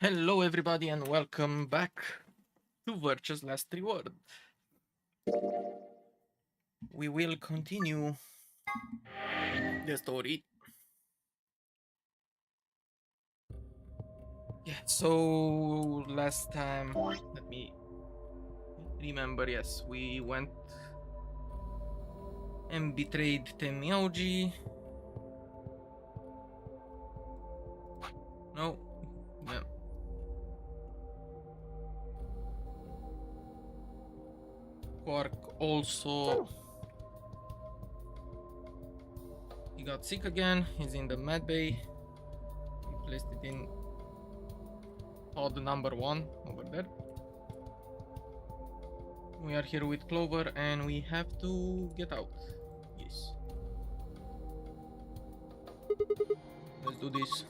Hello, everybody, and welcome back to Virtue's Last Reward. We will continue the story. Yeah, so last time, let me remember, yes, we went and betrayed Tenmyoji. No, yeah. Quark also, he got sick again, he's in the med bay. We placed it in pod number 1 over there. We are here with Clover and we have to get out. Yes. Let's do this.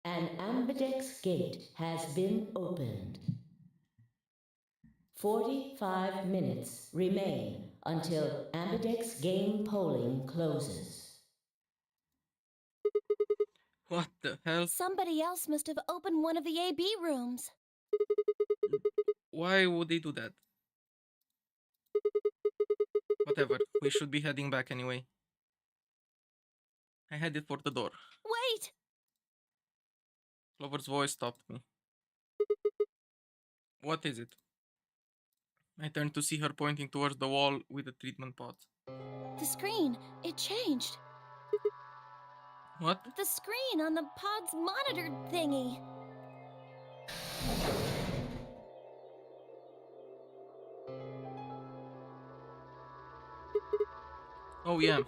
An ambidex gate has been opened. 45 minutes remain until ambidex game polling closes. What the hell? Somebody else must have opened one of the AB rooms. Why would they do that? Whatever, we should be heading back anyway. I headed for the door. Wait! Clover's voice stopped me. What is it? I turned to see her pointing towards the wall with the treatment pot. The screen, it changed. What? The screen on the pod's monitor thingy. Oh yeah,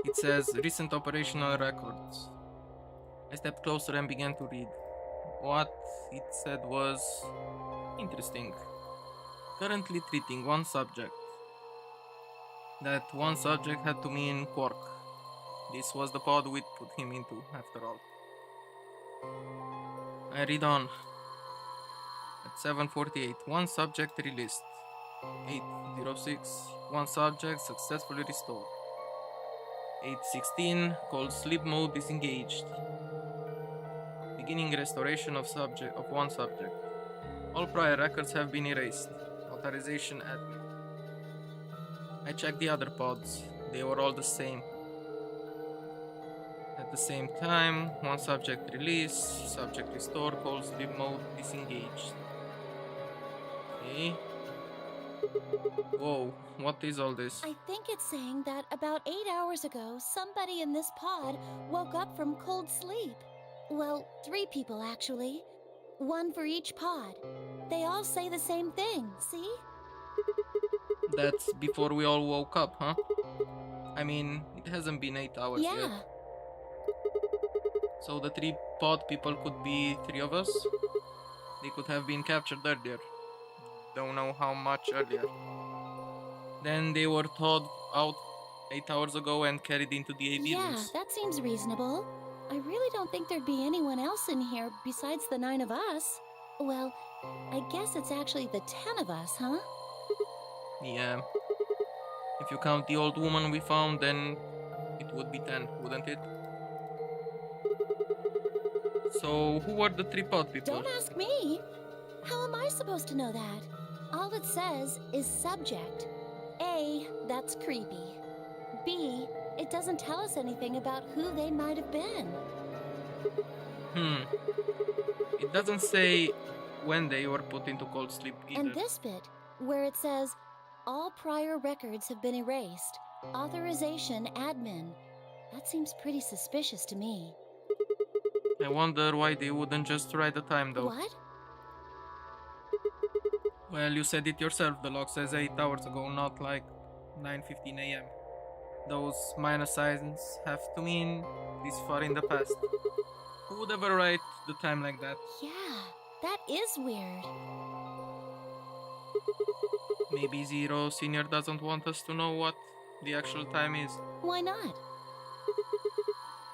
it says recent operational records. I stepped closer and began to read. What it said was interesting. Currently treating one subject. That one subject had to mean Quark. This was the pod we'd put him into, after all. I read on. At 7:48, one subject released. 8:06, one subject successfully restored. 8:16, cold sleep mode disengaged. Beginning restoration of one subject. All prior records have been erased. Authorization admin. I checked the other pods. They were all the same. At the same time, one subject released, subject restored, cold sleep mode disengaged. Okay. Whoa, what is all this? I think it's saying that about 8 hours ago, somebody in this pod woke up from cold sleep. Well, 3 people actually. One for each pod. They all say the same thing, see? That's before we all woke up, huh? I mean, it hasn't been 8 hours yet. Yeah. So the 3 pod people could be 3 of us? They could have been captured earlier. Don't know how much earlier. Then they were thawed out 8 hours ago and carried into the AB Yeah, rooms. that seems reasonable. I really don't think there'd be anyone else in here besides the 9 of us. Well, I guess it's actually the 10 of us, huh? Yeah. If you count the old woman we found, then it would be 10, wouldn't it? So, who were the 3 pod people? Don't ask me. How am I supposed to know that? All it says is subject. A, that's creepy. B, it doesn't tell us anything about who they might have been. It doesn't say when they were put into cold sleep either. And this bit, where it says, all prior records have been erased. Authorization admin. That seems pretty suspicious to me. I wonder why they wouldn't just write the time though. What? Well, you said it yourself, the log says 8 hours ago, not like 9:15 AM. Those minor signs have to mean this far in the past. Who would ever write the time like that? Yeah, that is weird. Maybe Zero Senior doesn't want us to know what the actual time is. Why not?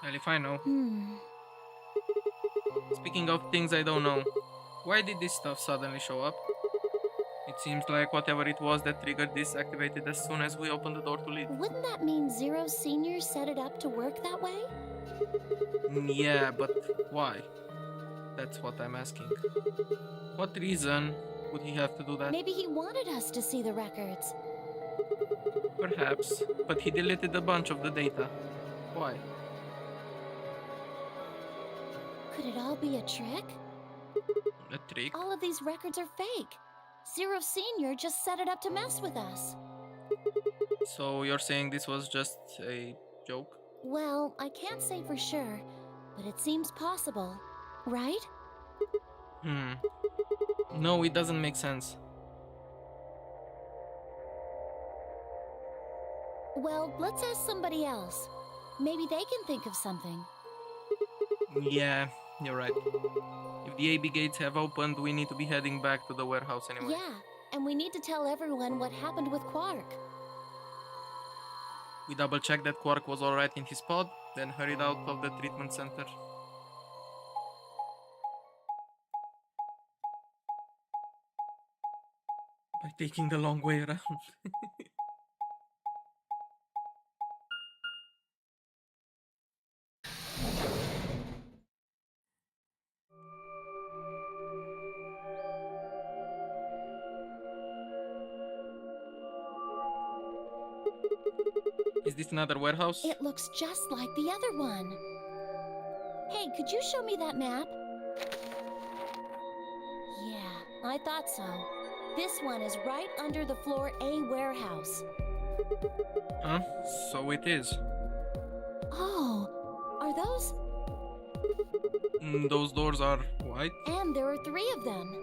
Well, if I know. Hmm. Speaking of things I don't know, Why did this stuff suddenly show up? It seems like whatever it was that triggered this activated as soon as we opened the door to leave. Wouldn't that mean Zero Senior set it up to work that way? Yeah, but why? That's what I'm asking. What reason would he have to do that? Maybe he wanted us to see the records. Perhaps, but he deleted a bunch of the data. Why? Could it all be a trick? A trick? All of these records are fake. Zero Senior just set it up to mess with us. So you're saying this was just a joke? Well, I can't say for sure, but it seems possible, right? No, it doesn't make sense. Well, let's ask somebody else. Maybe they can think of something. Yeah, you're right. If the AB gates have opened, we need to be heading back to the warehouse anyway. Yeah, and we need to tell everyone what happened with Quark. We double checked that Quark was alright in his pod, then hurried out of the treatment center. By taking the long way around. Is this another warehouse? It looks just like the other one. Hey, could you show me that map? Yeah, I thought so. This one is right under the floor A warehouse. Huh? So it is. Oh, are those? Those doors are white. And there are 3 of them.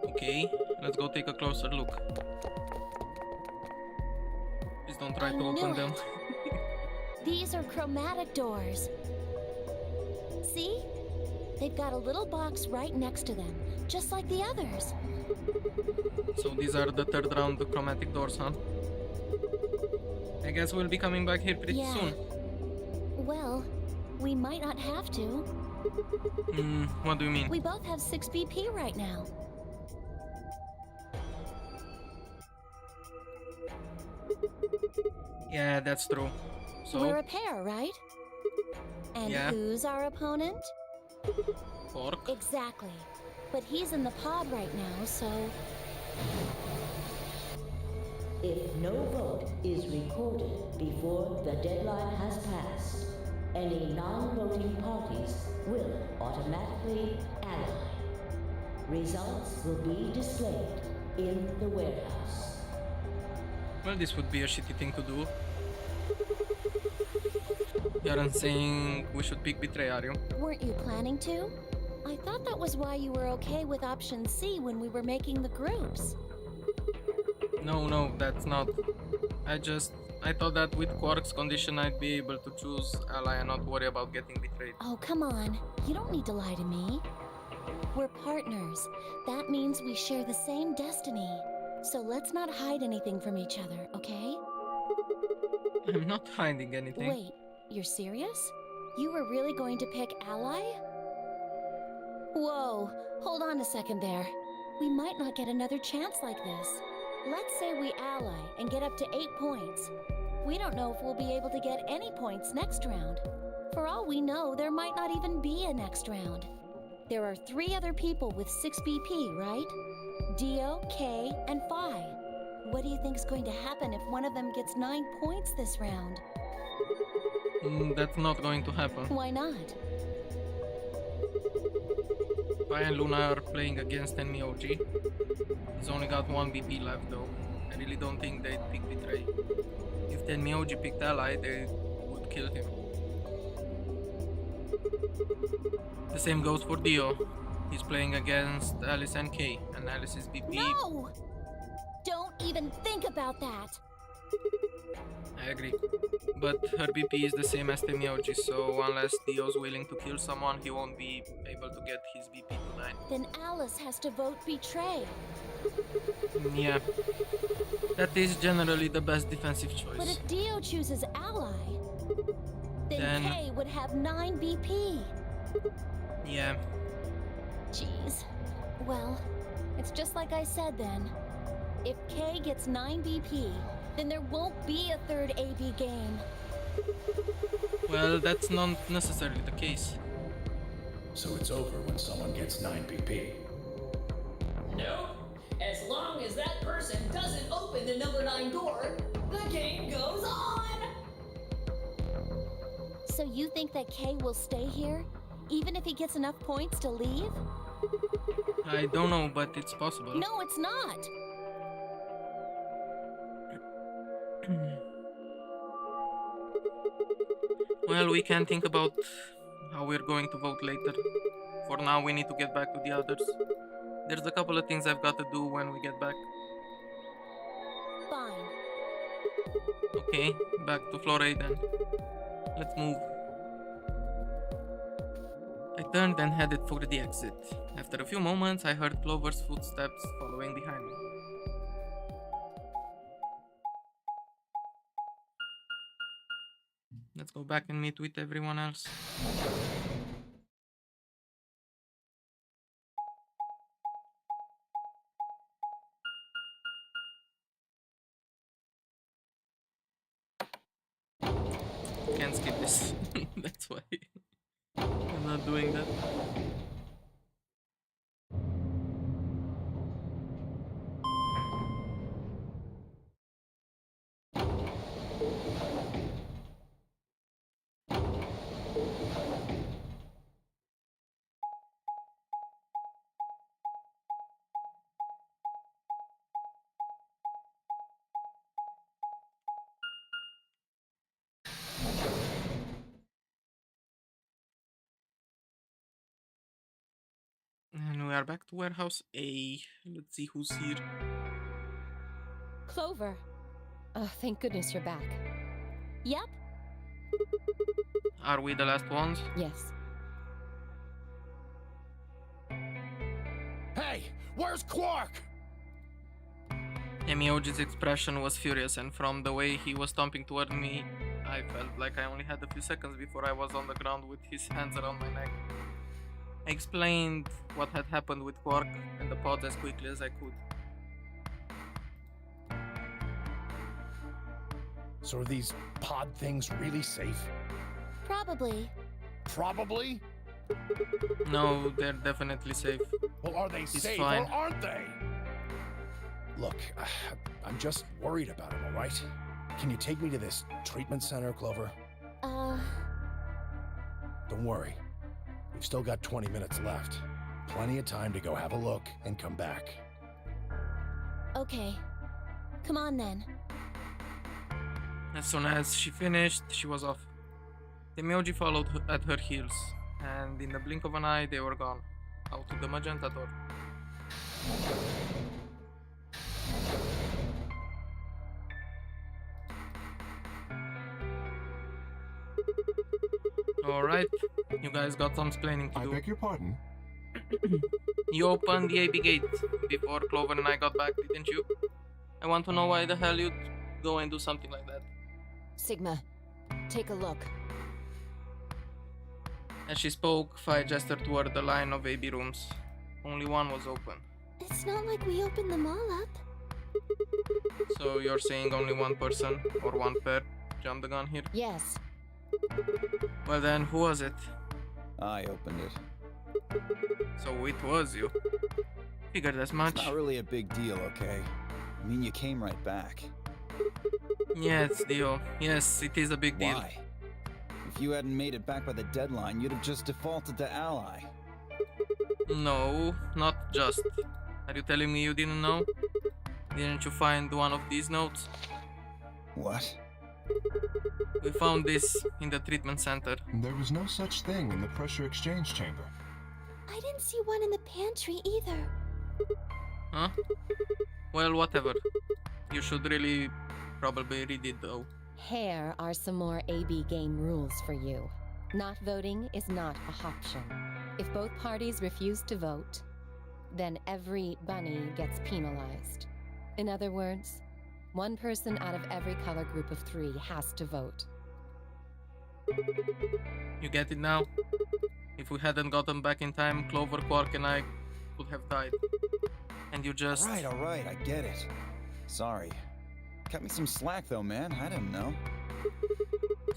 Okay, let's go take a closer look. Please don't try I to open knew them. These are chromatic doors. See? They've got a little box right next to them, just like the others. So these are the third round of chromatic doors, huh? I guess we'll be coming back here pretty Yeah. soon. Well, we might not have to. What do you mean? We both have 6 BP right now. Yeah, that's true. So, We're a pair, right? And Yeah. who's our opponent? Quark? Exactly. But he's in the pod right now, so... If no vote is recorded before the deadline has passed, any non-voting parties will automatically ally. Results will be displayed in the warehouse. Well, this would be a shitty thing to do. You aren't saying we should pick Betray, are you? Weren't you planning to? I thought that was why you were okay with option C when we were making the groups. No, that's not. I thought that with Quark's condition I'd be able to choose ally and not worry about getting betrayed. Oh, come on. You don't need to lie to me. We're partners. That means we share the same destiny. So let's not hide anything from each other, okay? I'm not hiding anything. Wait, you're serious? You were really going to pick ally? Whoa, hold on a second there. We might not get another chance like this. Let's say we ally and get up to 8 points. We don't know if we'll be able to get any points next round. For all we know, there might not even be a next round. There are 3 other people with 6 BP, right? Dio, K, and Phi. What do you think is going to happen if one of them gets 9 points this round? That's not going to happen. Why not? Pi and Luna are playing against Enemy OG. He's only got 1 BP left though. I really don't think they'd pick Betray. If the Enemy OG picked ally, they would kill him. The same goes for Dio. He's playing against Alice and Kay, and Alice's BP... No! Don't even think about that! I agree. But her BP is the same as Temioji, so unless Dio's willing to kill someone, he won't be able to get his BP to 9. Then Alice has to vote Betray. Yeah. That is generally the best defensive But choice. if Dio chooses Ally, then Then- Kay would have 9 BP. Yeah. Jeez, Well, it's just like I said then. If K gets 9 BP, then there won't be a third AB game. Well, that's not necessarily the case. So it's over when someone gets 9 BP. Nope. As long as that person doesn't open the number 9 door, the game goes on! So you think that K will stay here, even if he gets enough points to leave? I don't know, but it's possible. No, it's not. Well, we can think about how we're going to vote later. For now, we need to get back to the others. There's a couple of things I've got to do when we get back. Fine. Okay, back to floor A then. Let's move. I turned and headed for the exit. After a few moments, I heard Clover's footsteps following behind me. Let's go back and meet with everyone else. Can't skip this. That's why I'm not doing that. And we are back to warehouse A. Let's see who's here. Clover. Oh, thank goodness you're back. Yep. Are we the last ones? Yes. Hey, where's Quark? Emioji's expression was furious, and from the way he was stomping toward me, I felt like I only had a few seconds before I was on the ground with his hands around my neck. I explained what had happened with Quark and the pods as quickly as I could. So are these pod things really safe? Probably. Probably. No, they're definitely safe. Well, are they safe fine. or aren't they? Look, I'm just worried about him, all right? Can you take me to this treatment center, Clover? Don't worry. We've still got 20 minutes left. Plenty of time to go have a look and come back. Okay. Come on then. As soon as she finished, she was off. The Myoji followed at her heels, and in the blink of an eye, they were gone. Out to the magenta door. Alright, you guys got some explaining to I do. beg your pardon? You opened the AB gate before Clover and I got back, didn't you? I want to know why the hell you'd go and do something like that. Sigma, take a look. As she spoke, Fi gestured toward the line of AB rooms. Only one was open. It's not like we opened them all up. So you're saying only one person or one pair jumped the gun here? Yes. Well then, who was it? I opened it. So it was you. Figured as much. It's not really a big deal, okay? I mean, you came right back. Yes, Dio. Yes, it is a big deal. Why? If you hadn't made it back by the deadline, you'd have just defaulted to ally. No, not just. Are you telling me you didn't know? Didn't you find one of these notes? What? We found this in the treatment center. There was no such thing in the pressure exchange chamber. I didn't see one in the pantry either. Huh? Well, whatever. You should really probably read it though. Here are some more AB game rules for you. Not voting is not a option. If both parties refuse to vote, then every bunny gets penalized. In other words, one person out of every color group of 3 has to vote. You get it now? If we hadn't gotten back in time, Clover, Quark and I could have died. And you just... All right, I get it. Sorry. Cut me some slack though, man. I didn't know.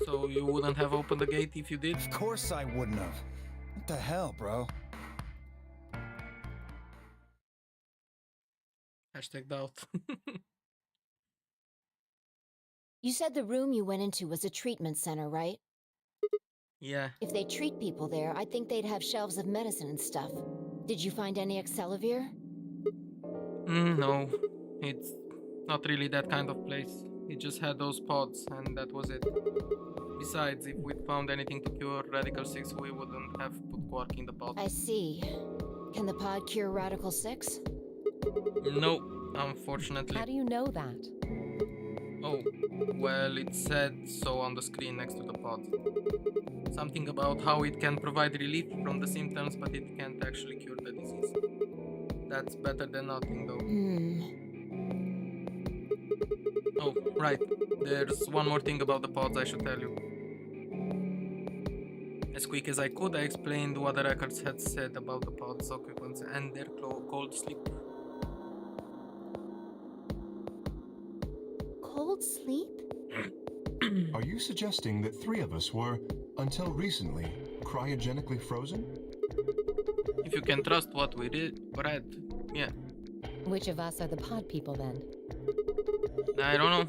So you wouldn't have opened the gate if you did? Of course I wouldn't have. What the hell, bro? Hashtag doubt. You said the room you went into was a treatment center, right? Yeah. If they treat people there, I'd think they'd have shelves of medicine and stuff. Did you find any Accelavir? No. It's not really that kind of place. It just had those pods, and that was it. Besides, if we'd found anything to cure Radical 6, we wouldn't have put Quark in the pod. I see. Can the pod cure Radical 6? No, unfortunately. How do you know that? Oh, well, it said so on the screen next to the pod. Something about how it can provide relief from the symptoms, but it can't actually cure the disease. That's better than nothing, though. Oh, right. There's one more thing about the pods I should tell you. As quick as I could, I explained what the records had said about the pods' occupants and their cold sleep. Cold sleep? Are you suggesting that 3 of us were, until recently, cryogenically frozen? If you can trust what we read, yeah. Which of us are the pod people then? I don't know.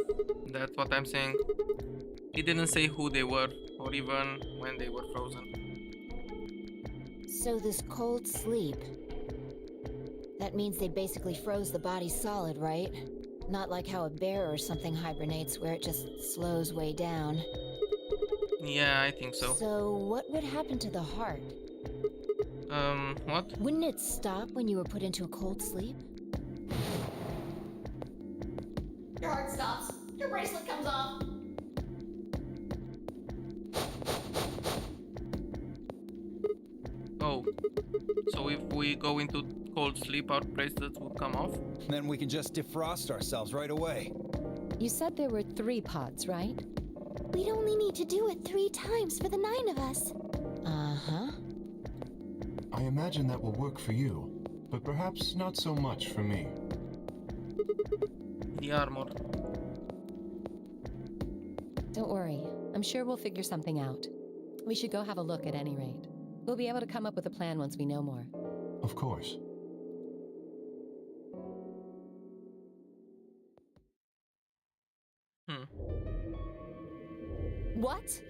That's what I'm saying. He didn't say who they were, or even when they were frozen. So this cold sleep... that means they basically froze the body solid, right? Not like how a bear or something hibernates where it just slows way down. Yeah, I think so. So what would happen to the heart? What? Wouldn't it stop when you were put into a cold sleep? Your heart stops. Your bracelet comes off. Oh. So if we go into cold sleep, our bracelets would come off? Then we can just defrost ourselves right away. You said there were 3 pods, right? We'd only need to do it 3 times for the 9 of us. Uh-huh. I imagine that will work for you, but perhaps not so much for me. The armor. Don't worry. I'm sure we'll figure something out. We should go have a look at any rate. We'll be able to come up with a plan once we know more. Of course. What?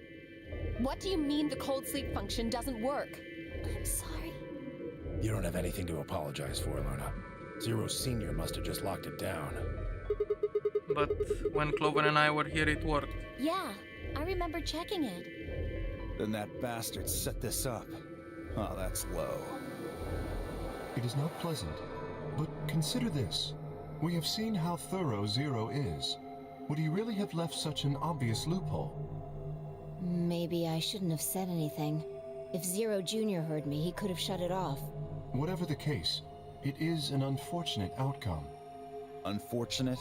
What do you mean the cold sleep function doesn't work? I'm sorry. You don't have anything to apologize for, Luna. Zero Senior must have just locked it down. But when Clover and I were here, it worked. Yeah, I remember checking it. Then that bastard set this up. Oh, that's low. It is not pleasant, but consider this. We have seen how thorough Zero is. Would he really have left such an obvious loophole? Maybe I shouldn't have said anything. If Zero Jr. heard me, he could have shut it off. Whatever the case, it is an unfortunate outcome. Unfortunate?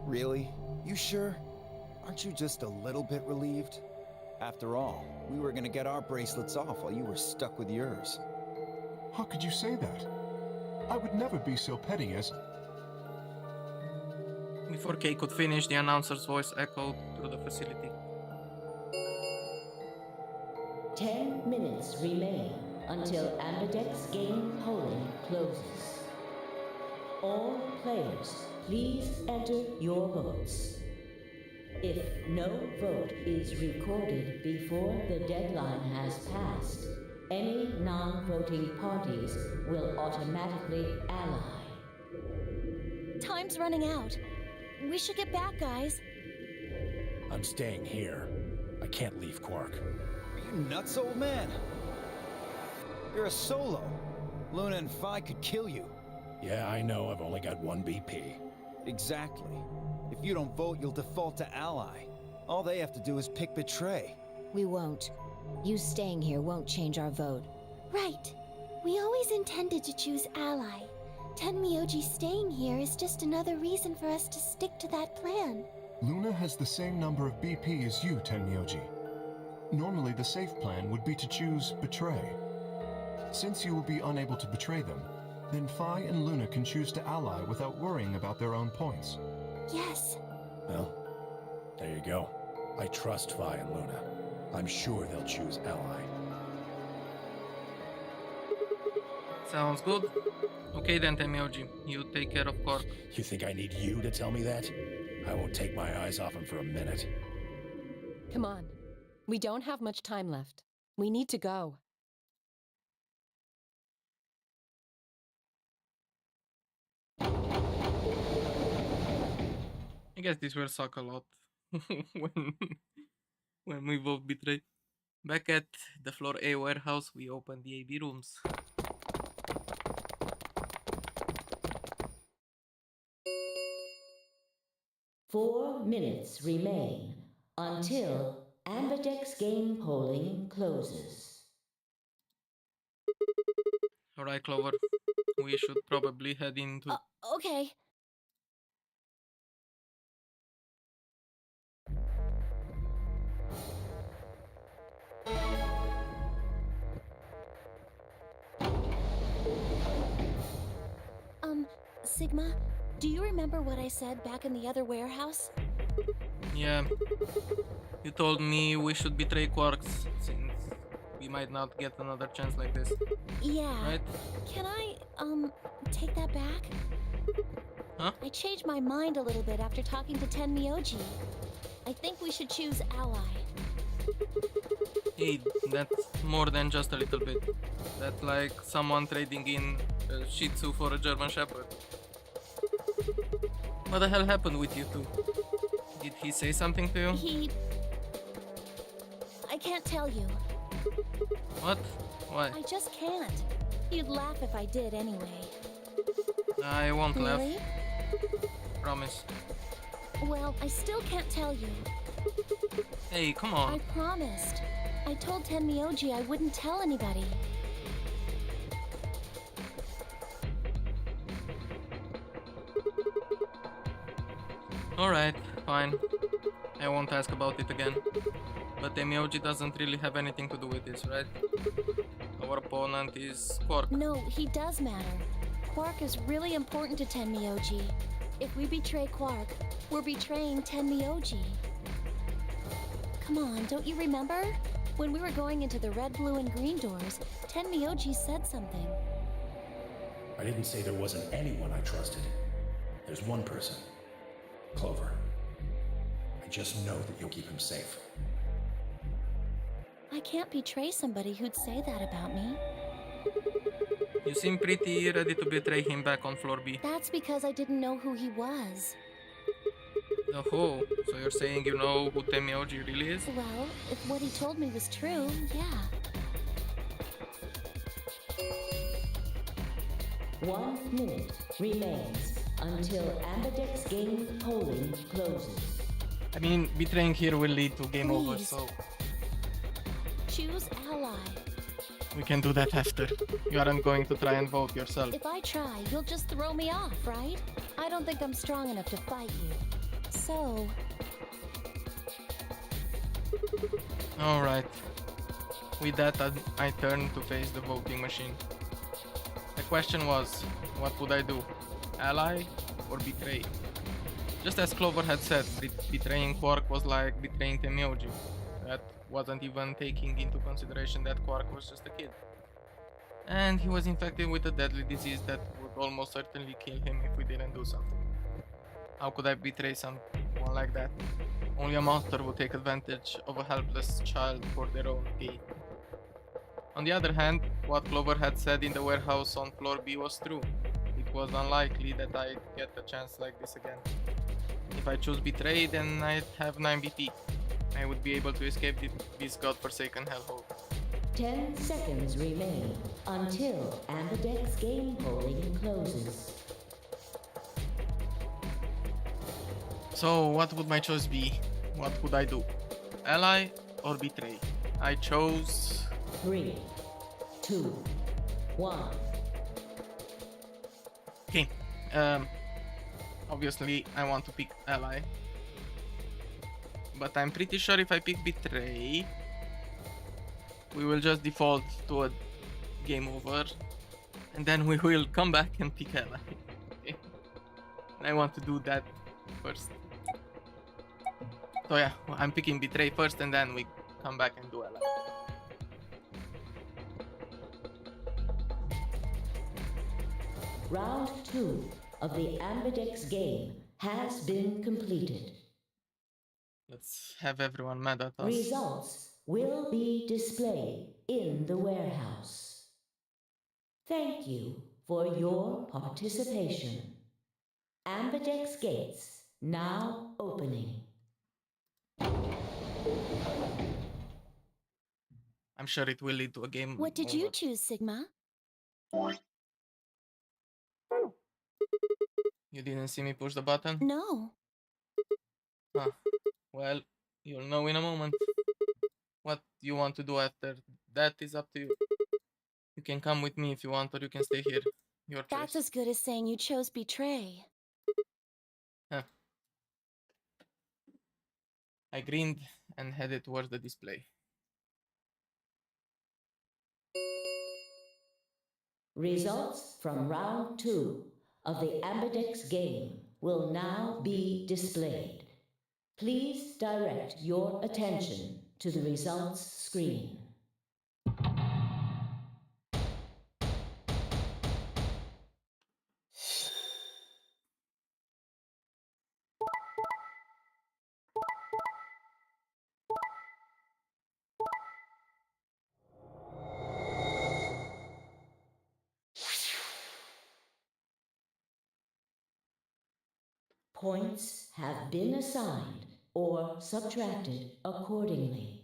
Really? You sure? Aren't you just a little bit relieved? After all, we were gonna get our bracelets off while you were stuck with yours. How could you say that? I would never be so petty as... Before Kay could finish, the announcer's voice echoed through the facility. 10 minutes remain until Ambidex's game polling closes. All players, please enter your votes. If no vote is recorded before the deadline has passed, any non-voting parties will automatically ally. Time's running out. We should get back, guys. I'm staying here. I can't leave Quark. Are you nuts, old man? You're a solo. Luna and Phi could kill you. Yeah, I know. I've only got 1 BP. Exactly. If you don't vote, you'll default to ally. All they have to do is pick betray. We won't. You staying here won't change our vote. Right. We always intended to choose ally. Tenmyoji staying here is just another reason for us to stick to that plan. Luna has the same number of BP as you, Tenmyoji. Normally, the safe plan would be to choose Betray. Since you will be unable to betray them, then Phi and Luna can choose to ally without worrying about their own points. Yes. Well, there you go. I trust Phi and Luna. I'm sure they'll choose ally. Sounds good. Okay then, Temioji. You take care of Cork. You think I need you to tell me that? I won't take my eyes off him for a minute. Come on. We don't have much time left. We need to go. I guess this will suck a lot when we both betray. Back at the floor A warehouse, we open the AB rooms. Four minutes remain until Ambidex game polling closes. Alright, Clover. We should probably head into... Okay. Sigma, do you remember what I said back in the other warehouse? Yeah. You told me we should betray Quarks, since we might not get another chance like this. Yeah. Right? Can I, take that back? Huh? I changed my mind a little bit after talking to Tenmyoji. I think we should choose ally. Hey, that's more than just a little bit. That's like someone trading in a Shih Tzu for a German Shepherd. What the hell happened with you two? Did he say something to you? I can't tell you. What? Why? I just can't. You'd laugh if I did anyway. I won't laugh. Really? Promise. Well, I still can't tell you. Hey, come I on. promised. I told Tenmyoji I wouldn't tell anybody. Alright, fine. I won't ask about it again. But Temioji doesn't really have anything to do with this, right? Our opponent is Quark. No, he does matter. Quark is really important to Tenmyoji. If we betray Quark, we're betraying Tenmyoji. Come on, don't you remember? When we were going into the red, blue, and green doors, Tenmyoji said something. I didn't say there wasn't anyone I trusted. There's one person. Clover. I just know that you'll keep him safe. I can't betray somebody who'd say that about me. You seem pretty ready to betray him back on floor B. That's because I didn't know who he was. Oh, so you're saying you know who Temioji really is? Well, if what he told me was true, yeah. 1 minute remains until Ambidex game polling closes. I mean, betraying here will lead to game over, Please. so Choose ally. we can do that after. You aren't going to try and vote yourself. If I try, you'll just throw me off, right? I don't think I'm strong enough to fight you. So, Alright. With that, I turned to face the voting machine. The question was, what would I do? Ally or betray? Just as Clover had said, betraying Quark was like betraying Temioji. That wasn't even taking into consideration that Quark was just a kid. And he was infected with a deadly disease that would almost certainly kill him if we didn't do something. How could I betray someone like that? Only a monster would take advantage of a helpless child for their own gain. On the other hand, what Clover had said in the warehouse on floor B was true. It was unlikely that I'd get a chance like this again. If I choose betray, then I'd have 9 BP. I would be able to escape this godforsaken hellhole. 10 seconds remain until Ambidex game polling closes. So what would my choice be? What would I do? Ally or betray? I chose... 3, 2, 1. Okay. Obviously I want to pick ally. But I'm pretty sure if I pick betray, we will just default to a game over. And then we will come back and pick Ella. Okay. And I want to do that first. So yeah, I'm picking Betray first and then we come back and do Ella. Round 2 of the Ambidex game has been completed. Let's have everyone mad at us. Results will be displayed in the warehouse. Thank you for your participation. Ambidex gates now opening. I'm sure it will lead to a game What did you over. choose, Sigma? You didn't see me push the button? No. Huh. Well, you'll know in a moment. What you want to do after that is up to you. You can come with me if you want, or you can stay here. Your choice. That's as good as saying you chose Betray. Huh. I grinned and headed towards the display. Results from round 2 of the Ambidex game will now be displayed. Please direct your attention to the results screen. Points have been assigned or subtracted accordingly.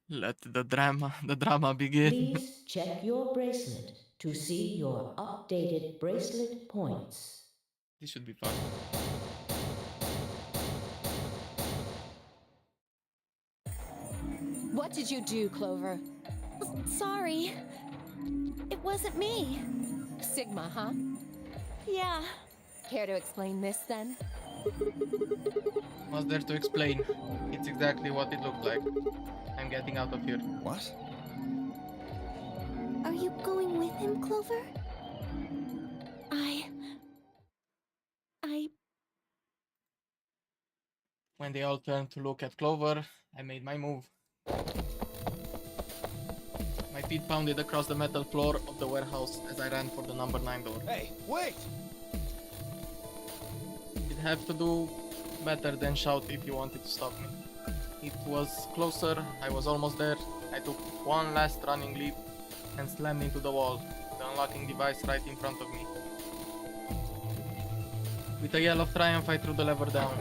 Let the drama begin. Please check your bracelet to see your updated bracelet points. This should be fun. What did you do, Clover? Sorry. It wasn't me. Sigma, huh? Yeah. Care to explain this then? What's there to explain? It's exactly what it looked like. I'm getting out of here. What? Are you going with him, Clover? When they all turned to look at Clover, I made my move. My feet pounded across the metal floor of the warehouse as I ran for the number 9 door. Hey, wait! You'd have to do better than shout if you wanted to stop me. It was closer, I was almost there. I took one last running leap and slammed into the wall, the unlocking device right in front of me. With a yell of triumph, I threw the lever down.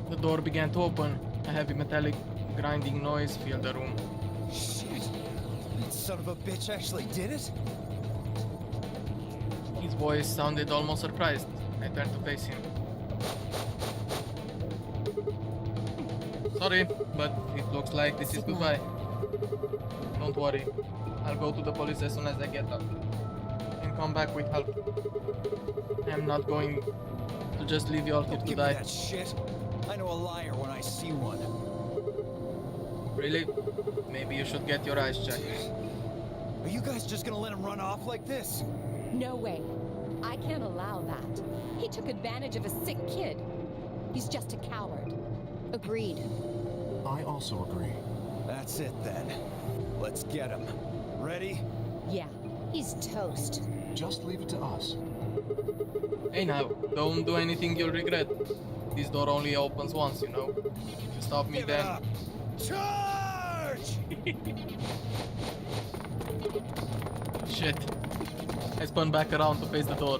The door began to open. A heavy metallic grinding noise filled the room. Shit! That son of a bitch actually did it? His voice sounded almost surprised. I turned to face him. Sorry, but it looks like this is goodbye. Don't worry. I'll go to the police as soon as I get up. And come back with help. I'm not going to just leave you all here Don't to give me die. that shit. I know a liar when I see one. Really? Maybe you should get your eyes checked. Are you guys just gonna let him run off like this? No way. I can't allow that. He took advantage of a sick kid. He's just a coward. Agreed. I also agree. That's it then. Let's get him. Ready? Yeah, he's toast. Just leave it to us. Hey now, don't do anything you'll regret. This door only opens once, you know. If you stop me Give it then... up. Charge! Shit. I spun back around to face the door.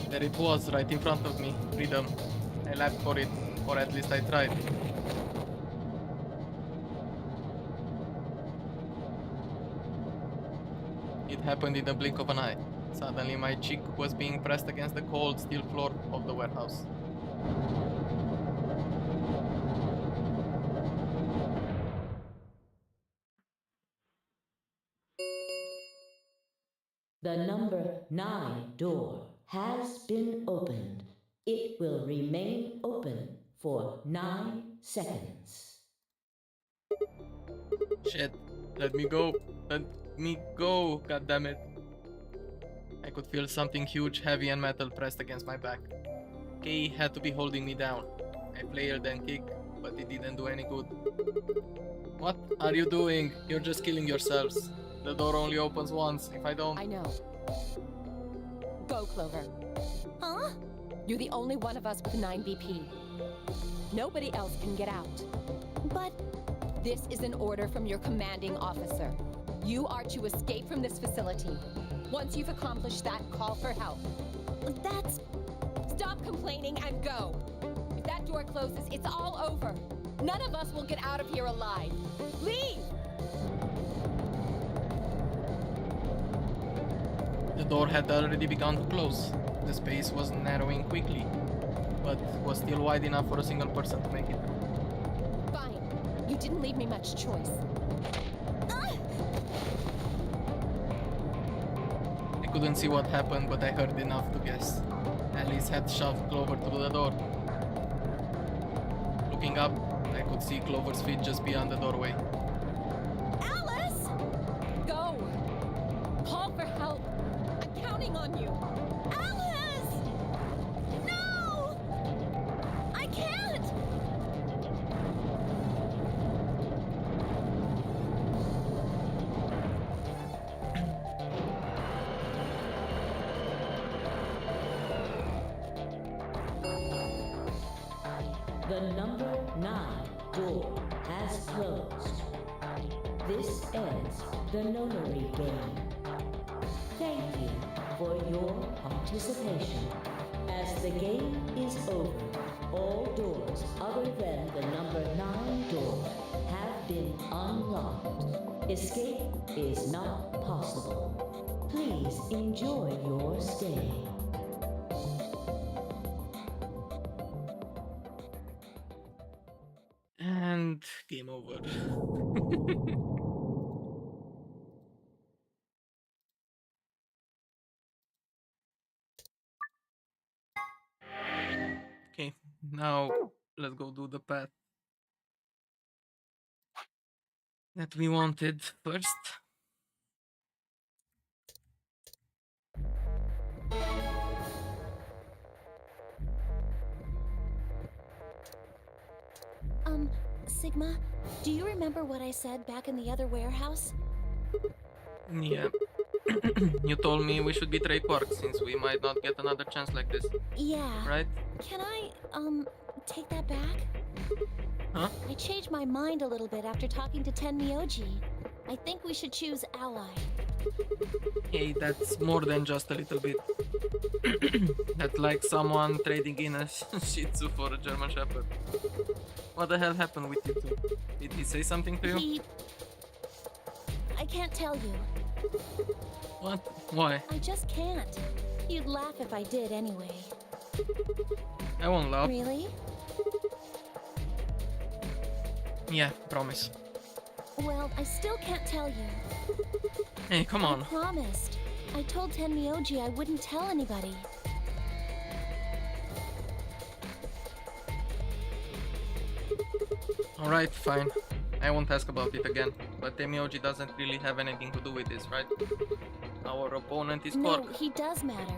There it was, right in front of me. Freedom. I leapt for it, or at least I tried. It happened in the blink of an eye. Suddenly my cheek was being pressed against the cold steel floor of the warehouse. The number 9 door has been opened. It will remain open for 9 seconds. Shit. Let me go. Let me go. God damn it. I could feel something huge, heavy and metal pressed against my back. Kay had to be holding me down. I flailed and kicked, but it didn't do any good. What are you doing? You're just killing yourselves. The door only opens once. If I don't... I know. Go, Clover. Huh? You're the only one of us with 9 BP. Nobody else can get out. But This is an order from your commanding officer. You are to escape from this facility. Once you've accomplished that, call for help. that's... Stop complaining and go. If that door closes, it's all over. None of us will get out of here alive. Leave! The door had already begun to close. The space was narrowing quickly, but was still wide enough for a single person to make it. Fine. You didn't leave me much choice. I couldn't see what happened, but I heard enough to guess. Alice had shoved Clover through the door. Looking up, I could see Clover's feet just beyond the doorway. Alice! Go! Call for help. I'm counting on you. Alice! No! I can't! The number 9 door has closed. This ends the nonary game. Thank you for your participation. As the game is over, all doors other than the number 9 door have been unlocked. Escape is not possible. Please enjoy your stay. And game over. Okay, now let's go do the path that we wanted first. Sigma, do you remember what I said back in the other warehouse? Yeah. You told me we should betray Quark since we might not get another chance like this, Yeah. right? Can I, take that back? Huh? I changed my mind a little bit after talking to Tenmyoji. I think we should choose ally. Hey, that's more than just a little bit. That's like someone trading in a Shih Tzu for a German Shepherd. What the hell happened with you two? Did he say something to you? I can't tell you. What? Why? I just can't. You'd laugh if I did anyway. I won't laugh. Really? Yeah, promise. Well, I still can't tell you. Hey, come I on. promised. I told Tenmyoji I wouldn't tell anybody. Alright, fine. I won't ask about it again. But Tenmyoji doesn't really have anything to do with this, right? Our opponent is Quark. No, he does matter.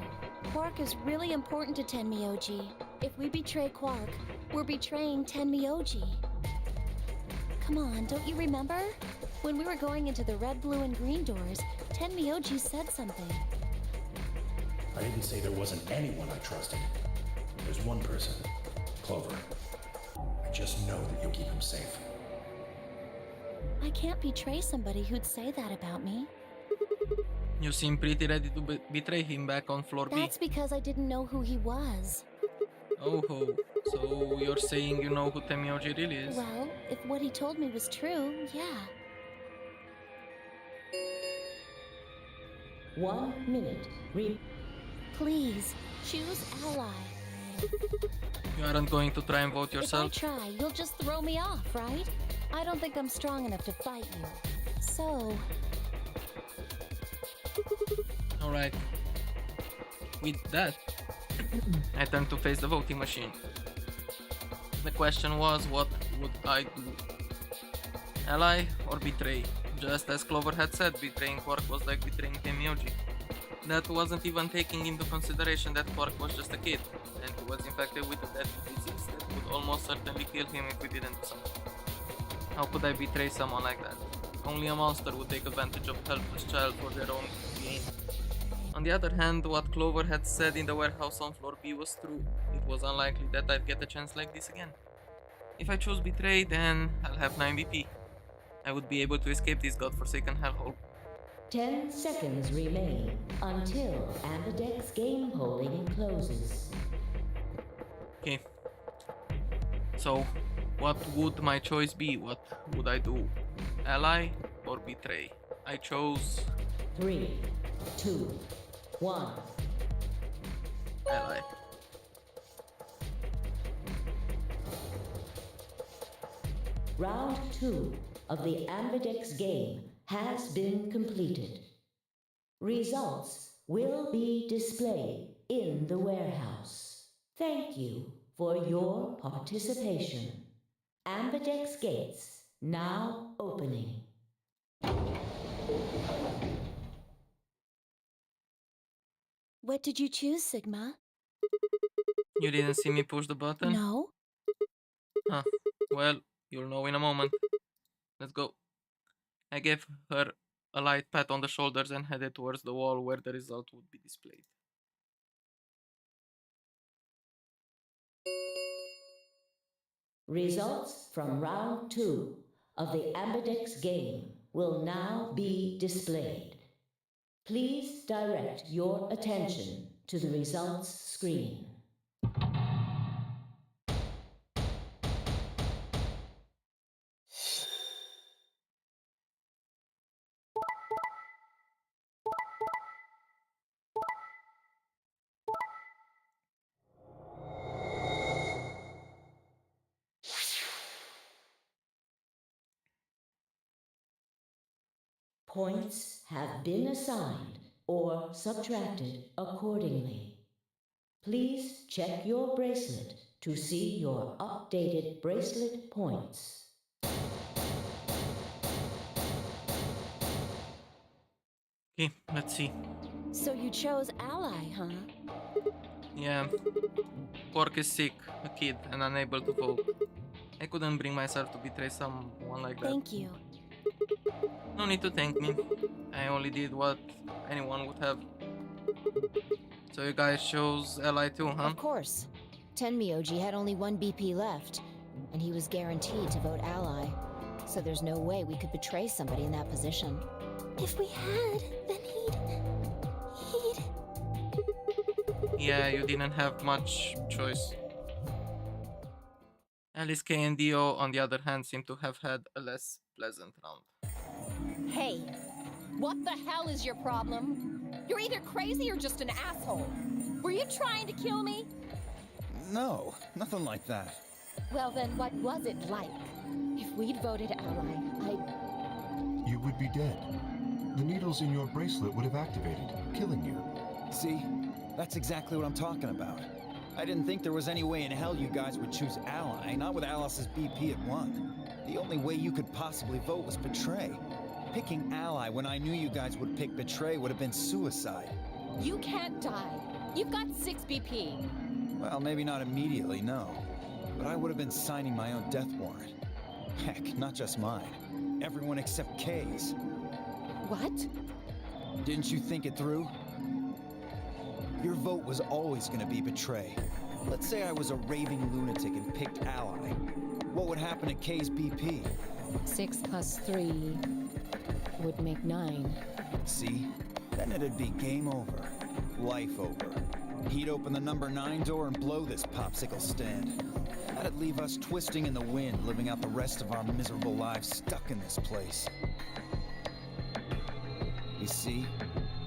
Quark is really important to Tenmyoji. If we betray Quark, we're betraying Tenmyoji. Come on, don't you remember? When we were going into the red, blue, and green doors, Tenmyoji said something. I didn't say there wasn't anyone I trusted. There's one person, Clover. I just know that you'll keep him safe. I can't betray somebody who'd say that about me. You seem pretty ready to betray him back on floor B. That's because I didn't know who he was. Oh ho. So you're saying you know who Tenmyoji really is? Well, if what he told me was true, yeah. 1 minute. Please, choose ally. You aren't going to try and vote yourself? If I try, you'll just throw me off, right? I don't think I'm strong enough to fight you. So... Alright. With that, I turned to face the voting machine. The question was, what would I do? Ally or betray? Just as Clover had said, betraying Quark was like betraying Temioji. That wasn't even taking into consideration that Quark was just a kid, and he was infected with a deadly disease that would almost certainly kill him if we didn't do something. How could I betray someone like that? Only a monster would take advantage of a helpless child for their own gain. On the other hand, what Clover had said in the warehouse on floor B was true. It was unlikely that I'd get a chance like this again. If I choose betray, then I'll have 9 BP. I would be able to escape this godforsaken hellhole. 10 seconds remain until Ambidex game polling closes. Okay. So, what would my choice be? What would I do? Ally or betray? I chose 3, 2, 1. ally. Round 2 of the Ambidex game has been completed. Results will be displayed in the warehouse. Thank you for your participation. Ambidex gates now opening. What did you choose, Sigma? You didn't see me push the button? No? Huh. Well, you'll know in a moment. Let's go. I gave her a light pat on the shoulders and headed towards the wall where the result would be displayed. Results from round 2 of the Ambidex game will now be displayed. Please direct your attention to the results screen. Points have been assigned or subtracted accordingly. Please check your bracelet to see your updated bracelet points. Okay, let's see. So you chose ally, huh? Yeah. Quark is sick, a kid, and unable to vote. I couldn't bring myself to betray someone like that. Thank you. No need to thank me. I only did what anyone would have. So you guys chose ally too, huh? Of course. Tenmyoji had only 1 BP left, and he was guaranteed to vote ally. So there's no way we could betray somebody in that position. If we had, then he'd... Yeah, you didn't have much choice. Alice K and Dio, on the other hand, seem to have had a less pleasant round. Hey, what the hell is your problem? You're either crazy or just an asshole. Were you trying to kill me? No, nothing like that. Well then, what was it like? If we'd voted ally, You would be dead. The needles in your bracelet would have activated, killing you. See? That's exactly what I'm talking about. I didn't think there was any way in hell you guys would choose ally, not with Alice's BP at 1. The only way you could possibly vote was betray. Picking ally when I knew you guys would pick betray would have been suicide. You can't die. You've got 6 BP. Well, maybe not immediately, no. But I would have been signing my own death warrant. Heck, not just mine. Everyone except Kay's. what? Didn't you think it through? Your vote was always gonna be betray. Let's say I was a raving lunatic and picked ally. What would happen to Kay's BP? 6 plus 3 would make 9. See? Then it'd be game over. Life over. He'd open the number 9 door and blow this popsicle stand. That'd leave us twisting in the wind, living out the rest of our miserable lives stuck in this place. You see?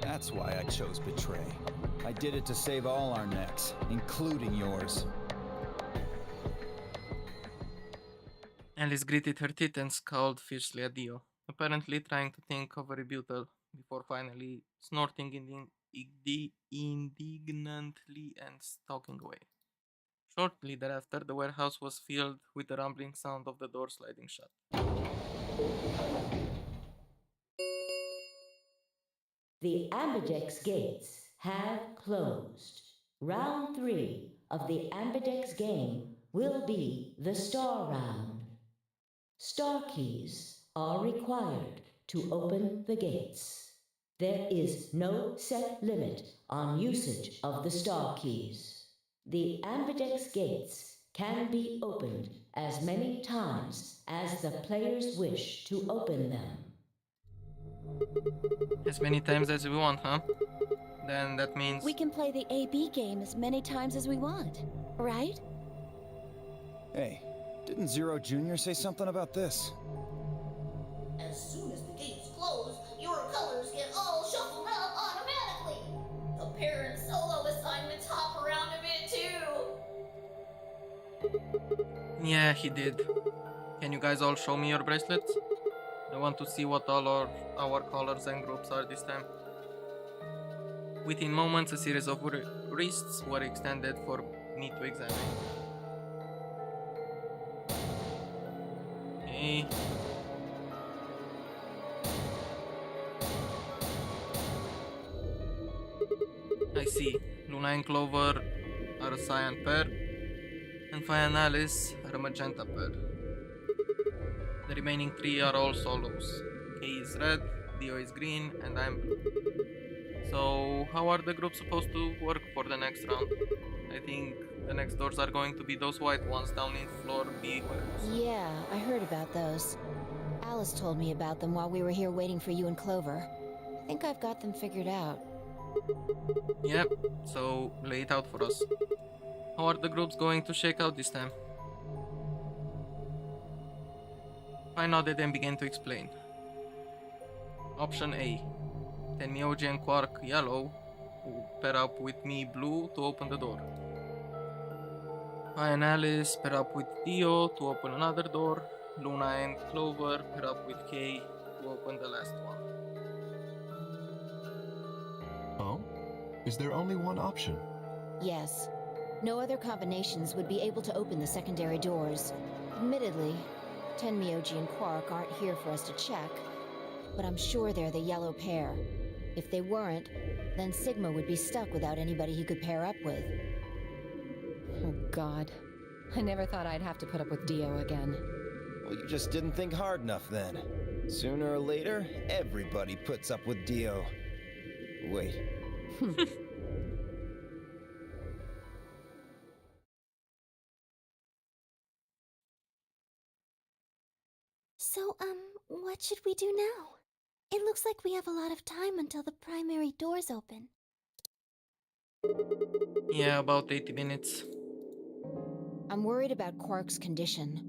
That's why I chose betray. I did it to save all our necks, including yours. Alice gritted her teeth and scowled fiercely at Dio, apparently trying to think of a rebuttal before finally snorting indignantly and stalking away. Shortly thereafter, the warehouse was filled with the rumbling sound of the door sliding shut. The Ambidex gates have closed. Round 3 of the Ambidex game will be the Star Round. Star keys are required to open the gates. There is no set limit on usage of the star keys. The Ambidex gates can be opened as many times as the players wish to open them. As many times as we want, huh? Then that means... We can play the AB game as many times as we want, right? Hey, didn't Zero Jr. say something about this? As soon as the gates close, your colors get all shuffled up automatically. The parent solo assignments hop around a bit too. Yeah, he did. Can you guys all show me your bracelets? I want to see what all our colors and groups are this time. Within moments, a series of wrists were extended for me to examine. Okay. I see. Luna and Clover are a cyan pair, and Fi and Alice are a magenta pair. The remaining 3 are all solos. K is red, Dio is green, and I'm blue. So, how are the groups supposed to work for the next round? I think the next doors are going to be those white ones down in floor B warehouse. Yeah, I heard about those. Alice told me about them while we were here waiting for you and Clover. I think I've got them figured out. Yep, so lay it out for us. How are the groups going to shake out this time? I nodded and began to explain. Option A. Tenmyoji and Quark yellow, who pair up with me blue to open the door. I and Alice pair up with Dio to open another door. Luna and Clover pair up with Kay to open the last one. Oh? Is there only one option? Yes. No other combinations would be able to open the secondary doors. Admittedly, Tenmyoji and Quark aren't here for us to check, but I'm sure they're the yellow pair. If they weren't, then Sigma would be stuck without anybody he could pair up with. Oh God. I never thought I'd have to put up with Dio again. Well, you just didn't think hard enough then. Sooner or later, everybody puts up with Dio. Wait. So, what should we do now? It looks like we have a lot of time until the primary doors open. Yeah, about 80 minutes. I'm worried about Quark's condition.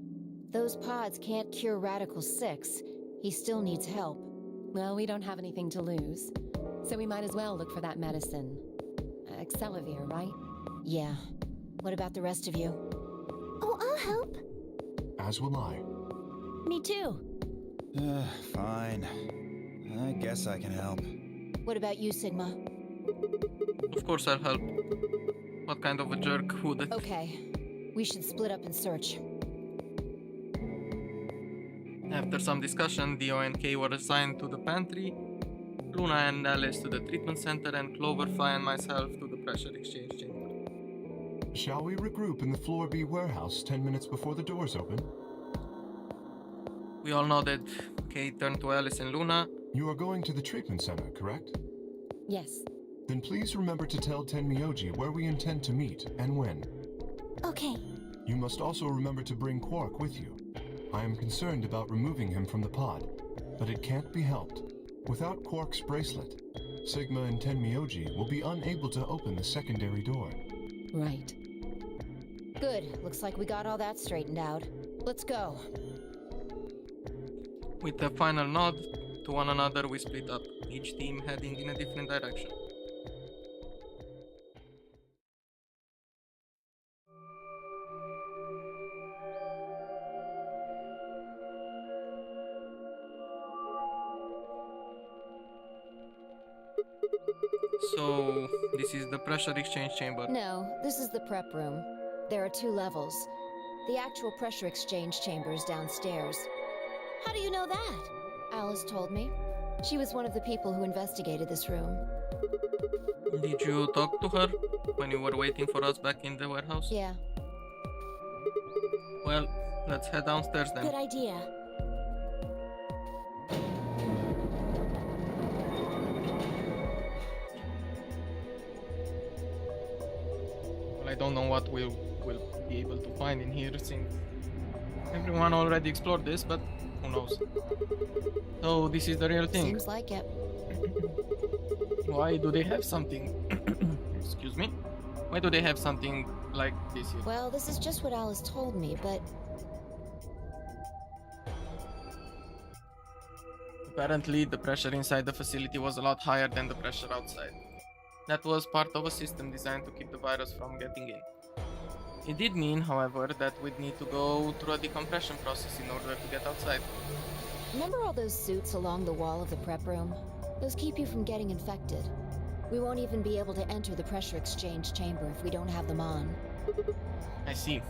Those pods can't cure Radical 6. He still needs help. Well, we don't have anything to lose, so we might as well look for that medicine. Accelavir, right? Yeah. What about the rest of you? Oh, I'll help. As will I. Me too. Fine. I guess I can help. What about you, Sigma? Of course I'll help. What kind of a jerk would it? Okay. We should split up and search. After some discussion, Dio and Kay were assigned to the pantry, Luna and Alice to the treatment center, and Clover, Fi, and myself to the pressure exchange chamber. Shall we regroup in the Floor B warehouse 10 minutes before the doors open? We all nodded. Kay turned to Alice and Luna. You are going to the treatment center, correct? Yes. Then please remember to tell Tenmyoji where we intend to meet and when. Okay. You must also remember to bring Quark with you. I am concerned about removing him from the pod, but it can't be helped. Without Quark's bracelet, Sigma and Tenmyoji will be unable to open the secondary door. Right. Good. Looks like we got all that straightened out. Let's go. With a final nod to one another, we split up, each team heading in a different direction. So, this is the pressure exchange chamber. No, this is the prep room. There are 2 levels. The actual pressure exchange chamber is downstairs. How do you know that? Alice told me. She was one of the people who investigated this room. Did you talk to her when you were waiting for us back in the warehouse? Yeah. Well, let's head downstairs then. Good idea. Well, I don't know what we'll be able to find in here since everyone already explored this, but who knows. So this is the real thing. Seems like it. Why do they have something? Excuse me. Why do they have something like this here? Well, this is just what Alice told me, but Apparently, the pressure inside the facility was a lot higher than the pressure outside. That was part of a system designed to keep the virus from getting in. It did mean, however, that we'd need to go through a decompression process in order to get outside. remember all those suits along the wall of the prep room? Those keep you from getting infected. We won't even be able to enter the pressure exchange chamber if we don't have them on. I see.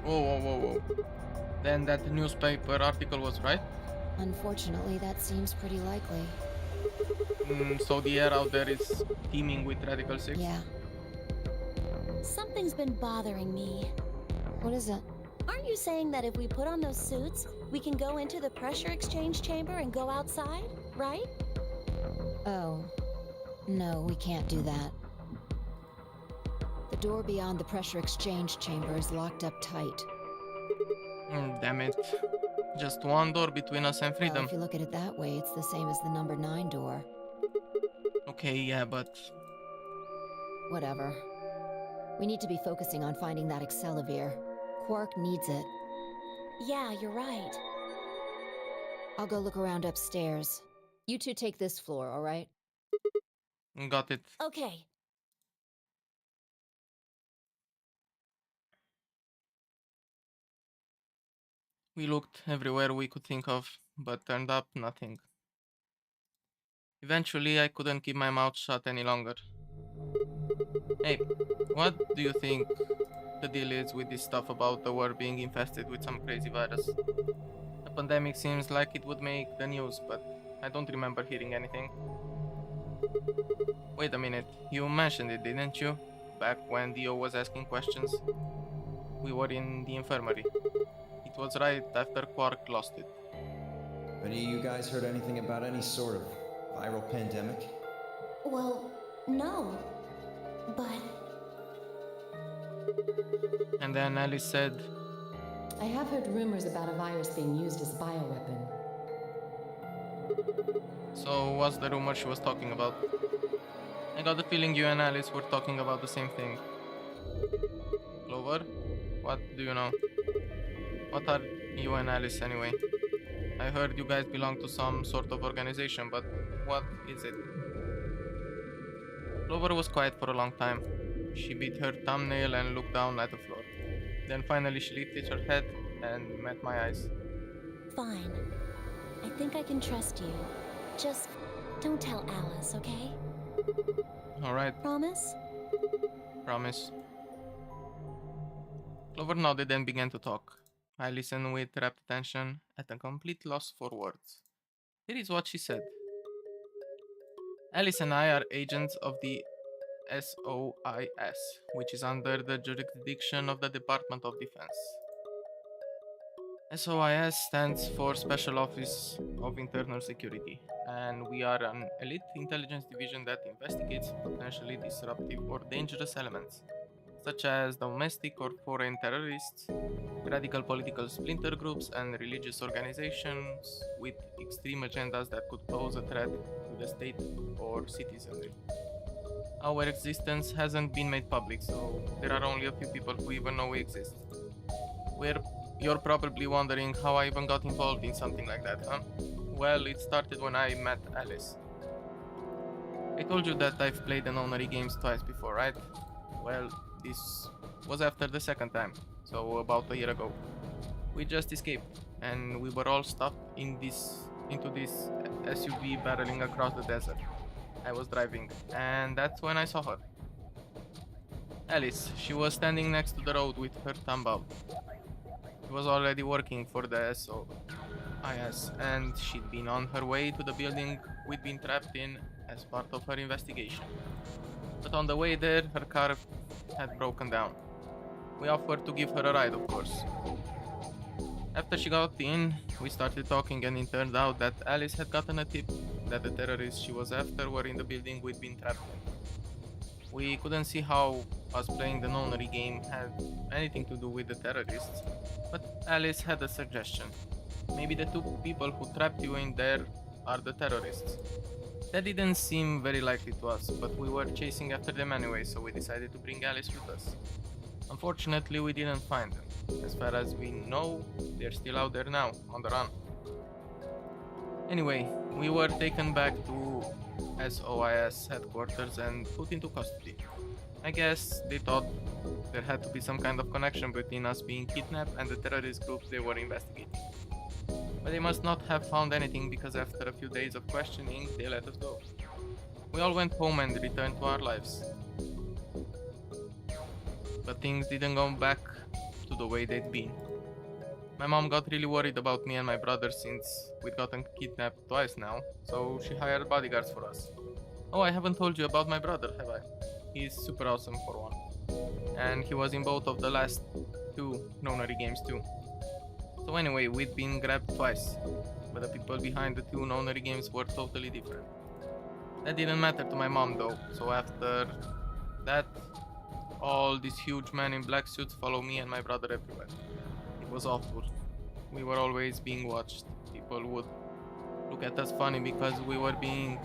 Whoa. Then that newspaper article was right? Unfortunately, that seems pretty likely. So the air out there is teeming with Radical 6? Yeah. Something's been bothering me. What is it? Aren't you saying that if we put on those suits, we can go into the pressure exchange chamber and go outside, right? Oh. No, we can't do that. The door beyond the pressure exchange chamber is locked up tight. Damn it. Just one door between us and Well, freedom. if you look at it that way, it's the same as the number 9 door. Okay, yeah, but... Whatever. We need to be focusing on finding that Accelavir. Quark needs it. Yeah, you're right. I'll go look around upstairs. You two take this floor, all right? Got it. Okay. We looked everywhere we could think of, but turned up nothing. Eventually, I couldn't keep my mouth shut any longer. Hey, what do you think the deal is with this stuff about the world being infested with some crazy virus? The pandemic seems like it would make the news, but I don't remember hearing anything. Wait a minute, you mentioned it, didn't you? Back when Dio was asking questions. We were in the infirmary. It was right after Quark lost it. Have any of you guys heard anything about any sort of viral pandemic? Well, no. But And then Alice said, I have heard rumors about a virus being used as a bioweapon. so what's the rumor she was talking about? I got the feeling you and Alice were talking about the same thing. Clover? What do you know? What are you and Alice anyway? I heard you guys belong to some sort of organization, but what is it? Clover was quiet for a long time. She bit her thumbnail and looked down at the floor. Then finally she lifted her head and met my eyes. fine. I think I can trust you. Just don't tell Alice, okay? Alright, Promise? promise. Clover nodded and began to talk. I listened with rapt attention, at a complete loss for words. Here is what she said. Alice and I are agents of the SOIS, which is under the jurisdiction of the Department of Defense. SOIS stands for Special Office of Internal Security, and we are an elite intelligence division that investigates potentially disruptive or dangerous elements, such as domestic or foreign terrorists, radical political splinter groups, and religious organizations with extreme agendas that could pose a threat to the state or citizenry. Our existence hasn't been made public, so there are only a few people who even know we exist. You're probably wondering how I even got involved in something like that, huh? Well, it started when I met Alice. I told you that I've played the Nonary games twice before, right? Well, this was after the second time, so about a year ago. We just escaped, and we were all stuffed into this SUV barreling across the desert. I was driving, and that's when I saw her. Alice, she was standing next to the road with her thumb out. She was already working for the SOIS, and she'd been on her way to the building we'd been trapped in as part of her investigation. But on the way there, her car had broken down. We offered to give her a ride, of course. After she got in, we started talking, and it turned out that Alice had gotten a tip that the terrorists she was after were in the building we'd been trapped in. We couldn't see how us playing the nonary game had anything to do with the terrorists, but Alice had a suggestion. Maybe the two people who trapped you in there are the terrorists. That didn't seem very likely to us, but we were chasing after them anyway, so we decided to bring Alice with us. Unfortunately, we didn't find them. As far as we know, they're still out there now, on the run. Anyway, we were taken back to SOIS headquarters and put into custody. I guess they thought there had to be some kind of connection between us being kidnapped and the terrorist groups they were investigating. But they must not have found anything, because after a few days of questioning, they let us go. We all went home and returned to our lives. But things didn't go back to the way they'd been. My mom got really worried about me and my brother since we'd gotten kidnapped twice now, so she hired bodyguards for us. Oh, I haven't told you about my brother, have I? He's super awesome for one. And he was in both of the last two nonary games too. So anyway, we'd been grabbed twice, but the people behind the two nonary games were totally different. That didn't matter to my mom though, so after that, all these huge men in black suits follow me and my brother everywhere. It was awful. We were always being watched. People would look at us funny because we were being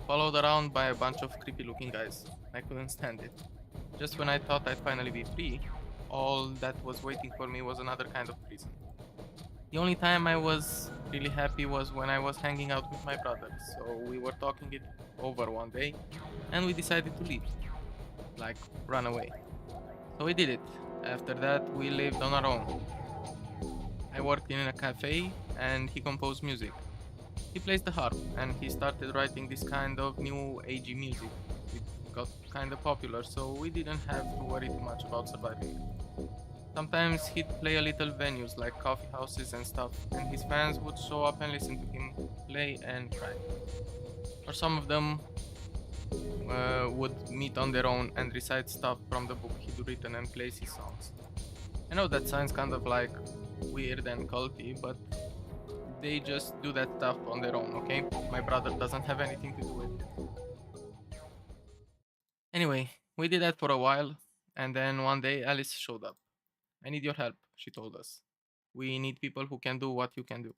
followed around by a bunch of creepy looking guys. I couldn't stand it. Just when I thought I'd finally be free, all that was waiting for me was another kind of prison. The only time I was really happy was when I was hanging out with my brother, so we were talking it over one day and we decided to leave. Like, run away. So we did it. After that, we lived on our own. I worked in a cafe and he composed music. He plays the harp and he started writing this kind of new agey music. It got kind of popular, so we didn't have to worry too much about surviving. Sometimes he'd play a little venues like coffee houses and stuff, and his fans would show up and listen to him play and cry. Or some of them would meet on their own and recite stuff from the book he'd written and plays his songs. I know that sounds kind of like weird and culty, but they just do that stuff on their own, okay? My brother doesn't have anything to do with it. Anyway, we did that for a while, and then one day Alice showed up. I need your help, she told us. We need people who can do what you can do.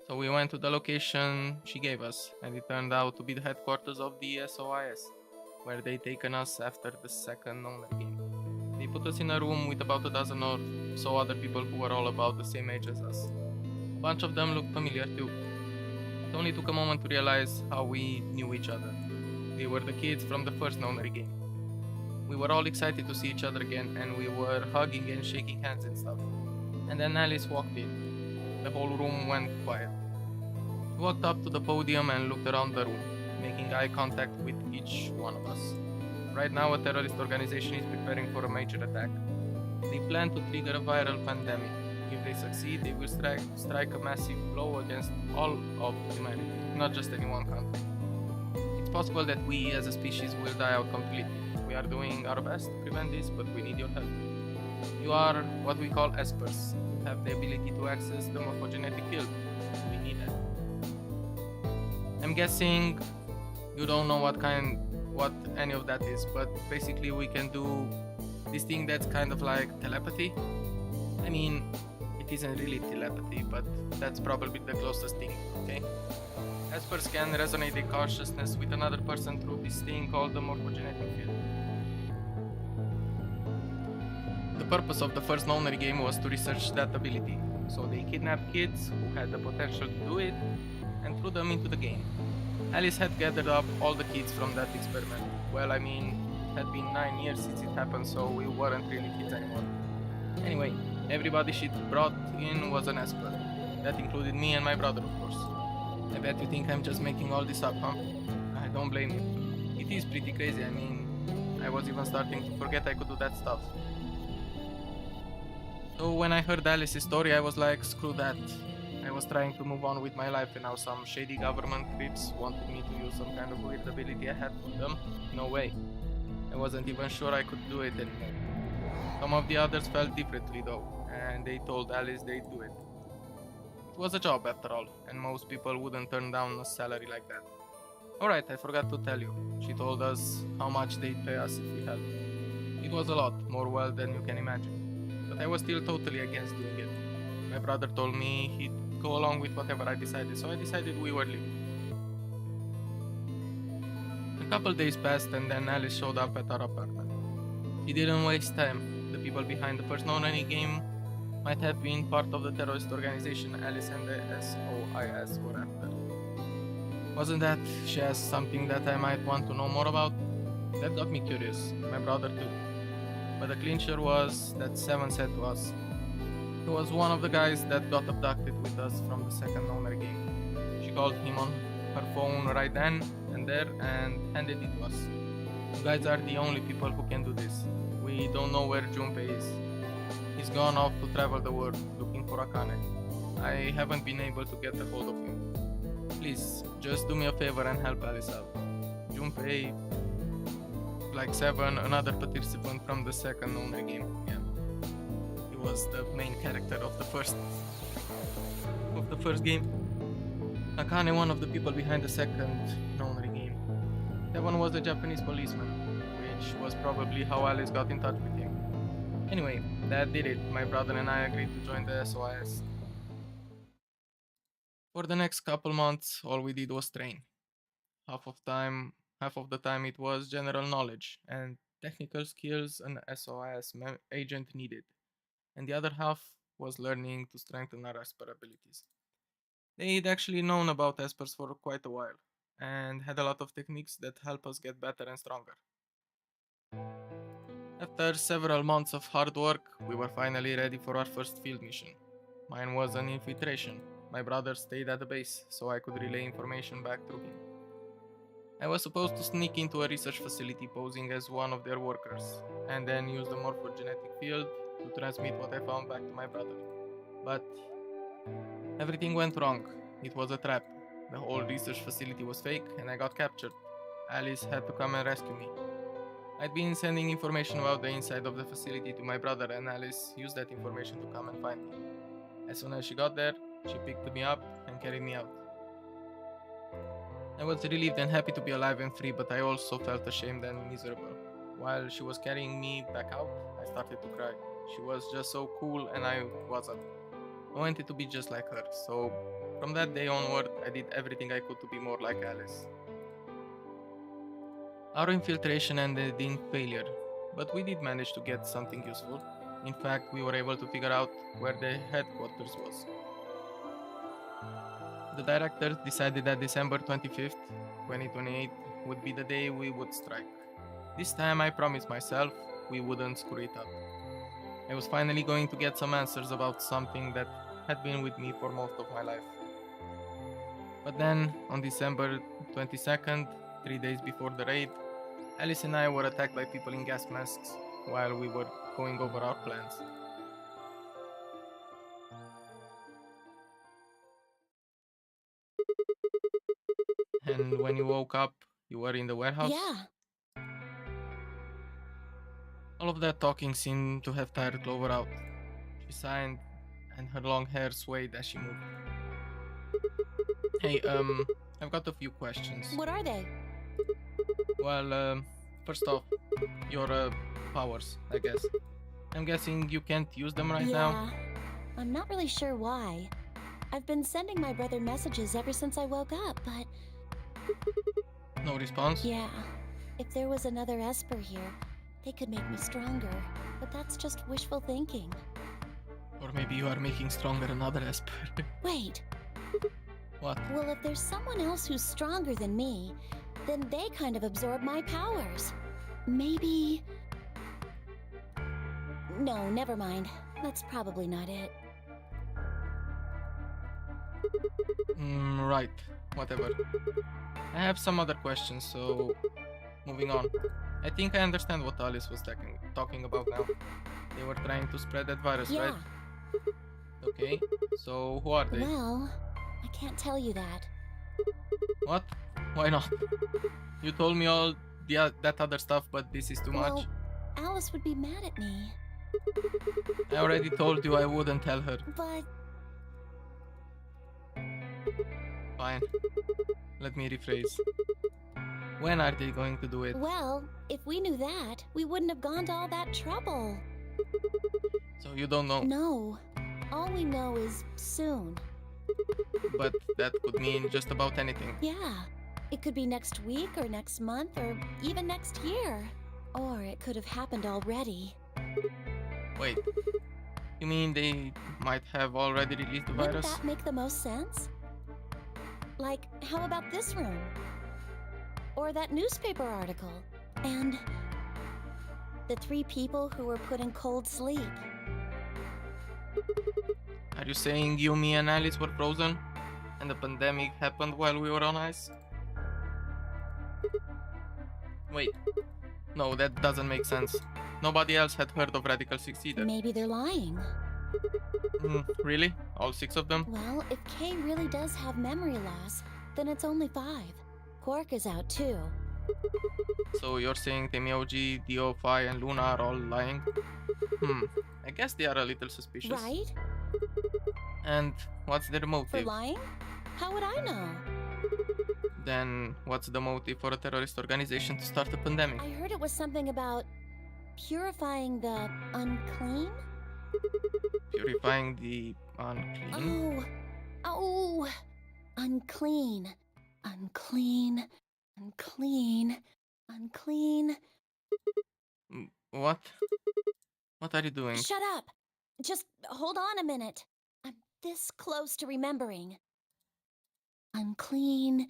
So we went to the location she gave us, and it turned out to be the headquarters of the SOIS, where they'd taken us after the second nonary game. They put us in a room with about a dozen or so other people who were all about the same age as us. A bunch of them looked familiar too. It only took a moment to realize how we knew each other. They were the kids from the first nonary game. We were all excited to see each other again, and we were hugging and shaking hands and stuff. And then Alice walked in. The whole room went quiet. She walked up to the podium and looked around the room, making eye contact with each one of us. Right now, a terrorist organization is preparing for a major attack. They plan to trigger a viral pandemic. If they succeed, they will strike a massive blow against all of humanity, not just any one country. It's possible that we as a species will die out completely. We are doing our best to prevent this, but we need your help. You are what we call espers, who have the ability to access the morphogenetic field. We need that. I'm guessing you don't know what any of that is, but basically we can do this thing that's kind of like telepathy. I mean, it isn't really telepathy, but that's probably the closest thing, okay? Espers can resonate their consciousness with another person through this thing called the morphogenetic field. The purpose of the first nonary game was to research that ability, so they kidnapped kids who had the potential to do it and threw them into the game. Alice had gathered up all the kids from that experiment. Well, I mean, it had been 9 years since it happened, so we weren't really kids anymore. Anyway, everybody she'd brought in was an Esper. That included me and my brother, of course. I bet you think I'm just making all this up, huh? I don't blame you. It is pretty crazy, I mean, I was even starting to forget I could do that stuff. So when I heard Alice's story, I was like, screw that. I was trying to move on with my life, and now some shady government creeps wanted me to use some kind of weird ability I had from them. No way. I wasn't even sure I could do it anymore. Some of the others felt differently though, and they told Alice they'd do it. It was a job after all, and most people wouldn't turn down a salary like that. Alright, I forgot to tell you. She told us how much they'd pay us if we helped. It was a lot, more wealth than you can imagine. But I was still totally against doing it. My brother told me he'd go along with whatever I decided, so I decided we were leaving. A couple days passed and then Alice showed up at our apartment. She didn't waste time. The people behind the first known game might have been part of the terrorist organization Alice and the SOIS were after. Wasn't that, she asked, something that I might want to know more about? That got me curious, my brother too. But the clincher was that Seven said to us. He was one of the guys that got abducted with us from the second owner game. She called him on her phone right then and there and handed it to us. You guys are the only people who can do this. We don't know where Junpei is. He's gone off to travel the world looking for Akane. I haven't been able to get a hold of him. Please, just do me a favor and help Alice out. Junpei, like Seven, another participant from the second owner game. Yeah. He was the main character of the first game. Akane, one of the people behind the second owner game. Seven was a Japanese policeman, which was probably how Alice got in touch with him. Anyway, that did it. My brother and I agreed to join the SOIS. For the next couple months, all we did was train. Half of the time it was general knowledge and technical skills an SOIS agent needed, and the other half was learning to strengthen our Esper abilities. They'd actually known about Espers for quite a while, and had a lot of techniques that help us get better and stronger. After several months of hard work, we were finally ready for our first field mission. Mine was an infiltration. My brother stayed at the base, so I could relay information back through him. I was supposed to sneak into a research facility posing as one of their workers, and then use the morphogenetic field to transmit what I found back to my brother. But everything went wrong. It was a trap. The whole research facility was fake, and I got captured. Alice had to come and rescue me. I'd been sending information about the inside of the facility to my brother, and Alice used that information to come and find me. As soon as she got there, she picked me up and carried me out. I was relieved and happy to be alive and free, but I also felt ashamed and miserable. While she was carrying me back out, I started to cry. She was just so cool and I wasn't. I wanted to be just like her, so from that day onward, I did everything I could to be more like Alice. Our infiltration ended in failure, but we did manage to get something useful. In fact, we were able to figure out where the headquarters was. The director decided that December 25th, 2028 would be the day we would strike. This time I promised myself we wouldn't screw it up. I was finally going to get some answers about something that had been with me for most of my life. But then, on December 22nd, 3 days before the raid, Alice and I were attacked by people in gas masks while we were going over our plans. And when you woke up, you were in the warehouse? Yeah. All of that talking seemed to have tired Clover out. She sighed, and her long hair swayed as she moved. Hey, I've got a few questions. What are they? Well, first off, your powers, I guess. I'm guessing you can't use them right now? Yeah. I'm not really sure why. I've been sending my brother messages ever since I woke up, but No response? yeah. If there was another Esper here, they could make me stronger. But that's just wishful thinking. Or maybe you are making stronger another Esper. Wait. What? Well, if there's someone else who's stronger than me, then they kind of absorb my powers. Maybe... No, never mind. That's probably not it. Right. Whatever. I have some other questions, so moving on. I think I understand what Alice was talking about now. They were trying to spread that virus, Yeah. right? Okay. So who are they? Well, I can't tell you that. What? Why not? You told me all that other stuff, but this is too much. Well, Alice would be mad at me. I already told you I wouldn't tell her. But Fine. Let me rephrase. When are they going to do it? well, if we knew that, we wouldn't have gone to all that trouble. So you don't know. No. All we know is soon. But that could mean just about anything. Yeah. It could be next week or next month or even next year. Or it could have happened already. Wait. You mean they might have already released the Wouldn't virus? that make the most sense? Like, how about this room? Or that newspaper article? And the 3 people who were put in cold sleep. Are you saying you, me, and Alice were frozen? And the pandemic happened while we were on ice? Wait. No, that doesn't make sense. Nobody else had heard of Radical 6 either. Maybe they're lying. Really? All 6 of them? Well, if Kay really does have memory loss, then it's only 5. Quark is out too. So you're saying Temioji, Dio, Phi, and Luna are all lying? I guess they are a little suspicious. Right? And what's their For motive? lying? How would I know? Then what's the motive for a terrorist organization to start a pandemic? I heard it was something about purifying the unclean? Purifying the unclean? Oh, unclean, unclean, unclean, unclean. What? What are you doing? Shut up! Just hold on a minute. I'm this close to remembering. Unclean,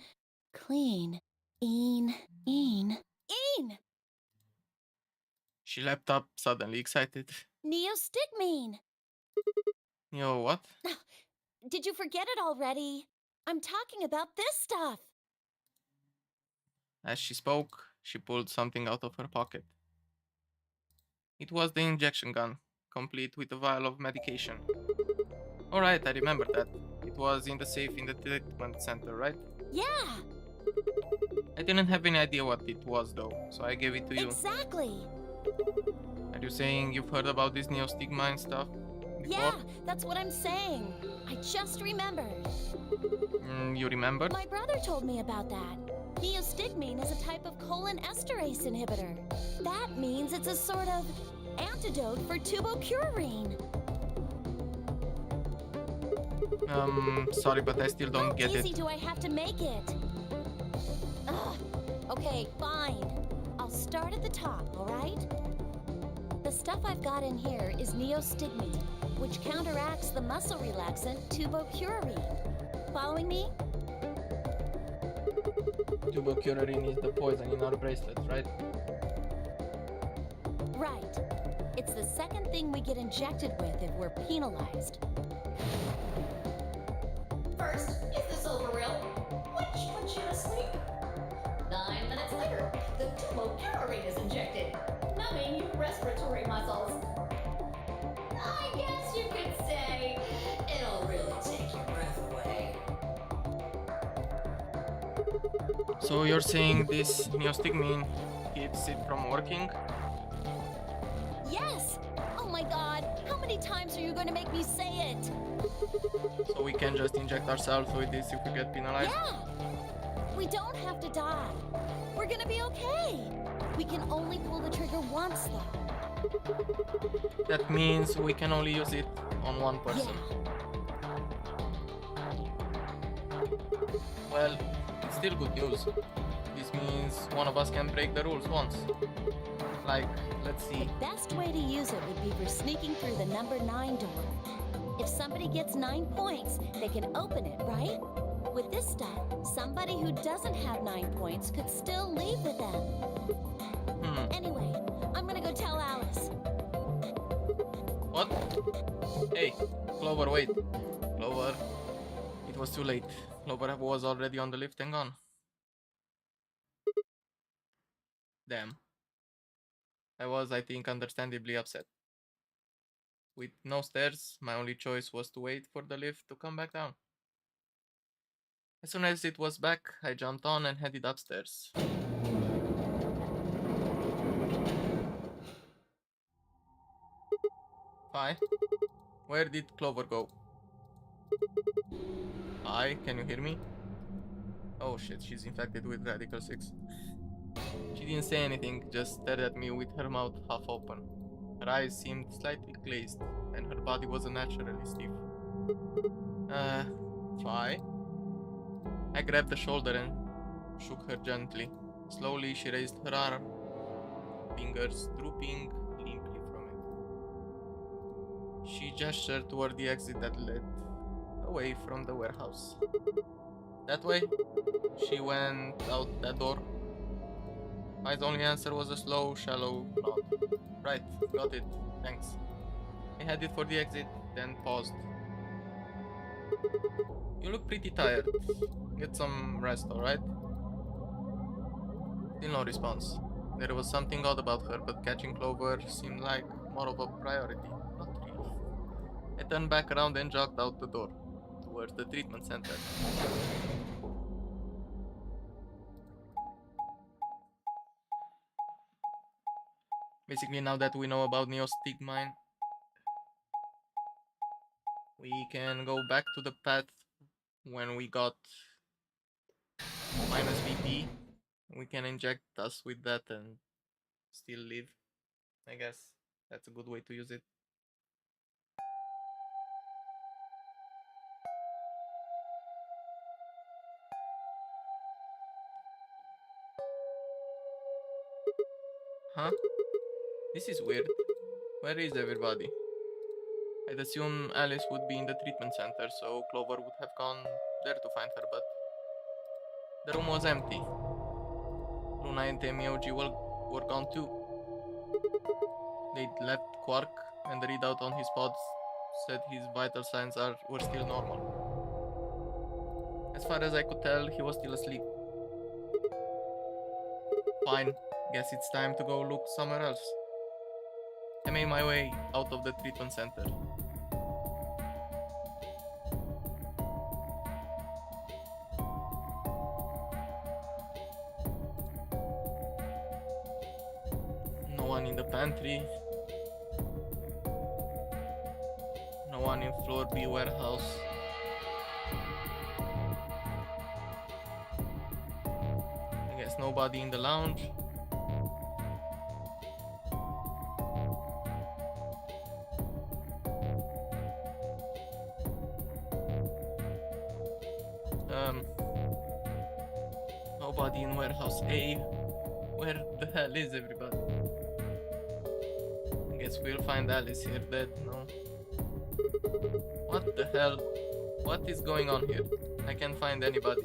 clean, een. She leapt up, suddenly excited. Neostigmine! Yo, what? Did you forget it already? I'm talking about this stuff. As she spoke, she pulled something out of her pocket. It was the injection gun, complete with a vial of medication. Alright, I remember that. It was in the safe in the treatment center, right? Yeah, I didn't have any idea what it was though, so I gave it to you. exactly. Are you saying you've heard about this neostigmine stuff before? Yeah, that's what I'm saying. I just remembered. You remember? My brother told me about that. Neostigmine is a type of colon esterase inhibitor. That means it's a sort of antidote for tubocurarine. Sorry, but I still don't get How easy it. do I have to make it? Ugh. Okay, fine. I'll start at the top, all right? The stuff I've got in here is neostigmine, which counteracts the muscle relaxant tubocurarine. Following me? Tubocurarine is the poison in our bracelets, right? Right. It's the second thing we get injected with if we're penalized. First, is this over real? Which puts you to sleep. 9 minutes later, the tubocurarine is injected, numbing your respiratory muscles. I guess you could say it'll really take your breath away. So you're saying this neostigmine keeps it from working? Yes! Oh my god, how many times are you going to make me say it? So we can just inject ourselves with this if we get penalized? Yeah! We don't have to die. We're gonna be okay. We can only pull the trigger once, though. That means we can only use it on one person. Well, it's still good news. This means one of us can break the rules once. Like, let's see. The best way to use it would be for sneaking through the number 9 door. If somebody gets 9 points, they can open it, right? With this stuff, somebody who doesn't have 9 points could still leave with them. Anyway, I'm gonna go tell Alice. What? Hey, Clover, wait. Clover, it was too late. Clover was already on the lift and gone. Damn. I was, I think, understandably upset. With no stairs, my only choice was to wait for the lift to come back down. As soon as it was back, I jumped on and headed upstairs. Hi. Where did Clover go? Hi, can you hear me? Oh shit, she's infected with Radical 6. She didn't say anything, just stared at me with her mouth half open. Her eyes seemed slightly glazed, and her body was unnaturally stiff. Why? I grabbed the shoulder and shook her gently. Slowly, she raised her arm, fingers drooping limply from it. She gestured toward the exit that led away from the warehouse. That way? She went out that door. My only answer was a slow, shallow nod. Right, got it, thanks. I headed for the exit, then paused. You look pretty tired. Get some rest, alright? Still no response. There was something odd about her, but catching Clover seemed like more of a priority. Not really. I turned back around and jogged out the door, towards the treatment center. Basically, now that we know about neostigmine, we can go back to the path when we got minus BP. We can inject us with that and still live. I guess that's a good way to use it. Huh? This is weird. Where is everybody? I'd assume Alice would be in the treatment center, so Clover would have gone there to find her, but the room was empty. Luna and Temioji were gone too. They'd left Quark, and the readout on his pods said his vital signs were still normal. As far as I could tell, he was still asleep. Fine, guess it's time to go look somewhere else. I made my way out of the treatment center. No one in the pantry. No one in floor B warehouse. I guess nobody in the lounge. Nobody in warehouse A. Where the hell is everybody? I guess we'll find Alice here dead, no? What the hell? What is going on here? I can't find anybody.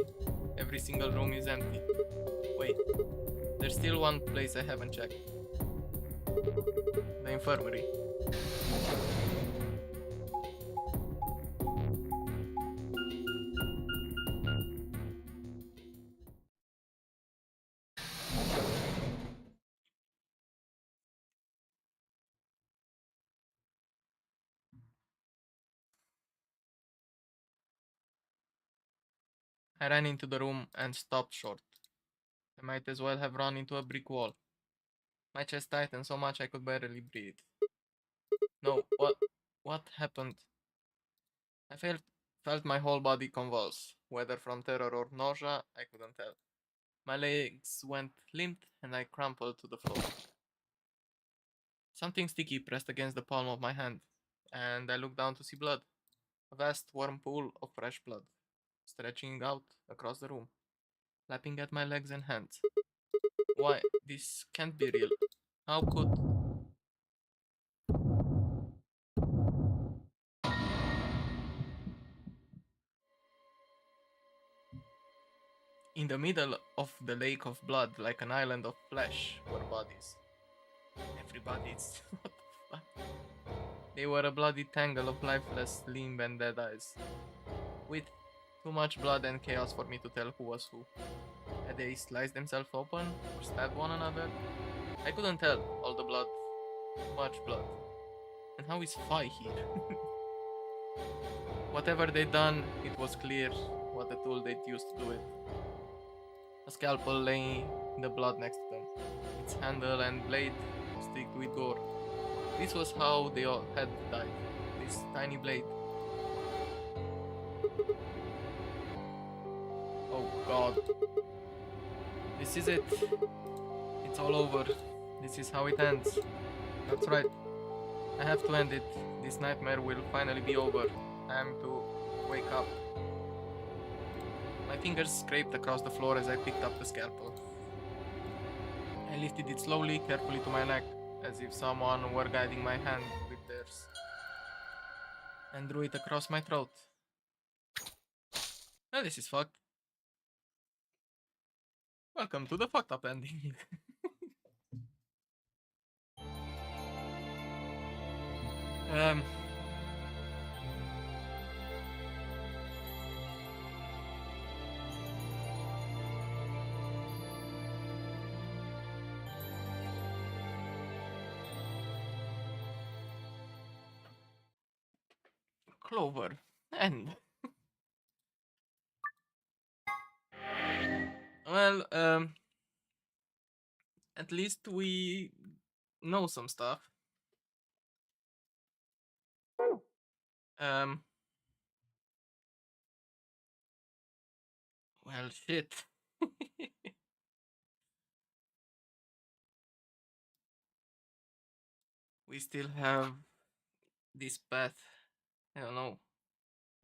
Every single room is empty. Wait, there's still one place I haven't checked. The infirmary. I ran into the room and stopped short. I might as well have run into a brick wall. My chest tightened so much I could barely breathe. No, what happened? I felt my whole body convulse. Whether from terror or nausea, I couldn't tell. My legs went limp and I crumpled to the floor. Something sticky pressed against the palm of my hand, and I looked down to see blood. A vast warm pool of fresh blood, stretching out across the room, lapping at my legs and hands. Why, this can't be real. How could... In the middle of the lake of blood, like an island of flesh, were bodies. Everybody's... what the fuck? They were a bloody tangle of lifeless limb and dead eyes. With Too much blood and chaos for me to tell who was who. Had they sliced themselves open or stabbed one another? I couldn't tell. All the blood. Too much blood. And how is Fi here? Whatever they'd done, it was clear what the tool they'd used to do it. A scalpel lay in the blood next to them. Its handle and blade streaked with gore. This was how they all had died. This tiny blade. Oh god. This is it. It's all over. This is how it ends. That's right. I have to end it. This nightmare will finally be over. Time to wake up. My fingers scraped across the floor as I picked up the scalpel. I lifted it slowly, carefully to my neck, as if someone were guiding my hand with theirs, and drew it across my throat. Well, this is fucked. Welcome to the fucked up ending. um... Clover. End. Well, at least we know some stuff. Um, well, shit. We still have this path. I don't know.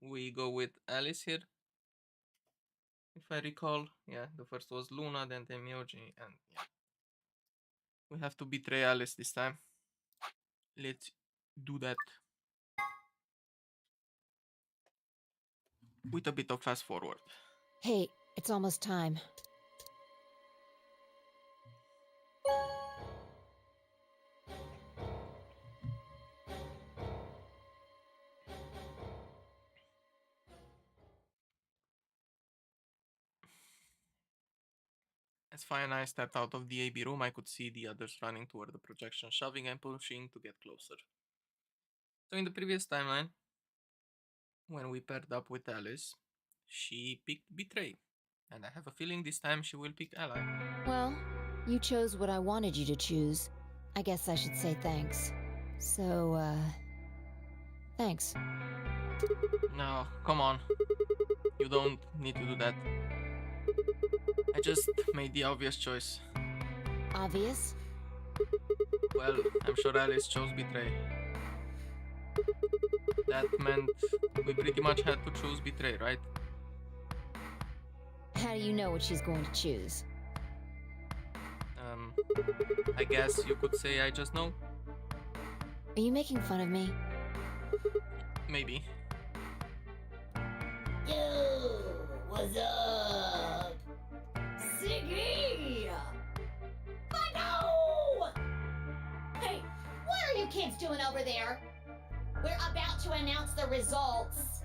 We go with Alice here. If I recall, yeah, the first was Luna, then Temioji, and yeah. We have to betray Alice this time. Let's do that. With a bit of fast forward. Hey, it's almost time. As Fi and I stepped out of the AB room, I could see the others running toward the projection, shoving and pushing to get closer. So in the previous timeline, when we paired up with Alice, she picked Betray. And I have a feeling this time she will pick Ally. Well, you chose what I wanted you to choose. I guess I should say thanks. So, thanks. No, come on. You don't need to do that. I just made the obvious choice. Obvious? Well, I'm sure Alice chose Betray. That meant we pretty much had to choose Betray, right? How do you know what she's going to choose? I guess you could say I just know. Are you making fun of me? Maybe. Yo, what's up? Siggy! I know! Hey, what are you kids doing over there? We're about to announce the results.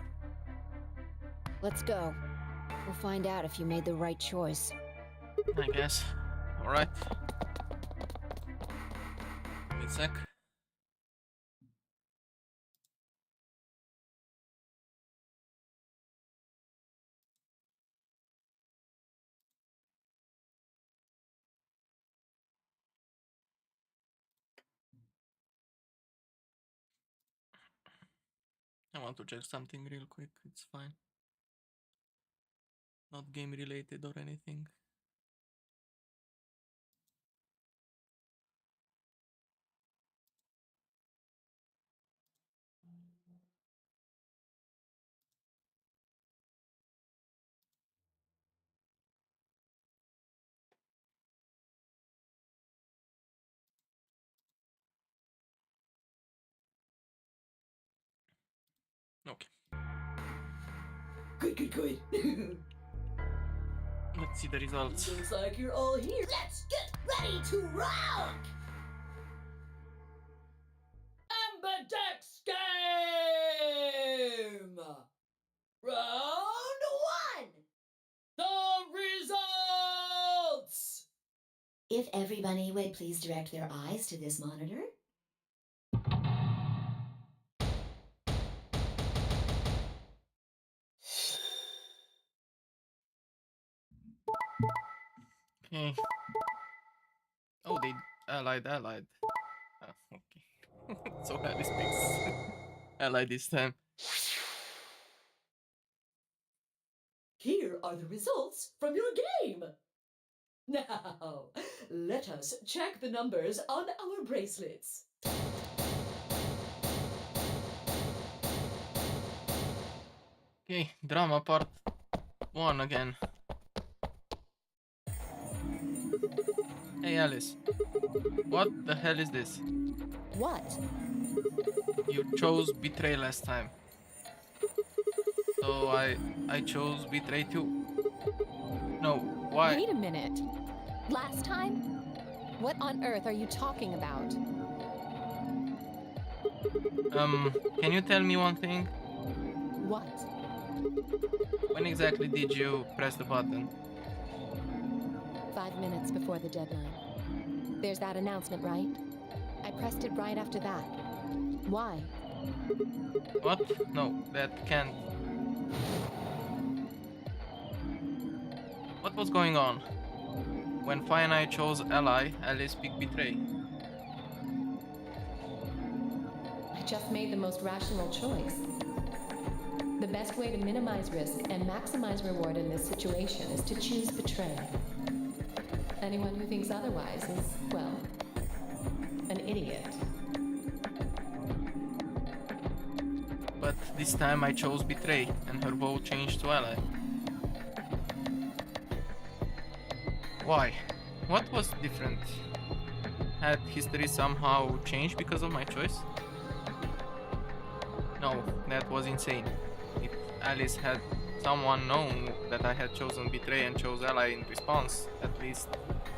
Let's go. We'll find out if you made the right choice. I guess. Alright. Wait a sec. I want to check something real quick, it's fine. Not game related or anything. Okay. Good. Let's see the results. Looks like you're all here. Let's get ready to rock! Ambidex game! Round Bunny would please direct their eyes to this monitor? Okay. Oh, they allied. Okay. So Alice picks allied this time. Here are the results from your game. Now, let us check the numbers on our bracelets. Okay, drama part 1 again. Hey Alice, what the hell is this? What? You chose betray last time. So I chose betray too. No, why? Wait a minute. Last time? What on earth are you talking about? Can you tell me one thing? What? When exactly did you press the button? 5 minutes before the deadline. There's that announcement, right? I pressed it right after that. Why? What? No, that can't. What was going on? When Fi and I chose ally, Alice picked betray. I just made the most rational choice. The best way to minimize risk and maximize reward in this situation is to choose betray. Anyone who thinks otherwise is, well, an idiot. But this time I chose betray, and her vote changed to ally. Why? What was different? Had history somehow changed because of my choice? No, that was insane. If Alice had someone known that I had chosen betray and chose ally in response, at least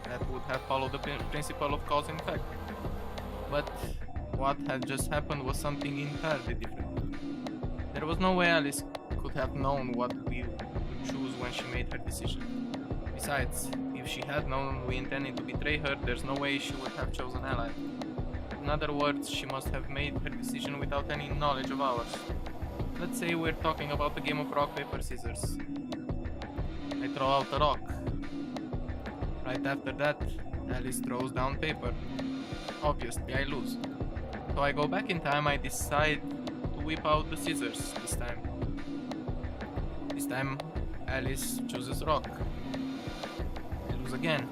that would have followed the principle of cause and effect. But what had just happened was something entirely different. There was no way Alice could have known what we would choose when she made her decision. Besides, if she had known we intended to betray her, there's no way she would have chosen ally. In other words, she must have made her decision without any knowledge of ours. Let's say we're talking about a game of rock, paper, scissors. I throw out a rock. Right after that, Alice throws down paper. Obviously, I lose. So I go back in time, I decide to whip out the scissors this time. This time, Alice chooses rock. I lose again.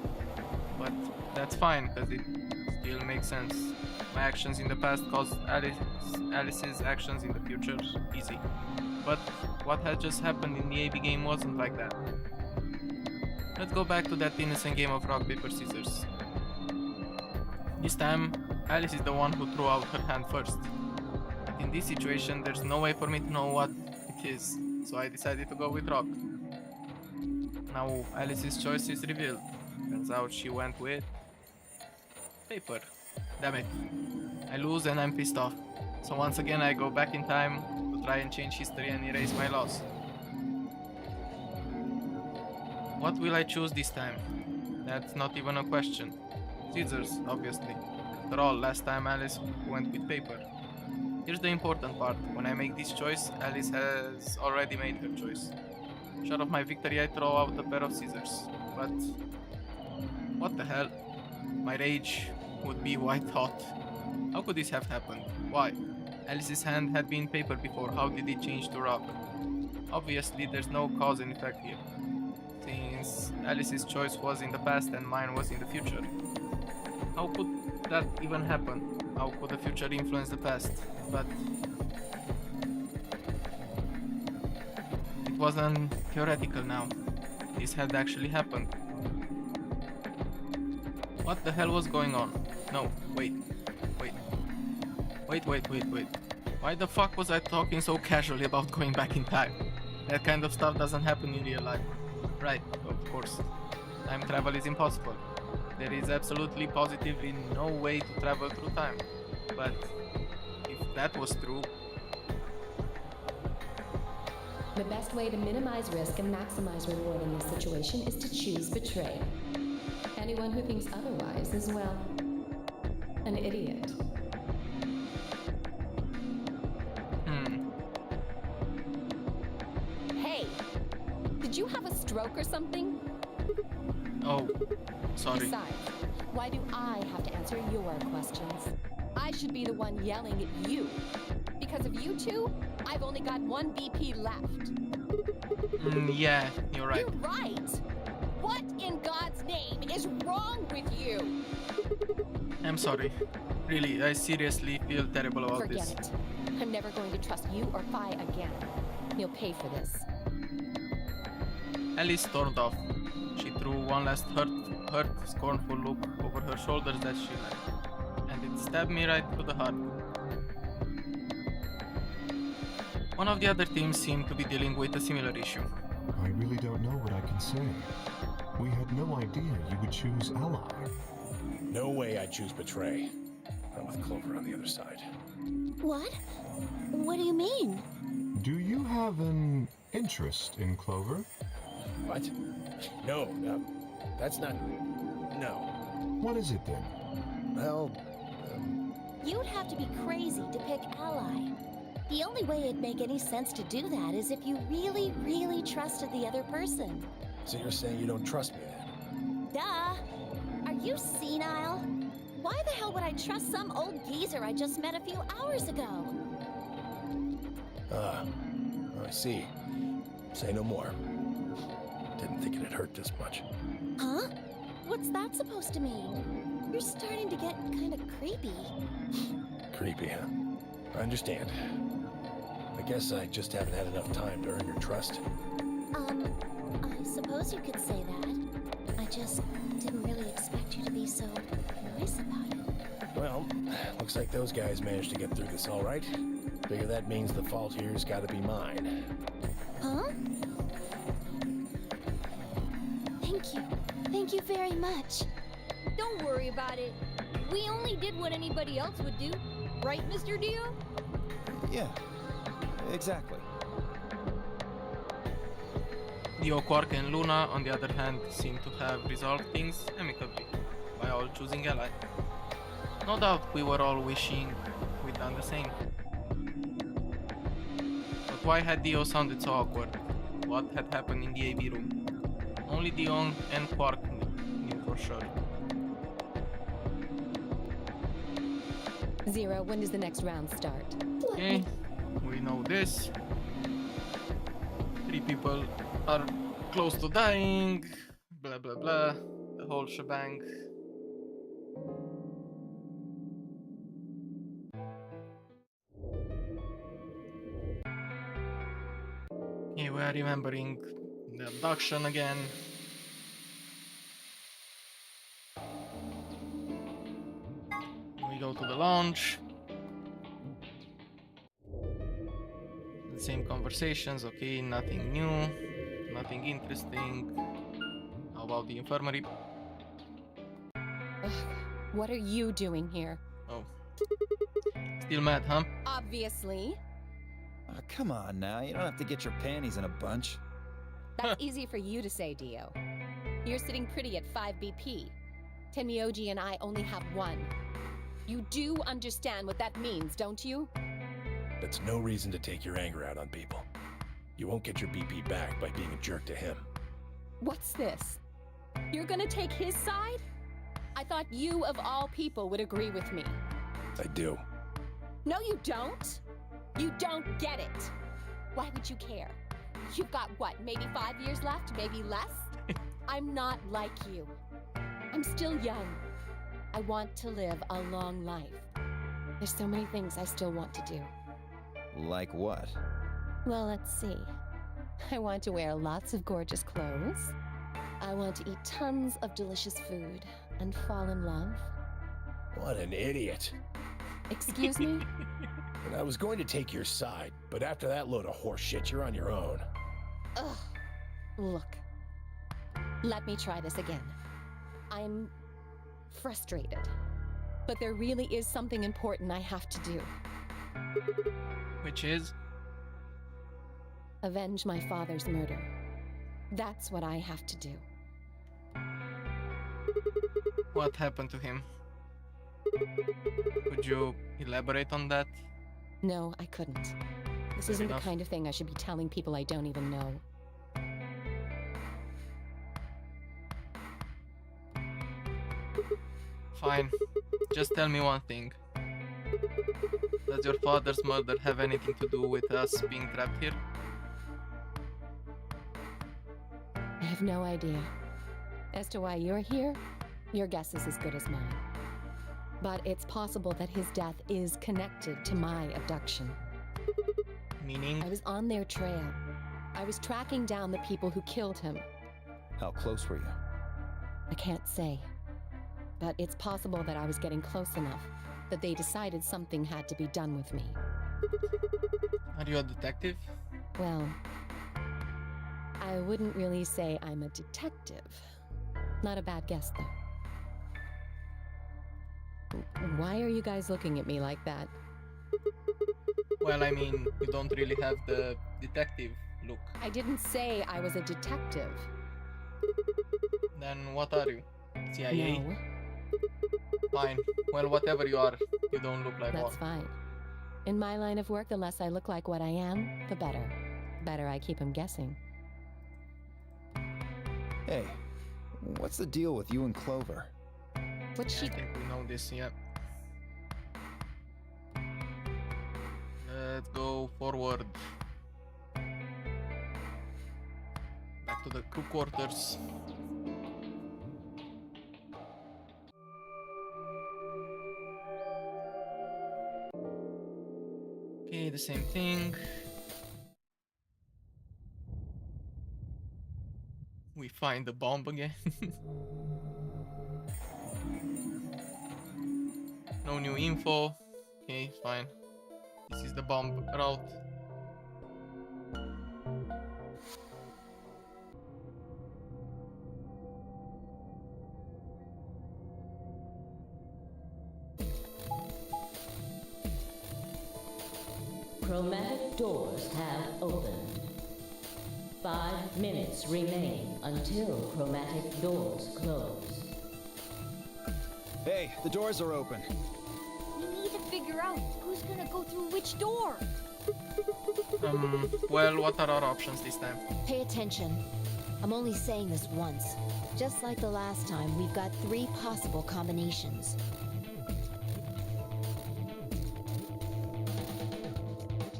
But that's fine, because it still makes sense. My actions in the past caused Alice's actions in the future easy. But what had just happened in the AB game wasn't like that. Let's go back to that innocent game of rock, paper, scissors. This time, Alice is the one who threw out her hand first. But in this situation, there's no way for me to know what it is, so I decided to go with rock. Now Alice's choice is revealed. Turns out she went with paper. Damn it. I lose and I'm pissed off. So once again I go back in time to try and change history and erase my loss. What will I choose this time? That's not even a question. Scissors, obviously. After all, last time Alice went with paper. Here's the important part. When I make this choice, Alice has already made her choice. Short of my victory, I throw out a pair of scissors. But what the hell? My rage would be white hot. How could this have happened? Why? Alice's hand had been paper before. How did it change to rock? Obviously, there's no cause and effect here, since Alice's choice was in the past and mine was in the future. How could that even happen? How could the future influence the past? But it wasn't theoretical now. This had actually happened. What the hell was going on? No, wait. Why the fuck was I talking so casually about going back in time? That kind of stuff doesn't happen in real life. Right, of course. Time travel is impossible. There is absolutely positively no way to travel through time. But if that was true... The best way to minimize risk and maximize reward in this situation is to choose betray. Anyone who thinks otherwise is, well, an idiot. Hey, did you have a stroke or something? Oh, sorry. Besides, why do I have to answer your questions? I should be the one yelling at you. Because of you two, I've only got one BP left. Yeah, you're right. You're right! What in God's name is wrong with you? I'm sorry. Really, I seriously feel terrible about Forget this. it. I'm never going to trust you or Phi again. You'll pay for this. Alice stormed off. She threw one last hurt, scornful look over her shoulders as she left, and it stabbed me right through the heart. One of the other teams seemed to be dealing with a similar issue. I really don't know what I can say. We had no idea you would choose Ally. No way I'd choose Betray. Not with Clover on the other side. What? What do you mean? Do you have an interest in Clover? What? No, that's not... No. What is it then? Well, You'd have to be crazy to pick Ally. The only way it'd make any sense to do that is if you really, really trusted the other person. so you're saying you don't trust me then? Duh! Are you senile? Why the hell would I trust some old geezer I just met a few hours ago? I see. Say no more. Didn't think it'd hurt this much. Huh? What's that supposed to mean? You're starting to get kind of creepy. Creepy, huh? I understand. I guess I just haven't had enough time to earn your trust. I suppose you could say that. I just didn't really expect you to be so nice about it. Well, looks like those guys managed to get through this all right. Figure that means the fault here's gotta be mine. Huh? Thank you. Thank you very much. Don't worry about it. We only did what anybody else would do. Right, Mr. Dio? Yeah, exactly. Dio, Quark, and Luna, on the other hand, seem to have resolved things amicably by all choosing Ally. No doubt we were all wishing we'd done the same. But why had Dio sounded so awkward? What had happened in the AV room? Only Dio and Quark knew for sure. Zero, when does the next round start? Okay, we know this. 3 people are close to dying. Blah blah blah. The whole shebang. Okay, we are remembering the abduction again. We go to the lounge. The same conversations, okay, nothing new, nothing interesting. How about the infirmary? Ugh, what are you doing here? Oh. Still mad, huh? Obviously. Oh, come on now, you don't have to get your panties in a bunch. That's easy for you to say, Dio. You're sitting pretty at 5 BP. Tenmyoji and I only have 1. You do understand what that means, don't you? That's no reason to take your anger out on people. You won't get your BP back by being a jerk to him. What's this? You're gonna take his side? I thought you, of all people, would agree with me. I do. No, you don't. You don't get it. Why would you care? You've got what, maybe 5 years left, maybe less? I'm not like you. I'm still young. I want to live a long life. There's so many things I still want to do. Like what? Well, let's see. I want to wear lots of gorgeous clothes. I want to eat tons of delicious food and fall in love. What an idiot. Excuse me? And I was going to take your side, but after that load of horse shit, you're on your own. Ugh. Look. Let me try this again. I'm frustrated. But there really is something important I have to do. Which is? Avenge my father's murder. That's what I have to do. What happened to him? Could you elaborate on that? No, I couldn't. This Fair isn't the enough. kind of thing I should be telling people I don't even know. Fine. Just tell me one thing. Does your father's murder have anything to do with us being trapped here? I have no idea. As to why you're here, your guess is as good as mine. But it's possible that his death is connected to my abduction. Meaning? I was on their trail. I was tracking down the people who killed him. How close were you? I can't say. But it's possible that I was getting close enough that they decided something had to be done with me. Are you a detective? Well, I wouldn't really say I'm a detective. Not a bad guess, though. Why are you guys looking at me like that? Well, I mean, you don't really have the detective look. I didn't say I was a detective. Then what are you? CIA? No, Fine. Well, whatever you are, you don't look like that's one. fine. In my line of work, the less I look like what I am, the better. The better I keep them guessing. Hey, what's the deal with you and Clover? What's I she... think we know this, yeah. Let's go forward. Back to the crew quarters. Okay, the same thing. We find the bomb again. No new info. Okay, fine. This is the bomb route. Chromatic doors have opened. 5 minutes remain until chromatic doors close. Hey, the doors are open. We need to figure out who's gonna go through which door. Well, what are our options this time? Pay attention. I'm only saying this once. Just like the last time, we've got 3 possible combinations.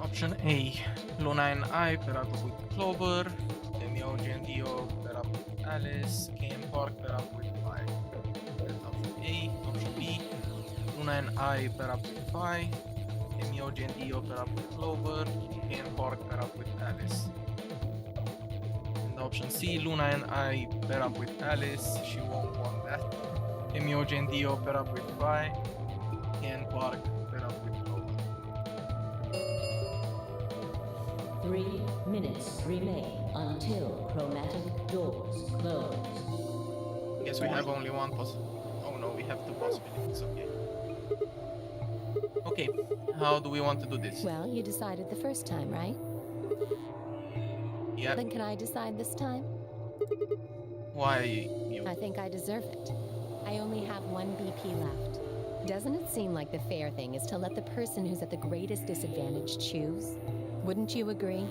Option A. Luna and I pair up with Clover. Demi-OG and Dio pair up with Alice. Kay and Park pair up with Vi. That's option A. Option B. Luna and I pair up with Vi. Demi-OG and Dio pair up with Clover. Kay and Park pair up with Alice. And option C. Luna and I pair up with Alice. She won't want that. Demi-OG and Dio pair up with Vi. Kay and Park pair up with Clover. 3 minutes remain until chromatic doors close. Guess we have only one Oh no, we have 2 possibilities, okay. Okay, how do we want to do this? Well, you decided the first time, right? Yeah, Then can I decide this time? why you? I think I deserve it. I only have 1 BP left. Doesn't it seem like the fair thing is to let the person who's at the greatest disadvantage choose? Wouldn't you agree?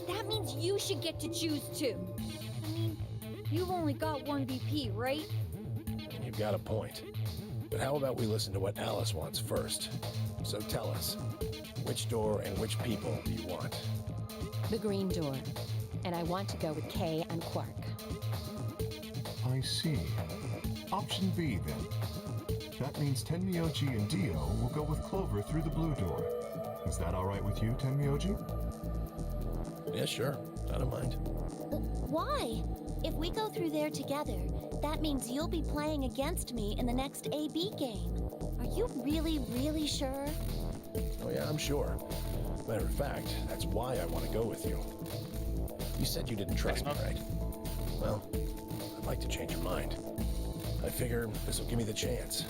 That means you should get to choose too. I mean, you've only got 1 BP, right? You've got a point. But how about we listen to what Alice wants first? So tell us, which door and which people do you want? The green door. And I want to go with Kay and Quark. I see. Option B, then. That means Tenmyoji and Dio will go with Clover through the blue door. Is that all right with you, Tenmyoji? Yeah, sure. I don't mind. Why? If we go through there together, that means you'll be playing against me in the next AB game. Are you really, really sure? Oh yeah, I'm sure. Matter of fact, that's why I want to go with you. You said you didn't trust me, right? Well, I'd like to change your mind. I figure this will give me the chance.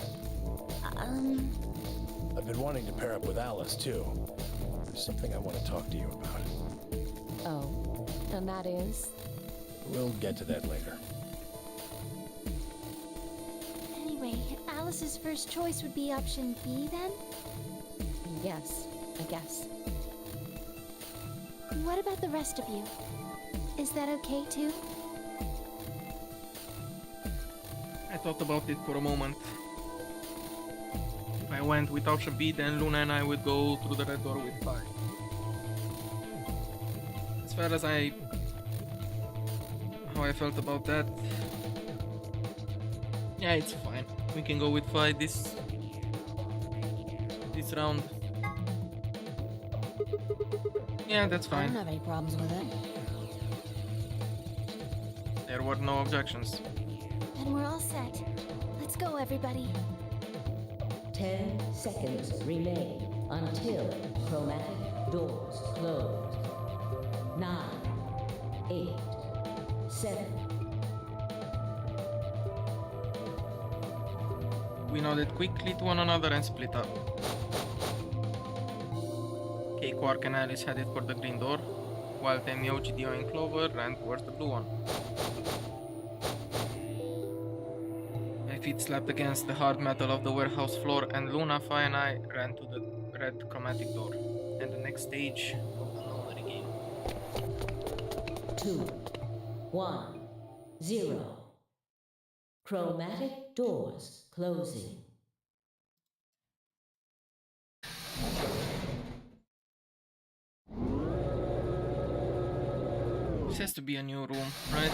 I've been wanting to pair up with Alice, too. There's something I want to talk to you about. Oh, and that is? We'll get to that later. Anyway, Alice's first choice would be option B then? Yes, I guess. What about the rest of you? Is that okay too? I thought about it for a moment. If I went with option B, then Luna and I would go through the red door with 5. As far as how I felt about that, yeah, it's fine. We can go with 5 this round. Yeah, that's I fine. don't have any problems with it. There were no objections. Then we're all set. Let's go, everybody. 10 seconds remain until chromatic doors close. 9, 8, 7. We nodded quickly to one another and split up. Okay, Quark and Alice headed for the green door, while Temio, Dio, and Clover ran towards the blue one. My feet slapped against the hard metal of the warehouse floor, and Luna, Fi, and I ran to the red chromatic door, and the next stage of the Nonary game. 2, 1, 0. Chromatic doors closing. This has to be a new room, right?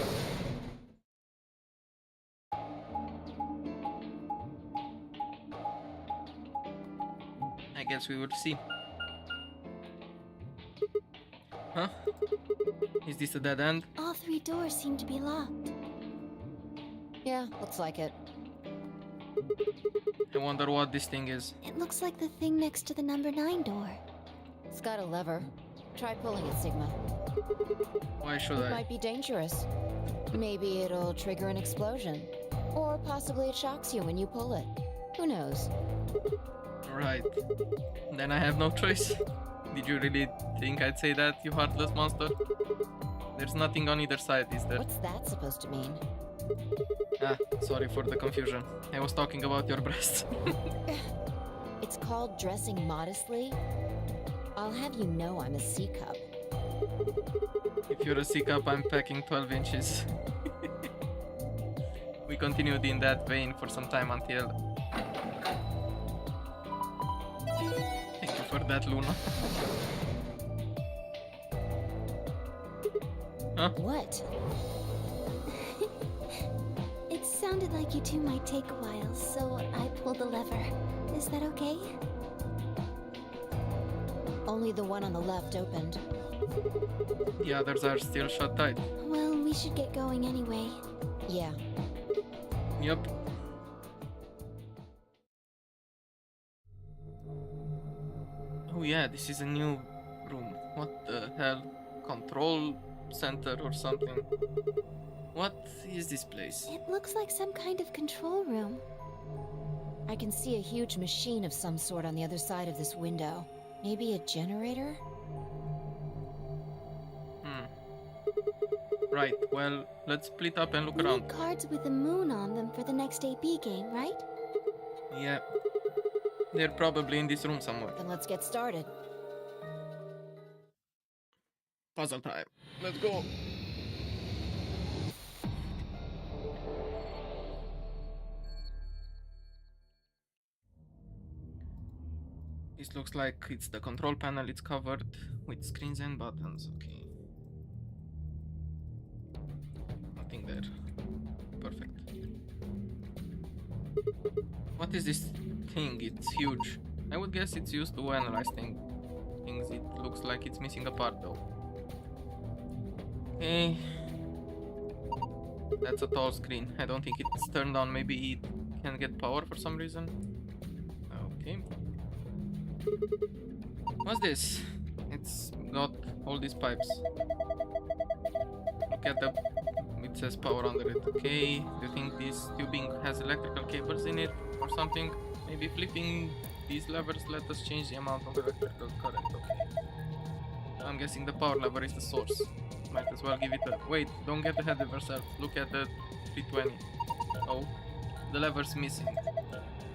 I guess we will see. Huh? Is this a dead end? All 3 doors seem to be locked. Yeah, looks like it. I wonder what this thing is. It looks like the thing next to the number 9 door. It's got a lever. Try pulling it, Sigma. Why should It I? might be dangerous. Maybe it'll trigger an explosion. Or possibly it shocks you when you pull it. Who knows? Right. Then I have no choice. Did you really think I'd say that, you heartless monster? There's nothing on either side, is there? What's that supposed to mean? Ah, sorry for the confusion. I was talking about your breasts. It's called dressing modestly. I'll have you know I'm a C-cup. If you're a C-cup, I'm packing 12 inches. We continued in that vein for some time until... Thank you for that, Luna. Huh? What? It sounded like you two might take a while, so I pulled the lever. Is that okay? Only the one on the left opened. The others are still shut tight. Well, we should get going anyway. Yeah. Yup. Oh yeah, this is a new room. What the hell? Control center or something? What is this place? It looks like some kind of control room. I can see a huge machine of some sort on the other side of this window. Maybe a generator? Right, well, let's split up and look We around. need cards with the moon on them for the next AB game, right? Yeah. They're probably in this room somewhere. Then let's get started. Puzzle time. Let's go. This looks like it's the control panel. It's covered with screens and buttons. Okay. Nothing there. Perfect. What is this thing? It's huge. I would guess it's used to analyze things. It looks like it's missing a part though. Okay. That's a tall screen. I don't think it's turned on. Maybe it can get power for some reason. Okay. What's this? It's got all these pipes. Look at the... It says power under it. Okay. Do you think this tubing has electrical cables in it or something? Maybe flipping these levers let us change the amount of electrical current. Okay. I'm guessing the power lever is the source. Might as well give it a... Wait, don't get ahead of yourself. Look at the 320. Oh. the lever's missing.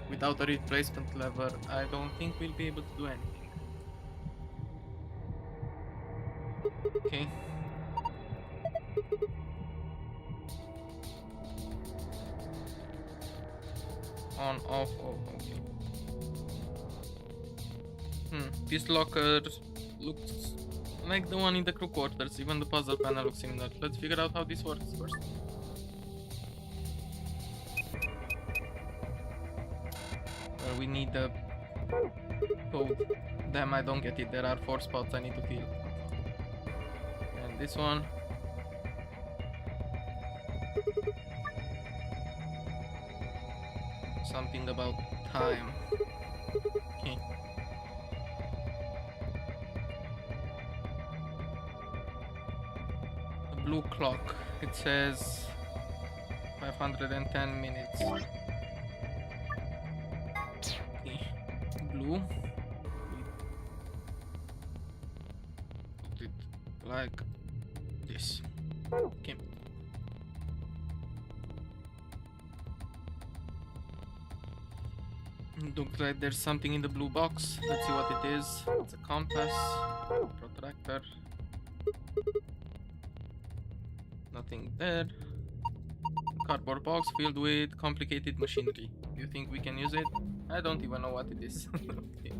Without a replacement lever, I don't think we'll be able to do anything. Okay. On, off, oh, okay. This locker looks like the one in the crew quarters. Even the puzzle panel looks similar. Let's figure out how this works first. Well, we need the code. Damn, I don't get it. There are 4 spots I need to fill. And this one. Something about time. Okay. The blue clock. It says 510 minutes. Okay. Blue. Put it like this. Okay. Looks like there's something in the blue box. Let's see what it is. It's a compass, protractor. Nothing there. Cardboard box filled with complicated machinery. Do you think we can use it? I don't even know what it is. Okay.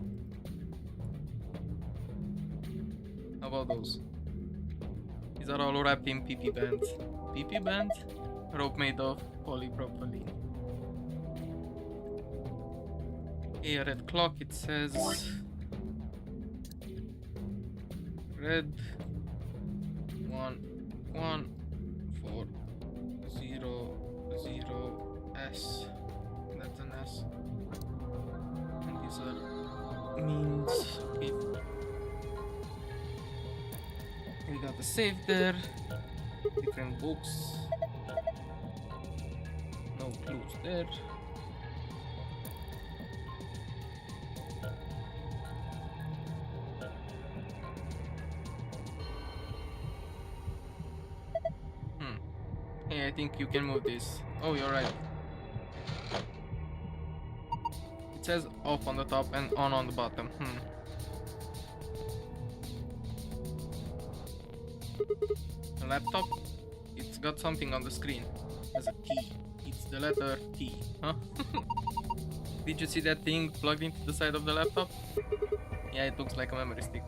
How about those? These are all wrapped in PP bands. PP band? Rope made of polypropylene. A red clock, it says red 1140S. That's an S. And these are means. Okay. We got the safe there. Different books. No clues there. Hey, I think you can move this. Oh, you're right. It says off on the top and on the bottom. The laptop, it's got something on the screen. There's a T. It's the letter T. Huh? Did you see that thing plugged into the side of the laptop? Yeah, it looks like a memory stick.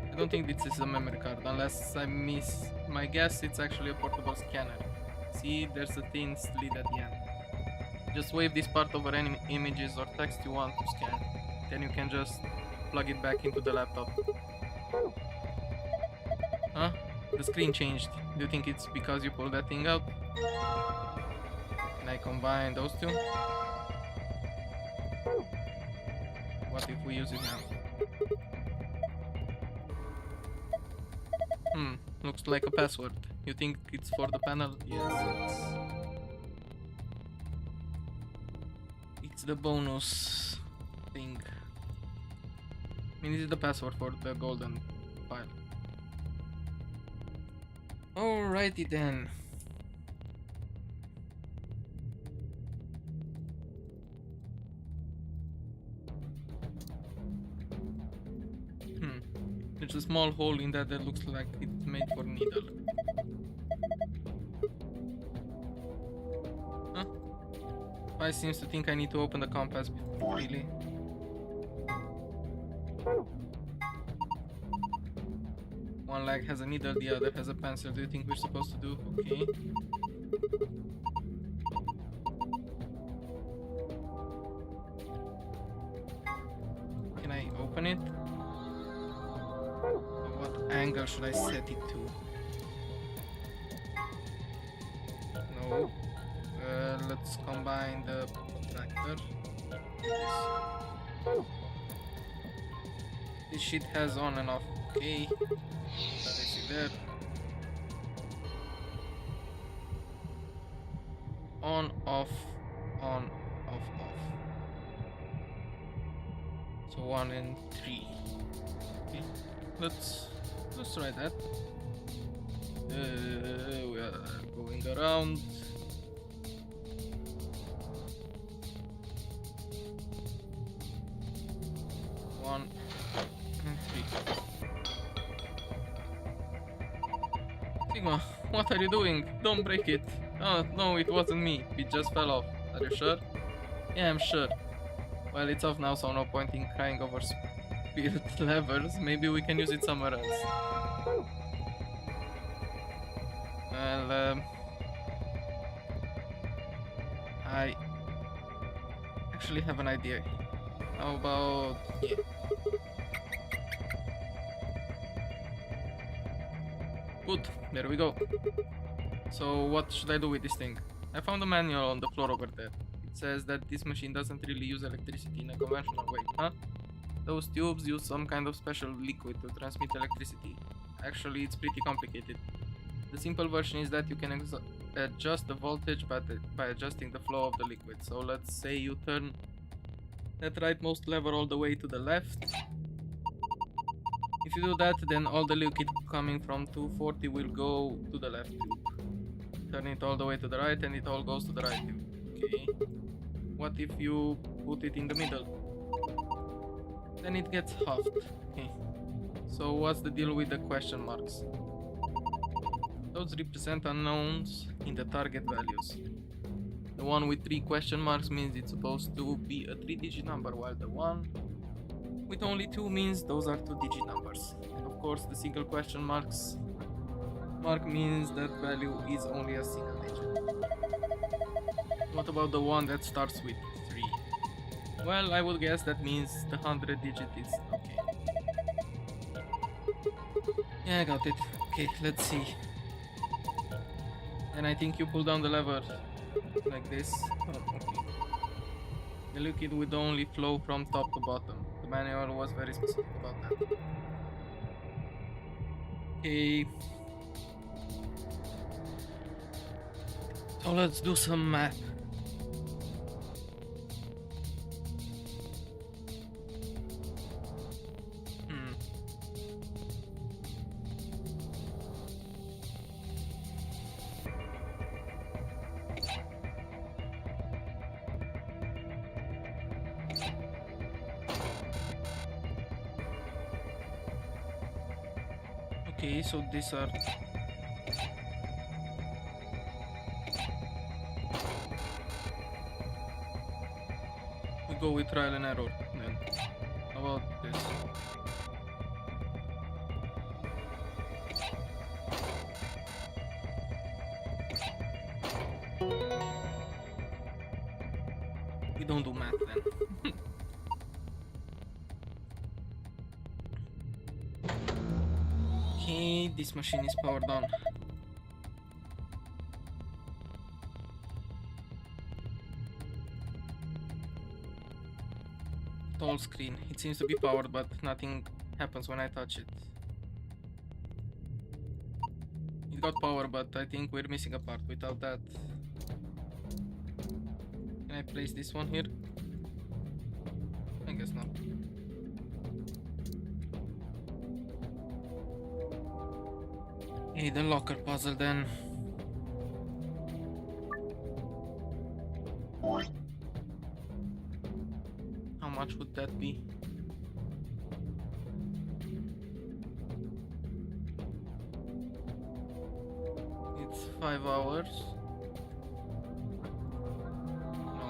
I don't think this is a memory card, unless I miss my guess. It's actually a portable scanner. See, there's a thin slit at the end. Just wave this part over any images or text you want to scan. Then you can just plug it back into the laptop. Huh? The screen changed. Do you think it's because you pulled that thing out? Can I combine those two? What if we use it now? Looks like a password. You think it's for the panel? Yes, it's the bonus thing. I mean, this is the password for the golden file. Alrighty then. There's a small hole in that looks like it's made for needle. Huh? I seems to think I need to open the compass. Really? One leg has a needle, the other has a pencil. Do you think we're supposed to do? Okay. Can I open it? What angle should I set it to? No. Let's combine the protractor. This shit has on and off. Okay. Place it there. On, off, on, off, off. So 1 and 3. Okay. Let's try that. We are going around. One and three. Sigma, what are you doing? Don't break it. Oh, no, it wasn't me. It just fell off. Are you sure? Yeah, I'm sure. Well, it's off now, so no point in crying over spirit levers. Maybe we can use it somewhere else. Well, I actually have an idea. How about here? Good, there we go. So what should I do with this thing? I found a manual on the floor over there. It says that this machine doesn't really use electricity in a conventional way, huh? Those tubes use some kind of special liquid to transmit electricity. Actually, it's pretty complicated. The simple version is that you can adjust the voltage by adjusting the flow of the liquid. So let's say you turn that rightmost lever all the way to the left. If you do that, then all the liquid coming from 240 will go to the left tube. Turn it all the way to the right and it all goes to the right tube. Okay. What if you put it in the middle? Then it gets halved. Okay. So what's the deal with the question marks? Those represent unknowns in the target values. The one with 3 question marks means it's supposed to be a 3-digit number, while the one with only 2 means those are 2-digit numbers. And of course, the single question mark means that value is only a single digit. What about the one that starts with 3? Well, I would guess that means the 100 digit is okay. Yeah, I got it. Okay, let's see. And I think you pull down the lever like this. Oh, okay. The liquid would only flow from top to bottom. The manual was very specific about that. Okay. So let's do some math. Okay, so these are we go with trial and error then. How about this? We don't do math then. Okay, this machine is powered on. Tall screen. It seems to be powered, but nothing happens when I touch it. It got power, but I think we're missing a part. Without that, can I place this one here? I guess not. Okay, the locker puzzle then. How much would that be? It's 5 hours. No.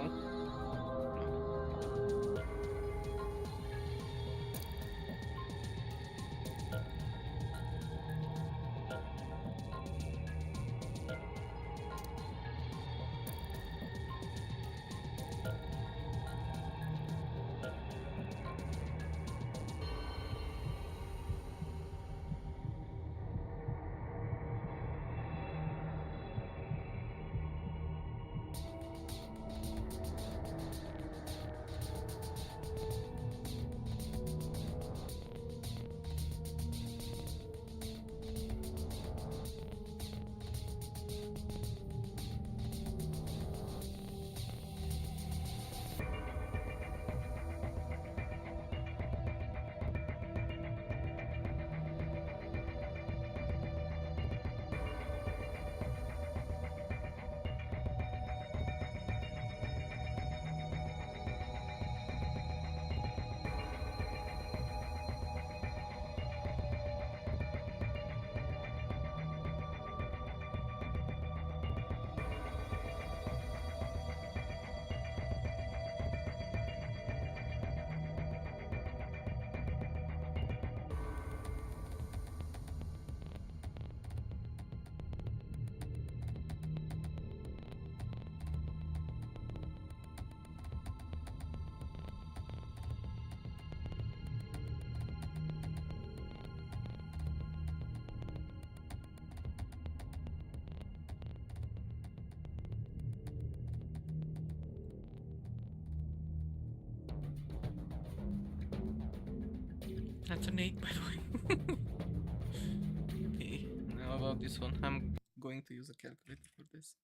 That's an 8, by the way. Okay, now about this one. I'm going to use a calculator for this.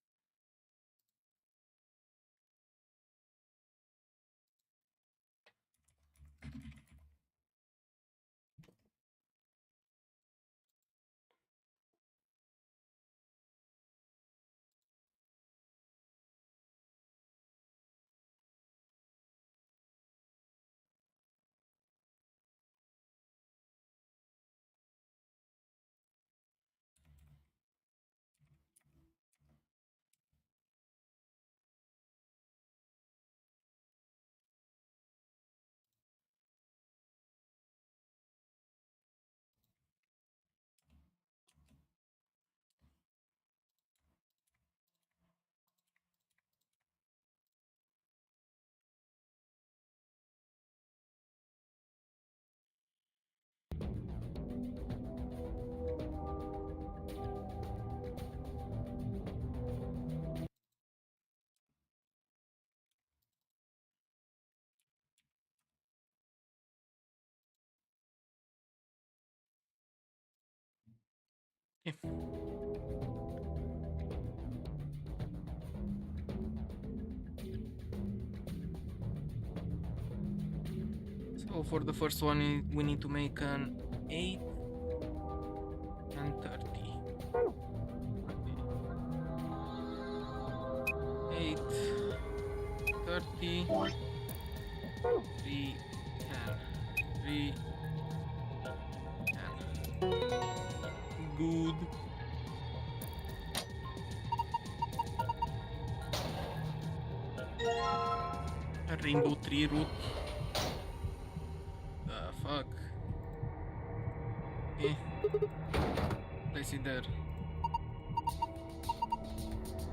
Okay. So for the first one, we need to make an 8 and 30. 8, 30, 3, 10, 3, 10. Good. A rainbow tree root. Fuck. Okay. Place it there.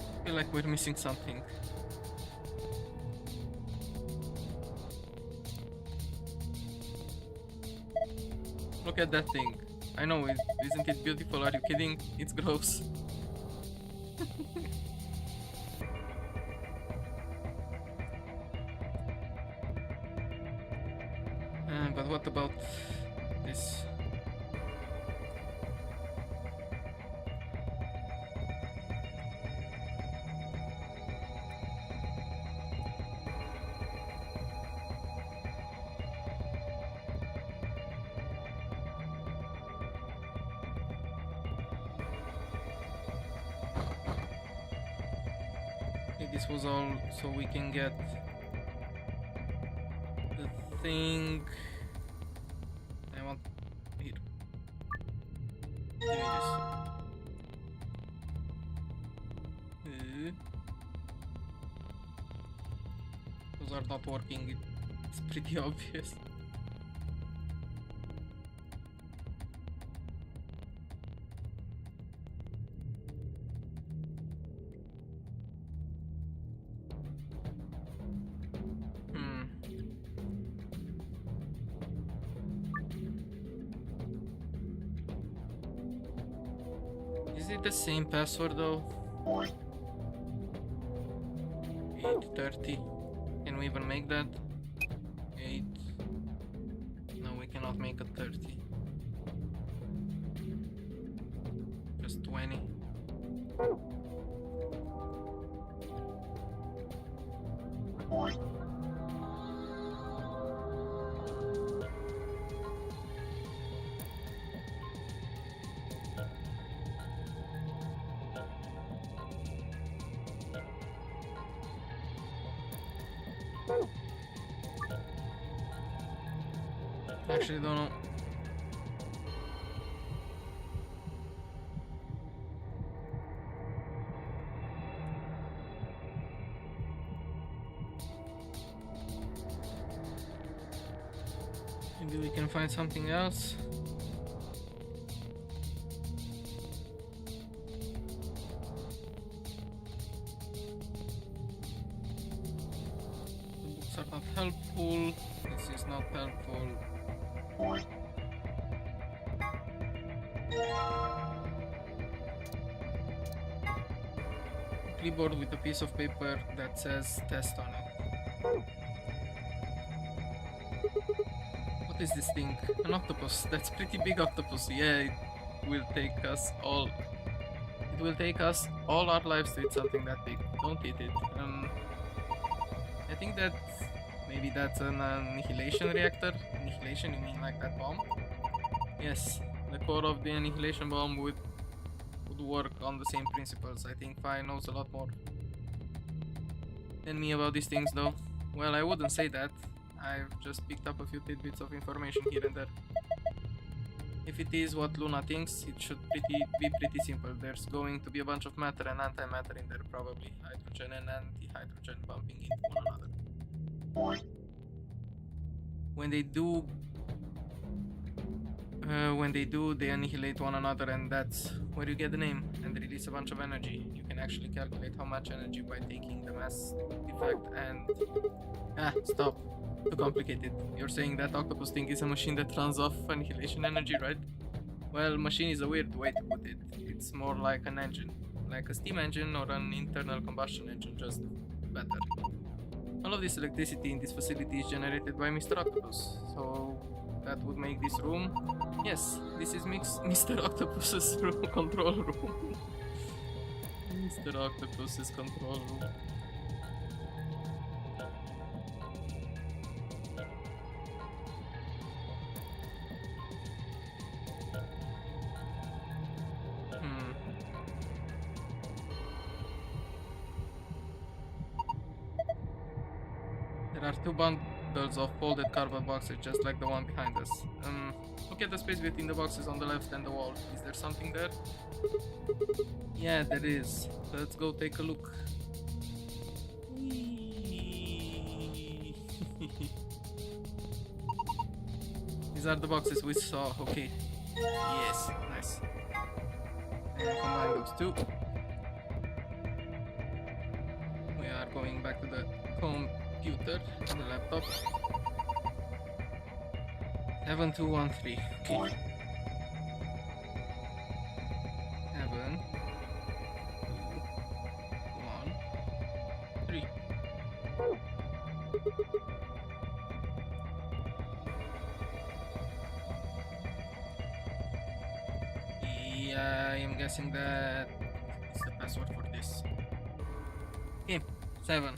I feel like we're missing something. Look at that thing. I know it. Isn't it beautiful? Are you kidding? It's gross. But what about this? Okay, this was all so we can get the thing I want. Here, give me this. Those are not working. It's pretty obvious. Is it the same password though? 830. Can we even make that? 8. No, we cannot make a 30. Just 20. Actually, don't know. Maybe we can find something else. The books are not helpful. This is not helpful. Clipboard with a piece of paper that says test on it. What is this thing? An octopus. That's pretty big octopus. Yeah, it will take us all. It will take us all our lives to eat something that big. Don't eat it. I think that maybe that's an annihilation reactor. Annihilation, you mean like that bomb? Yes, the core of the annihilation bomb would work on the same principles. I think Fi knows a lot more than me about these things though. Well, I wouldn't say that. I've just picked up a few tidbits of information here and there. If it is what Luna thinks, it should be pretty simple. There's going to be a bunch of matter and antimatter in there, probably. Hydrogen and anti-hydrogen bumping into one another. When they do, they annihilate one another, and that's where you get the name and release a bunch of energy. You can actually calculate how much energy by taking the mass effect and... stop. Too complicated. You're saying that octopus thing is a machine that runs off annihilation energy, right? Well, machine is a weird way to put it. It's more like an engine. Like a steam engine or an internal combustion engine, just better. All of this electricity in this facility is generated by Mr. Octopus, so that would make this room... Yes, this is Mr. Octopus's control room. Mr. Octopus's control room. There are two bundles of folded cardboard boxes just like the one behind us. Look at the space between the boxes on the left and the wall. Is there something there? Yeah, there is. Let's go take a look. These are the boxes we saw. Okay. Yes, nice. And combine those two. We are going back to the computer, the laptop. 7213. Okay. 7, 2, 1, 3. Yeah, I'm guessing that is the password for this. Okay, 7.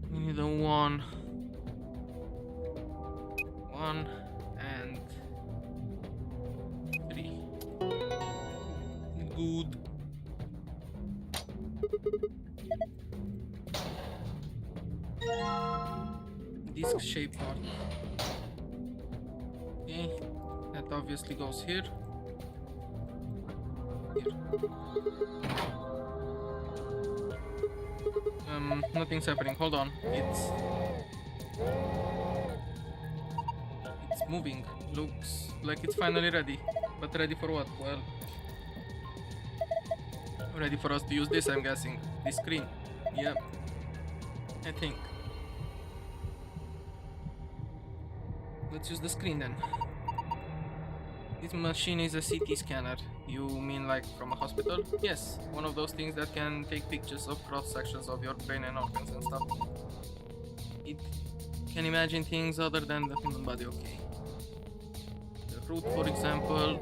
We need a 1 and 3. Good. Disc shape part. Okay, that obviously goes here. Nothing's happening. Hold on. It's moving. Looks like it's finally ready. But ready for what? Well, ready for us to use this, I'm guessing. This screen. Yep. I think. Let's use the screen then. This machine is a CT scanner. You mean like from a hospital? Yes, one of those things that can take pictures of cross sections of your brain and organs and stuff. It can imagine things other than the human body, okay. The root, for example.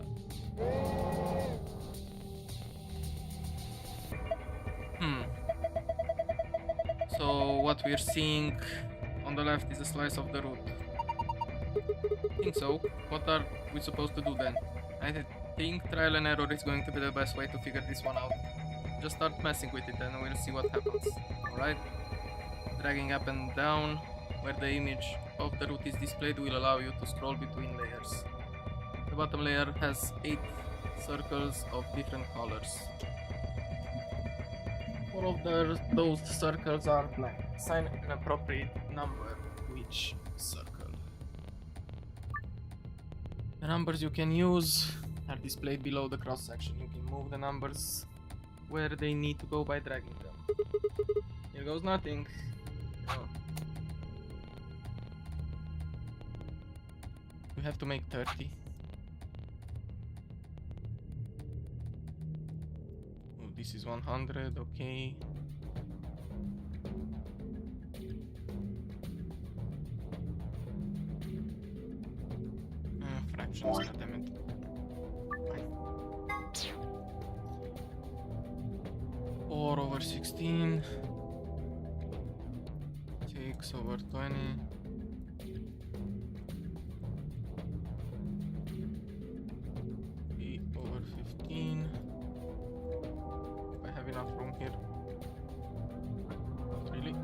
So what we're seeing on the left is a slice of the root. I think so. What are we supposed to do then? I think trial and error is going to be the best way to figure this one out. Just start messing with it and we'll see what happens. Alright? Dragging up and down where the image of the root is displayed will allow you to scroll between layers. The bottom layer has 8 circles of different colors. 4 of those circles are blank. Assign an appropriate number to each circle. The numbers you can use are displayed below the cross section. You can move the numbers where they need to go by dragging them. Here goes nothing. Oh. You have to make 30. Oh, this is 100, okay. Fractions, goddammit. 4/16. 6/20. 3/15. I have enough room here. Not really.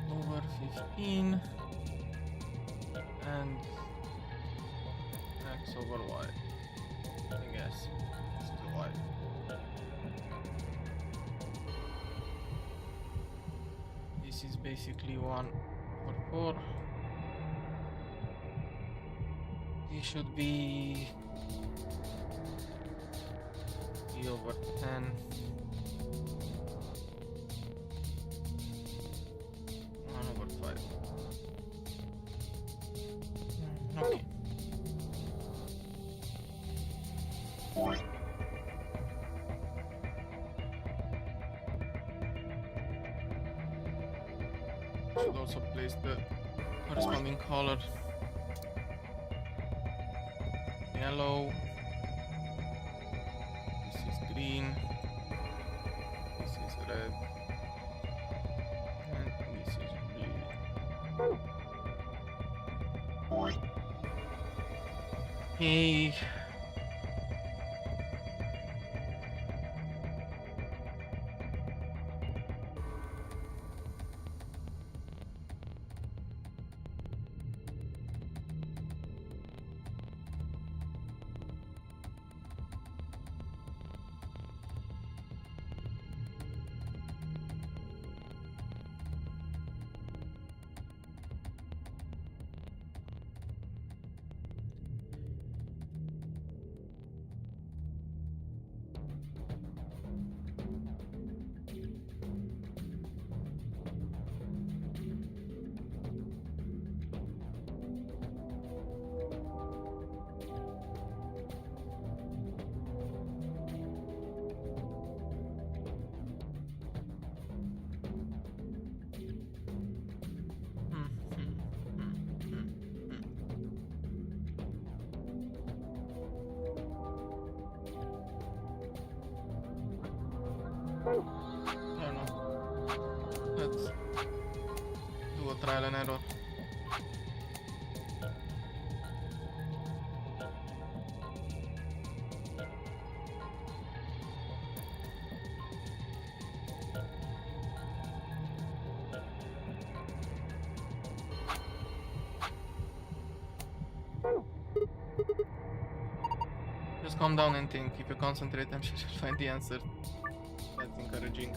3/15 and x/y. I guess still y. This is basically 1/4. This should be 3/10. 1/5. Okay. Should also place the corresponding color. Yellow. This is green. This is red. And this is blue. Hey. I don't know. Let's do a trial and error. Just calm down and think. If you concentrate, I'm sure you'll find the answer. That's encouraging.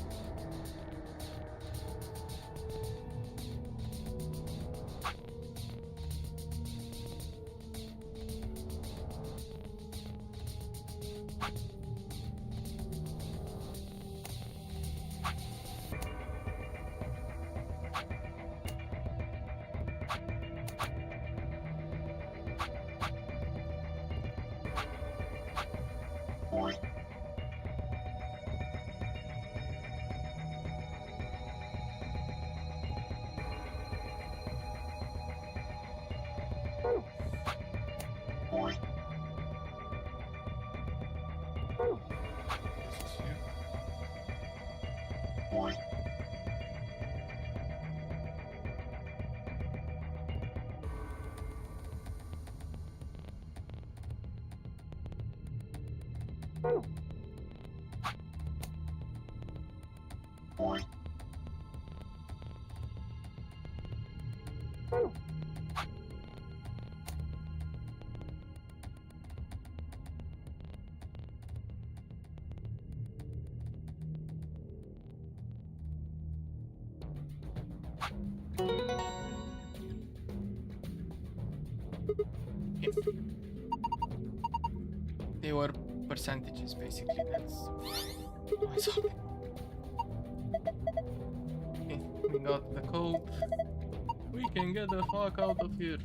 This is here. Yes. They were percentages, basically. That's why I saw them. Okay, we got the code. We can get the fuck out of here.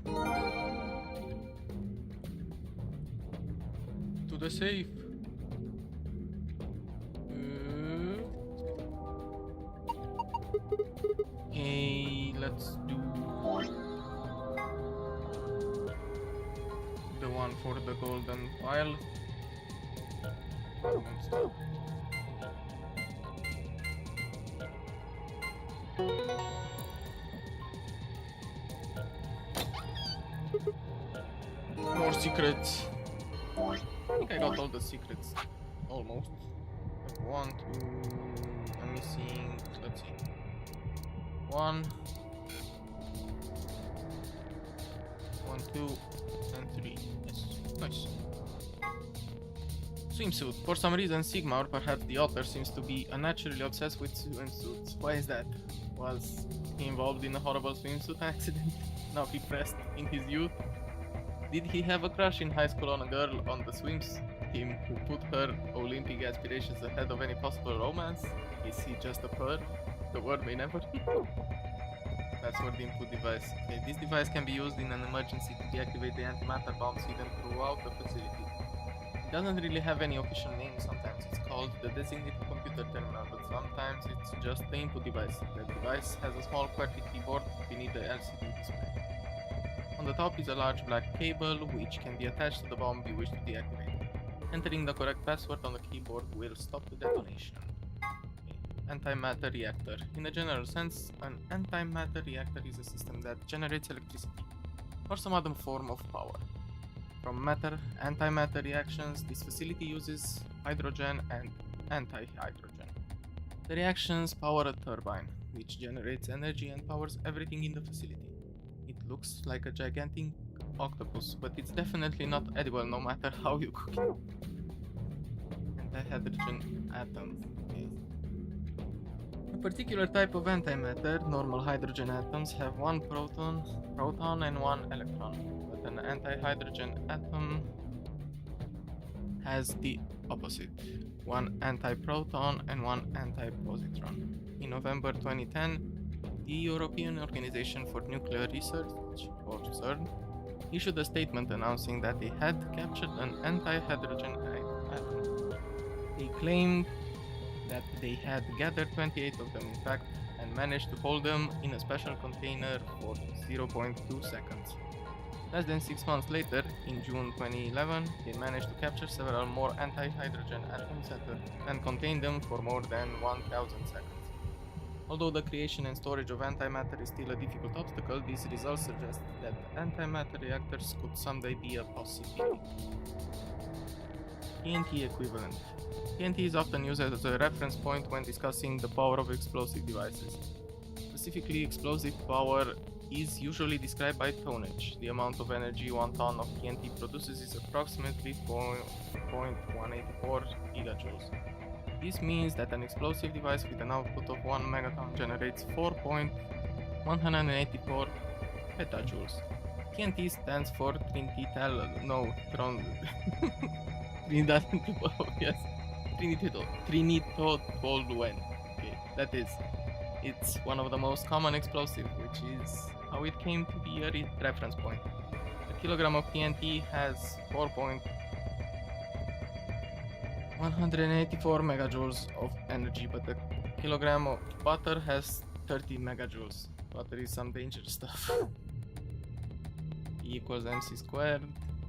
To the safe. Okay, let's do the one for the golden file. More secrets. I think I got all the secrets. Almost. But 1, 2. I'm missing. Let's see. 1, 1, 2, and 3. Yes. Nice. Swimsuit. For some reason, Sigma, or perhaps the author, seems to be unnaturally obsessed with swimsuits. Why is that? Was he involved in a horrible swimsuit accident? Now depressed in his youth? Did he have a crush in high school on a girl on the swims team who put her Olympic aspirations ahead of any possible romance? Is he just a perv? The word may never know. That's for the input device. Okay, this device can be used in an emergency to deactivate the antimatter bombs hidden throughout the facility. It doesn't really have any official name. Sometimes it's called the designated computer terminal, but sometimes it's just the input device. The device has a small QWERTY keyboard beneath the LCD display. On the top is a large black cable which can be attached to the bomb you wish to deactivate. Entering the correct password on the keyboard will stop the detonation. Antimatter reactor. In a general sense, an antimatter reactor is a system that generates electricity or some other form of power. From matter-antimatter reactions, this facility uses hydrogen and anti-hydrogen. The reactions power a turbine, which generates energy and powers everything in the facility. It looks like a gigantic octopus, but it's definitely not edible no matter how you cook it. Anti-hydrogen atoms. Okay. A particular type of antimatter, normal hydrogen atoms, have one proton and one electron, but an anti-hydrogen atom has the opposite, one antiproton and one antipositron. In November 2010, the European Organization for Nuclear Research, or CERN, issued a statement announcing that they had captured an anti-hydrogen atom. They claimed that they had gathered 28 of them in fact and managed to hold them in a special container for 0.2 seconds. Less than 6 months later, in June 2011, they managed to capture several more anti-hydrogen atoms and contain them for more than 1000 seconds. Although the creation and storage of antimatter is still a difficult obstacle, these results suggest that antimatter reactors could someday be a possibility. TNT equivalent. TNT is often used as a reference point when discussing the power of explosive devices. Specifically, explosive power is usually described by tonnage. The amount of energy 1 ton of TNT produces is approximately 0.184 gigajoules. This means that an explosive device with an output of 1 megaton generates 4.184 petajoules. TNT stands for Trinitotoluene. Okay, that is. It's one of the most common explosives, which is how it came to be a reference point. A kilogram of TNT has 4.184 megajoules of energy, but a kilogram of butter has 30 megajoules. Butter is some dangerous stuff. E equals mc squared,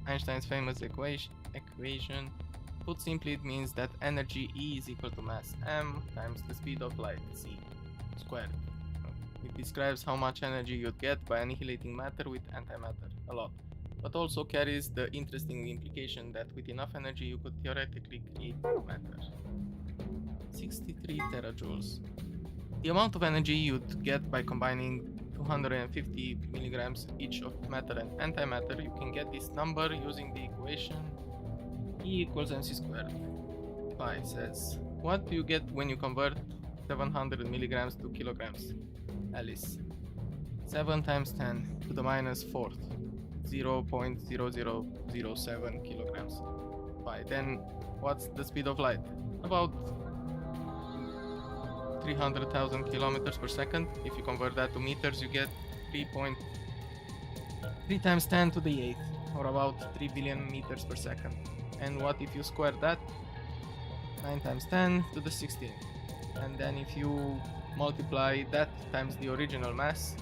Einstein's famous equation. Put simply, it means that energy E is equal to mass m times the speed of light, c squared. It describes how much energy you'd get by annihilating matter with antimatter, a lot, but also carries the interesting implication that with enough energy you could theoretically create matter. 63 terajoules. The amount of energy you'd get by combining 250 milligrams each of matter and antimatter. You can get this number using the equation E equals mc squared. Pi says, what do you get when you convert 700 milligrams to kilograms? Alice. 7 times 10 to the minus 4th. 0.0007 kilograms. By then, what's the speed of light? About 300,000 kilometers per second. If you convert that to meters, you get 3 times 10 to the 8th, or about 3 billion meters per second. And what if you square that? 9 times 10 to the 16th. And then if you multiply that times the original mass,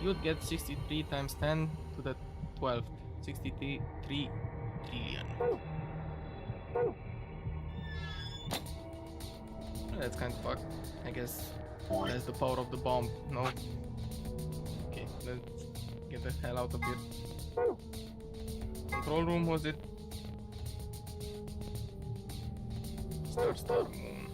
you'd get 63 times 10 to the 12th. 63 trillion. That's kind of fucked. I guess that's the power of the bomb, no? Okay, let's get the hell out of here. Control room, was it? Star moon.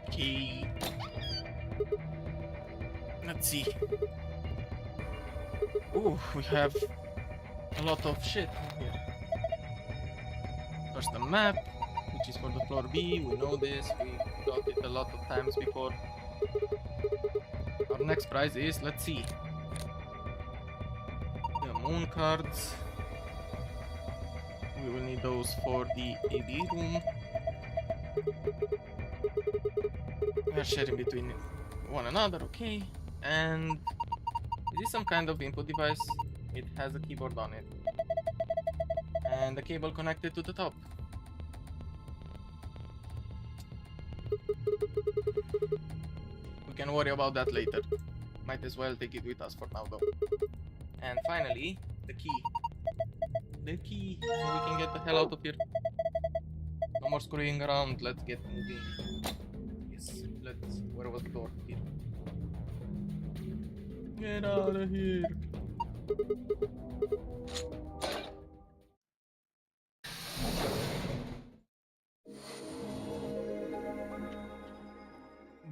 Okay. Let's see. Ooh, we have a lot of shit here. First, the map, which is for the floor B. We know this. We got it a lot of times before. Our next prize is, let's see, the moon cards. We will need those for the AB room. We are sharing between one another, okay. And is this some kind of input device? It has a keyboard on it. And a cable connected to the top. We can worry about that later. Might as well take it with us for now though. And finally, the key. The key, so we can get the hell out of here. No more screwing around, let's get moving. Yes, let's... where was the door? Here. Get out of here.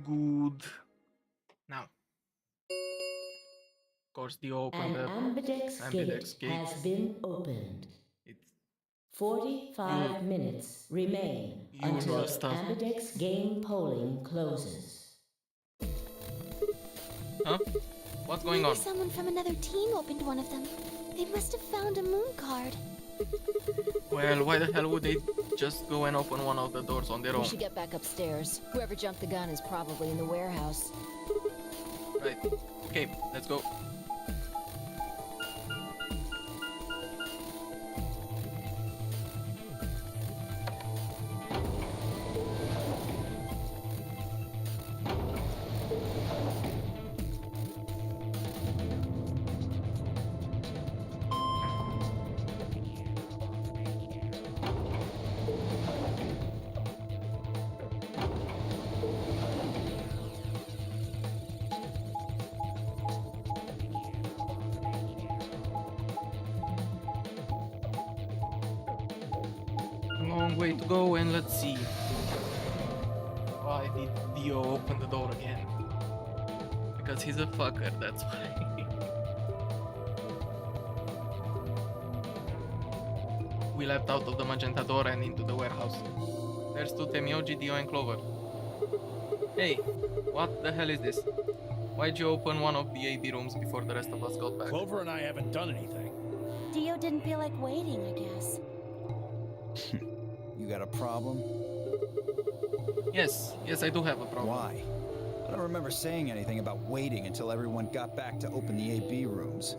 Good. Now, of course, the open An the ambidex gate has been opened. It's 45 minutes remain usual until stuff. ambidex game polling closes. Huh? What's going Maybe on? someone from another team opened one of them. They must have found a moon card. Well, why the hell would they just go and open one of the doors on their We own? should get back upstairs. Whoever jumped the gun is probably in the warehouse. Right. Okay, let's go. Long way to go, and let's see. Why did Dio open the door again? Because he's a fucker, that's why. We leapt out of the magenta door and into the warehouse. There's two Temioji, Dio, and Clover. Hey, what the hell is this? Why'd you open one of the AB rooms before the rest of us got back? Clover and I haven't done anything. Dio didn't feel like waiting, I guess. You got a problem? Yes, I do have a problem. Why? I don't remember saying anything about waiting until everyone got back to open the AB rooms.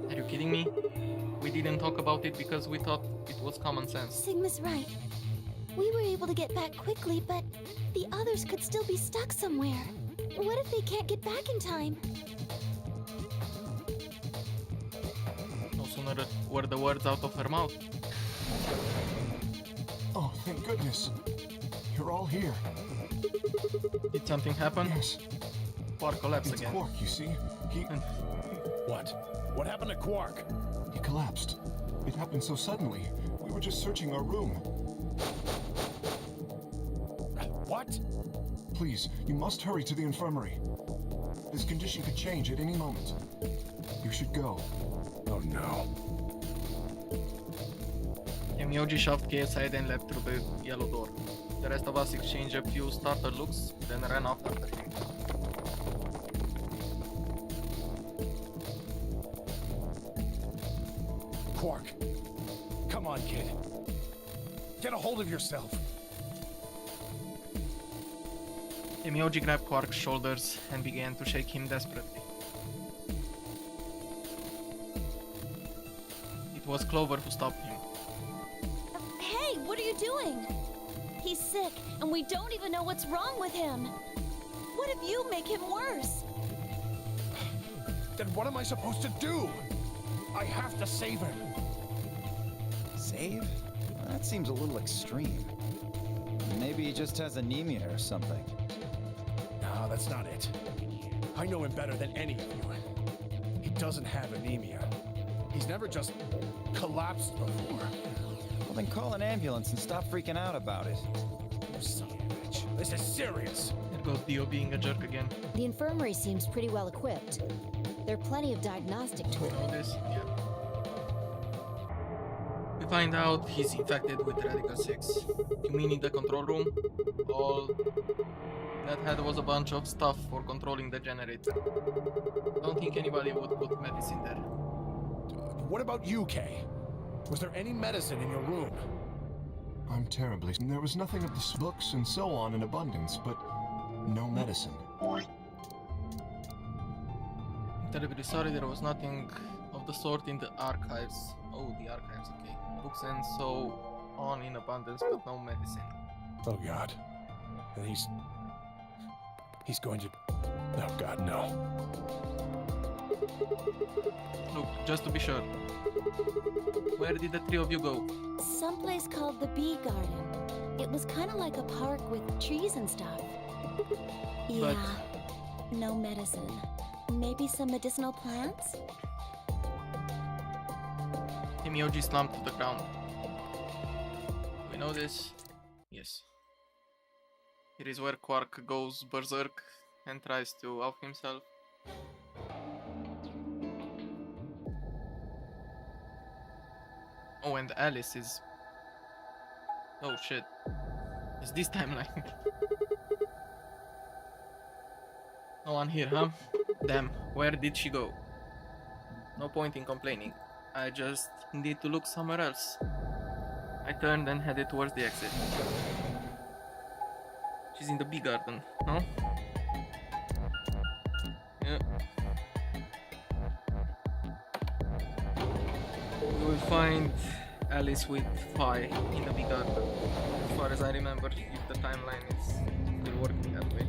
Are you kidding me? We didn't talk about it because we thought it was common sense. Sigma's right. We were able to get back quickly, but the others could still be stuck somewhere. What if they can't get back in time? No sooner were the words out of her mouth. Oh, thank goodness. You're all here. Did something happen? Yes. Quark collapsed It's again. Quark, you see? What? What happened to Quark? He collapsed. It happened so suddenly. We were just searching our room. What? Please, you must hurry to the infirmary. This condition could change at any moment. You should go. Oh no. Myoji shoved Kay aside and left through the yellow door. The rest of us exchanged a few startled looks, then ran off after him. Come on, kid. Get a hold of yourself. Temioji grabbed Quark's shoulders and began to shake him desperately. It was Clover who stopped him. Hey, what are you doing? He's sick, and we don't even know what's wrong with him. What if you make him worse? Then what am I supposed to do? I have to save him. Save? That seems a little extreme. Maybe he just has anemia or something. No, that's not it. I know him better than any of you. He doesn't have anemia. He's never just collapsed before. Well, then call an ambulance and stop freaking out about it. You son of a bitch. This is serious. There goes Dio being a jerk again. The infirmary seems pretty well equipped. There are plenty of diagnostic You tools. know this? Yeah. We find out he's infected with Radical 6. You mean in the control room? All that had was a bunch of stuff for controlling the generator. Don't think anybody would put medicine there. What about you, Kay? Was there any medicine in your room? I'm terribly. There was nothing of the books and so on in abundance, but no medicine. I'm terribly sorry there was nothing of the sort in the archives. Oh, the archives, okay. Books and so on in abundance, but no medicine. Oh, God. And he's going to... Oh, God, no. Look, just to be sure. Where did the three of you go? Someplace called the Bee Garden. It was kind of like a park with trees and stuff. Yeah, no medicine. Maybe some medicinal plants? Temioji slumped to the ground. We know this? Yes. Here is where Quark goes berserk and tries to off himself. Oh, and Alice is... Oh shit. It's this timeline. No one here, huh? Damn, where did she go? No point in complaining. I just need to look somewhere else. I turned and headed towards the exit. She's in the bee garden, no? Yeah. We will find Alice with Phi in the bee garden. As far as I remember, if the timeline is still working that way.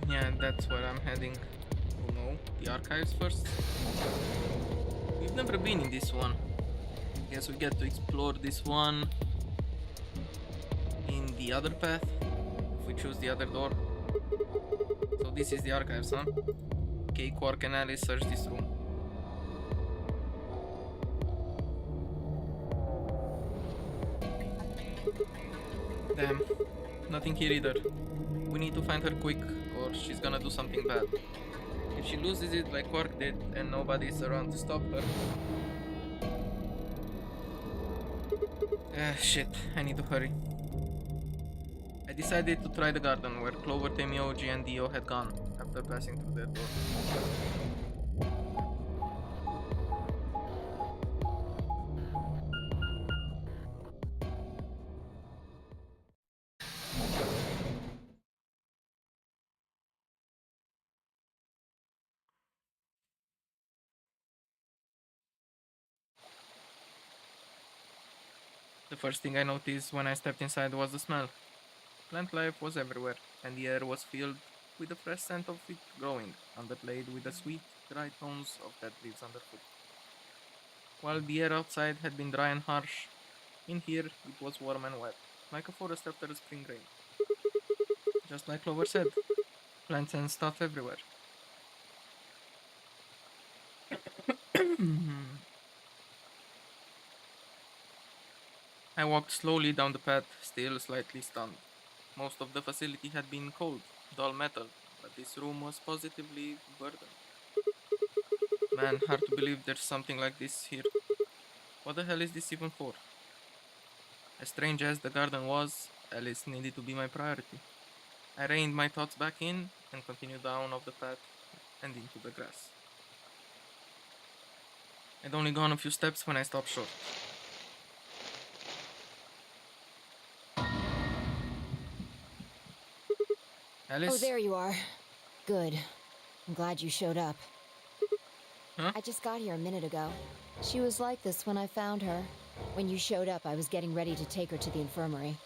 Yeah, that's where I'm heading. Oh no, the archives first. We've never been in this one. Guess we get to explore this one in the other path, if we choose the other door. So this is the archives, huh? Okay, Quark and Alice search this room. Damn, nothing here either. We need to find her quick, or she's gonna do something bad. If she loses it like Quark did, and nobody is around to stop her... shit, I need to hurry. I decided to try the garden, where Clover, Temioji and Dio had gone, after passing through that door. The first thing I noticed when I stepped inside was the smell. Plant life was everywhere, and the air was filled with the fresh scent of it growing, underlaid with the sweet, dry tones of dead leaves underfoot. While the air outside had been dry and harsh, in here it was warm and wet, like a forest after a spring rain. Just like Clover said, plants and stuff everywhere. I walked slowly down the path, still slightly stunned. Most of the facility had been cold, dull metal, but this room was positively verdant. Man, hard to believe there's something like this here. What the hell is this even for? As strange as the garden was, Alice needed to be my priority. I reined my thoughts back in and continued down off the path and into the grass. I'd only gone a few steps when I stopped short. Alice? Oh, there you are. Good. I'm glad you showed up. Huh? I just got here a minute ago. She was like this when I found her. When you showed up, I was getting ready to take her to the infirmary.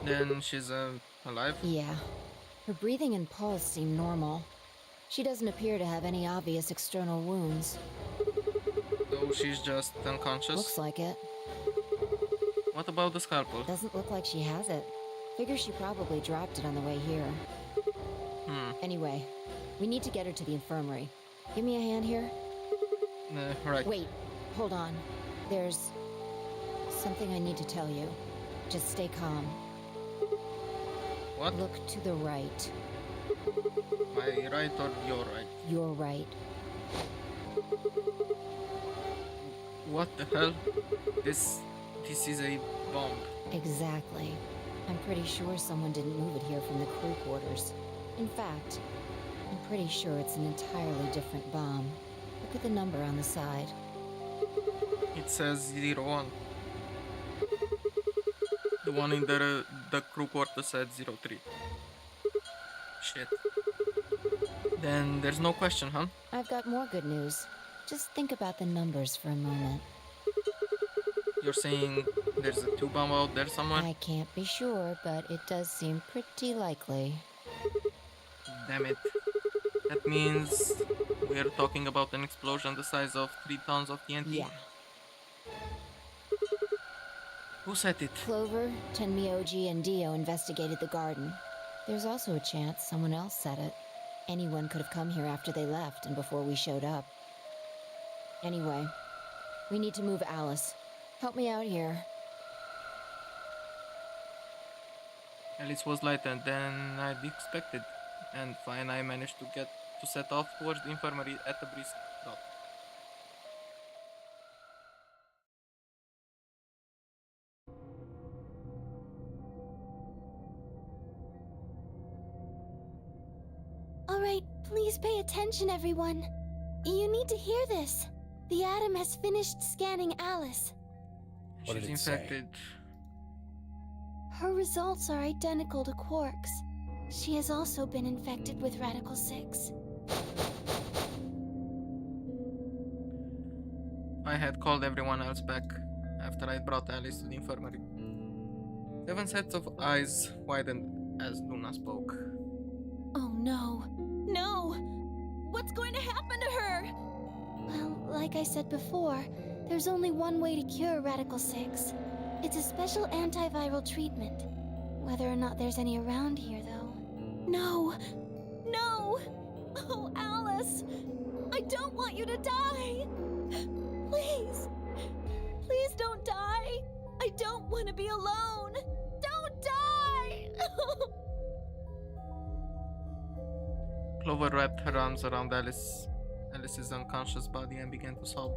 Then she's alive? Yeah. Her breathing and pulse seem normal. She doesn't appear to have any obvious external wounds. So she's just unconscious? Looks like it. What about the scalpel? Doesn't look like she has it. Figure she probably dropped it on the way here. Anyway, we need to get her to the infirmary. Give me a hand here. Right. Wait, hold on. There's something I need to tell you. Just stay calm. What? Look to the right. My right or your right? Your right. What the hell? This is a bomb. Exactly. I'm pretty sure someone didn't move it here from the crew quarters. In fact, I'm pretty sure it's an entirely different bomb. Look at the number on the side. It says 01. The one in the crew quarter said 03. Shit. Then there's no question, huh? I've got more good news. Just think about the numbers for a moment. You're saying there's a 2 bomb out there somewhere? I can't be sure, but it does seem pretty likely. Damn it. That means we're talking about an explosion the size of 3 tons of TNT? Yeah. Who set it? Clover, Tenmyoji, and Dio investigated the garden. There's also a chance someone else set it. Anyone could have come here after they left and before we showed up. Anyway, we need to move Alice. Help me out here. Alice was lighter than I'd expected, and fine, I managed to set off towards the infirmary at a brisk trot. All right, please pay attention, everyone. You need to hear this. The Atom has finished scanning Alice. What She's did it say? infected. Her results are identical to Quark's. She has also been infected with Radical 6. I had called everyone else back after I brought Alice to the infirmary. 7 sets of eyes widened as Luna spoke. Oh no. No! What's going to happen to her? Well, like I said before, there's only one way to cure Radical 6. It's a special antiviral treatment. Whether or not there's any around here, though. No! No! Oh, Alice! I don't want you to die! Please! Please don't die! I don't want to be alone! Don't die! Clover wrapped her arms around Alice's unconscious body and began to sob.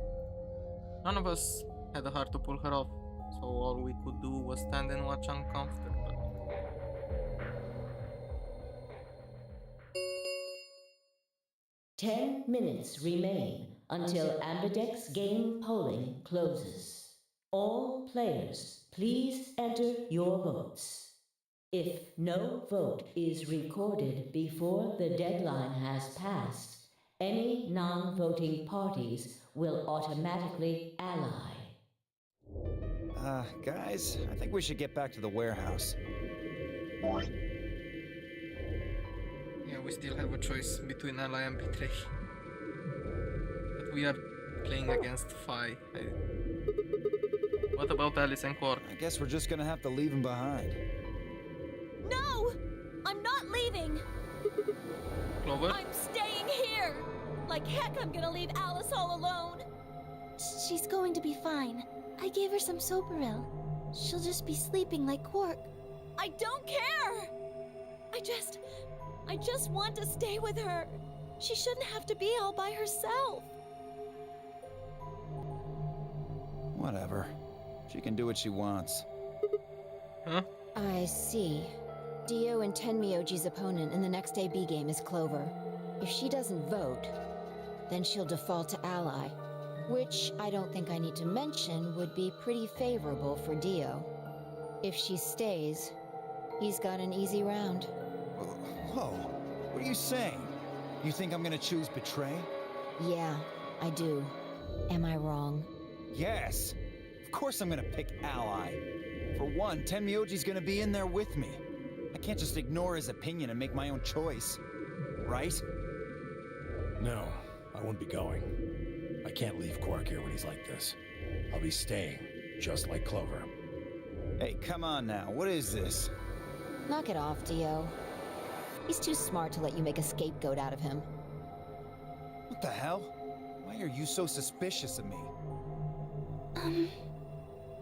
None of us had the heart to pull her off, so all we could do was stand and watch uncomfortably. 10 minutes remain until Ambidex game polling closes. All players, please enter your votes. If no vote is recorded before the deadline has passed, any non-voting parties will automatically ally. Guys, I think we should get back to the warehouse. Yeah, we still have a choice between ally and betray. But we are playing against Phi. What about Alice and Quark? I guess we're just gonna have to leave him behind. No! I'm not leaving! Clover? I'm staying here! Like heck, I'm gonna leave Alice all alone! She's going to be fine. I gave her some Soparil. She'll just be sleeping like Quark. I don't care! I just want to stay with her. She shouldn't have to be all by herself. Whatever. She can do what she wants. Huh? I see. Dio and Tenmyoji's opponent in the next AB game is Clover. If she doesn't vote, then she'll default to ally, which I don't think I need to mention would be pretty favorable for Dio. If she stays, he's got an easy round. Whoa, what are you saying? You think I'm gonna choose Betray? Yeah, I do. Am I wrong? Yes! Of course I'm gonna pick Ally. For one, Tenmyoji's gonna be in there with me. I can't just ignore his opinion and make my own choice. Right? No, I won't be going. I can't leave Quark here when he's like this. I'll be staying, just like Clover. Hey, come on now, what is this? Knock it off, Dio. He's too smart to let you make a scapegoat out of him. What the hell? Why are you so suspicious of me?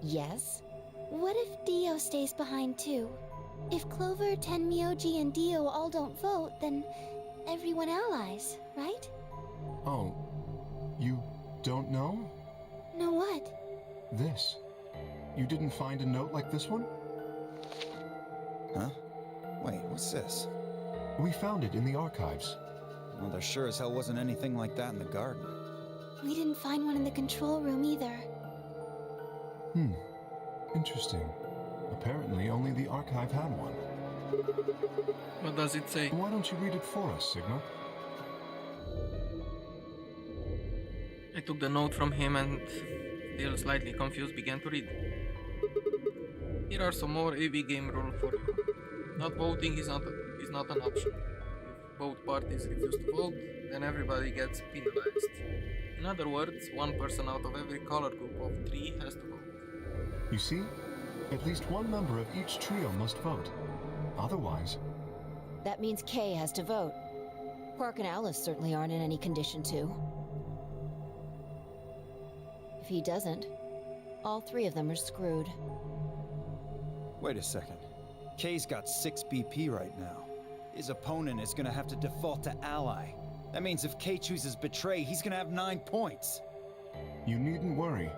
Yes? What if Dio stays behind too? If Clover, Tenmyoji, and Dio all don't vote, then everyone allies, right? Oh, you don't know? Know what? This. You didn't find a note like this one? Huh? Wait, what's this? We found it in the archives. Well, there sure as hell wasn't anything like that in the garden. We didn't find one in the control room either. Interesting. Apparently only the archive had one. What does it say? Why don't you read it for us, Sigma? I took the note from him and, still slightly confused, began to read. Here are some more AV game rules for you. Not voting is not an option. If both parties refuse to vote, then everybody gets penalized. In other words, one person out of every color group of 3 has to vote. You see? At least one member of each trio must vote. Otherwise... That means Kay has to vote. Quark and Alice certainly aren't in any condition to. If he doesn't, all 3 of them are screwed. Wait a second. Kay's got 6 BP right now. His opponent is gonna have to default to Ally. That means if Kay chooses Betray, he's gonna have 9 points. You needn't worry.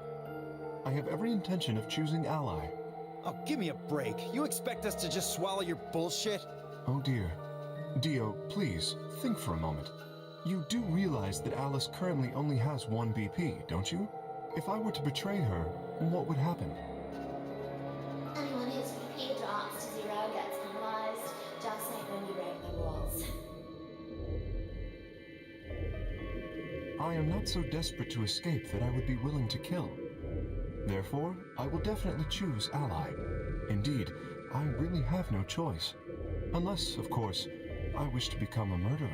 I have every intention of choosing Ally. Oh, give me a break. You expect us to just swallow your bullshit? Oh dear. Dio, please, think for a moment. You do realize that Alice currently only has 1 BP, don't you? If I were to betray her, what would happen? Anyone whose BP drops to 0 gets penalized, just like when you break the rules. I am not so desperate to escape that I would be willing to kill. Therefore, I will definitely choose Ally. Indeed, I really have no choice. Unless, of course, I wish to become a murderer.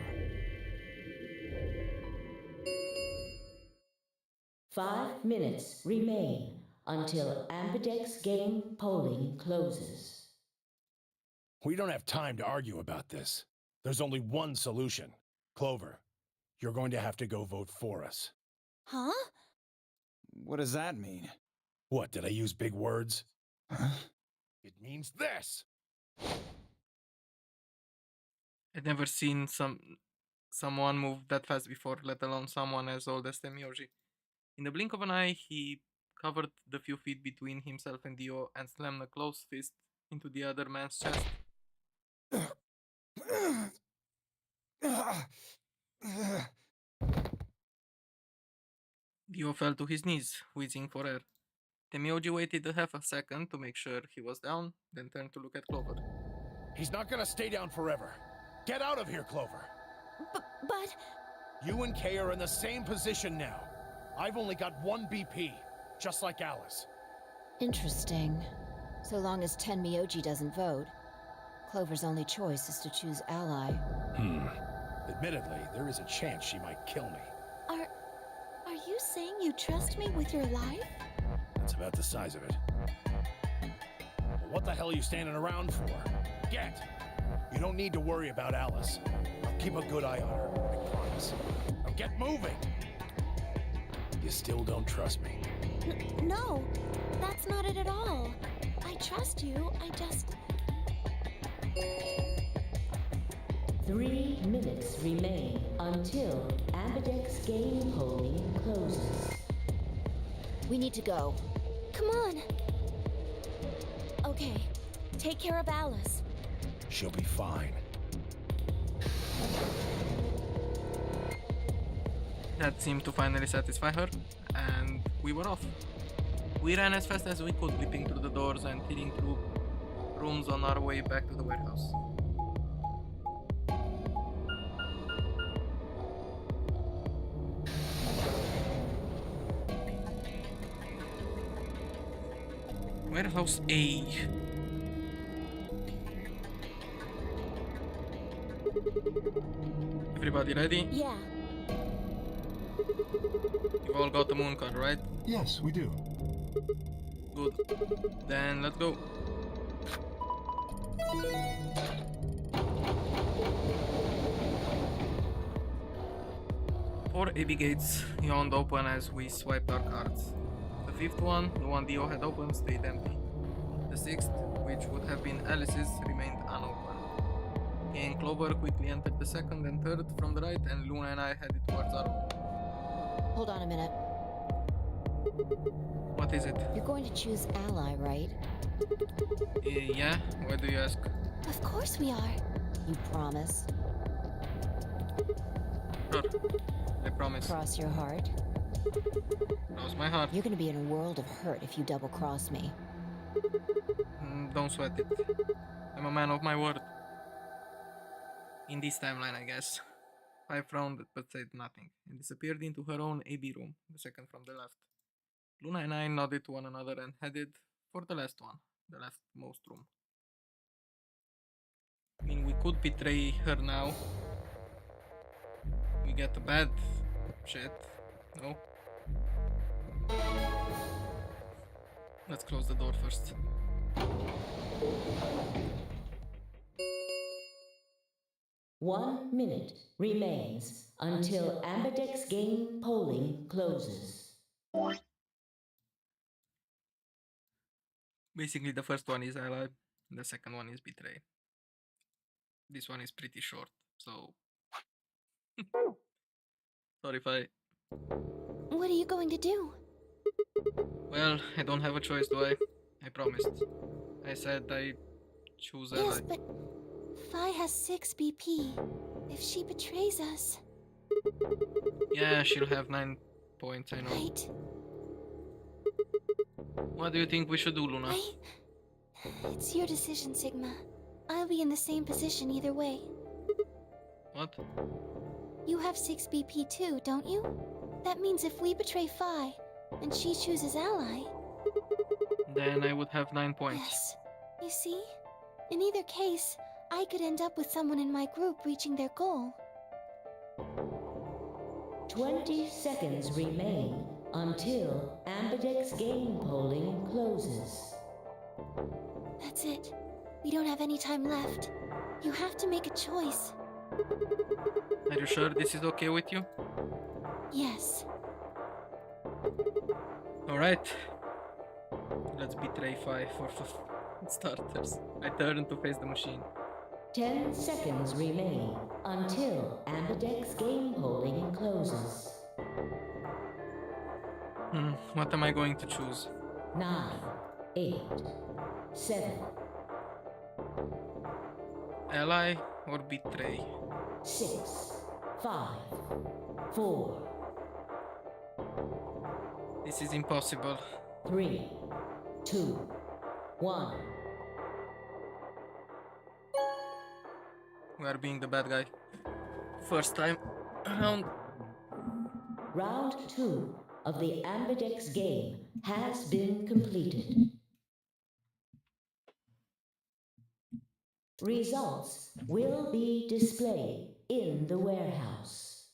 5 minutes remain until Ambidex game polling closes. We don't have time to argue about this. There's only one solution. Clover, you're going to have to go vote for us. Huh? What does that mean? What, did I use big words? Huh? It means this! I'd never seen someone move that fast before, let alone someone as old as Tenmyoji. In the blink of an eye, he covered the few feet between himself and Dio and slammed a closed fist into the other man's chest. Dio fell to his knees, wheezing for air. Tenmyoji waited a half a second to make sure he was down, then turned to look at Clover. He's not gonna stay down forever. Get out of here, Clover. But... You and Kay are in the same position now. I've only got 1 BP, just like Alice. Interesting. So long as Tenmyoji doesn't vote, Clover's only choice is to choose Ally. Admittedly, there is a chance she might kill me. Are you saying you trust me with your life? That's about the size of it. Well, what the hell are you standing around for? Get! You don't need to worry about Alice. I'll keep a good eye on her, I promise. Now get moving! You still don't trust me? No, that's not it at all. I trust you, I just... 3 minutes remain until Ambidex game polling closes. We need to go. Come on. Okay, take care of Alice. She'll be fine. That seemed to finally satisfy her, and we were off. We ran as fast as we could, leaping through the doors and peering through rooms on our way back to the warehouse. Warehouse A. Everybody ready? Yeah. You've all got the moon card, right? Yes, we do. Good. Then let's go. Four AB gates yawned open as we swiped our cards. The fifth one, the one Dio had opened, stayed empty. The sixth, which would have been Alice's, remained unopened. Kay and Clover quickly entered the second and third from the right, and Luna and I headed towards our own. Hold on a minute. What is it? You're going to choose Ally, right? Yeah? Why do you ask? Of course we are. You promise? Sure. I promise. Cross your heart? Cross my heart. You're gonna be in a world of hurt if you double-cross me. Don't sweat it. I'm a man of my word. In this timeline, I guess. I frowned but said nothing, and disappeared into her own AB room, the second from the left. Luna and I nodded to one another and headed for the last one, the leftmost room. I mean, we could betray her now. We get the bad shit. No? Let's close the door first. One minute remains until Ambidex game polling closes. Basically, the first one is ally, the second one is betray. This one is pretty short, so... Sorry if I... What are you going to do? Well, I don't have a choice, do I? I promised. I said I choose ally. Yes, but Phi has 6 BP. If she betrays us... Yeah, she'll have 9 points, I know. Right. What do you think we should do, Luna? It's your decision, Sigma. I'll be in the same position either way. What? You have 6 BP too, don't you? That means if we betray Phi, and she chooses ally... Then I would have 9 points. Yes. You see? In either case, I could end up with someone in my group reaching their goal. 20 seconds remain until Ambidex game polling closes. That's it. We don't have any time left. You have to make a choice. Are you sure this is okay with you? Yes. Alright. Let's betray Phi for starters. I turn to face the machine. 10 seconds remain until Ambidex game polling closes. What am I going to choose? 9, 8, 7, Ally or betray? 6, 5, 4, This is impossible. 3, 2, 1. We are being the bad guy. First time around. Round 2 of the Ambidex game has been completed. Results will be displayed in the warehouse.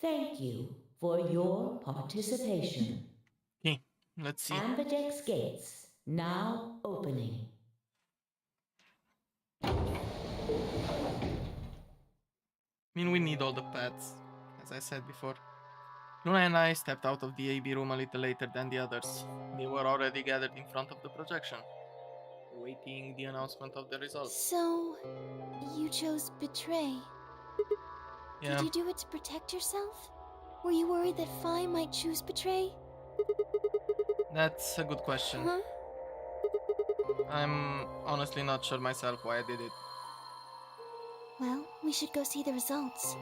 Thank you for your participation. Okay, let's see. Ambidex gates now opening. I mean, we need all the pads, as I said before. Luna and I stepped out of the AB room a little later than the others. They were already gathered in front of the projection. Awaiting the announcement of the results. So, you chose betray. Yeah, Did you do it to protect yourself? Were you worried that Phi might choose betray? that's a good question. Huh? I'm honestly not sure myself why I did it. Well, we should go see the results.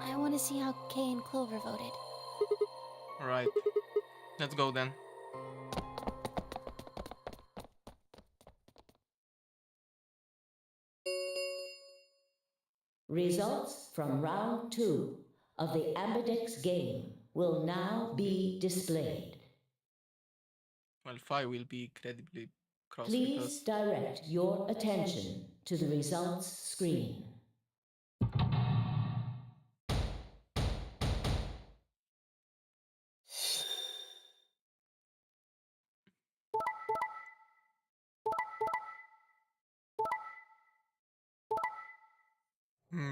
I want to see how Kay and Clover voted. Right. Let's go then. Results from round 2 of the Ambidex game will now be displayed. Well, Phi will be incredibly cross with Please us. direct your attention to the results screen.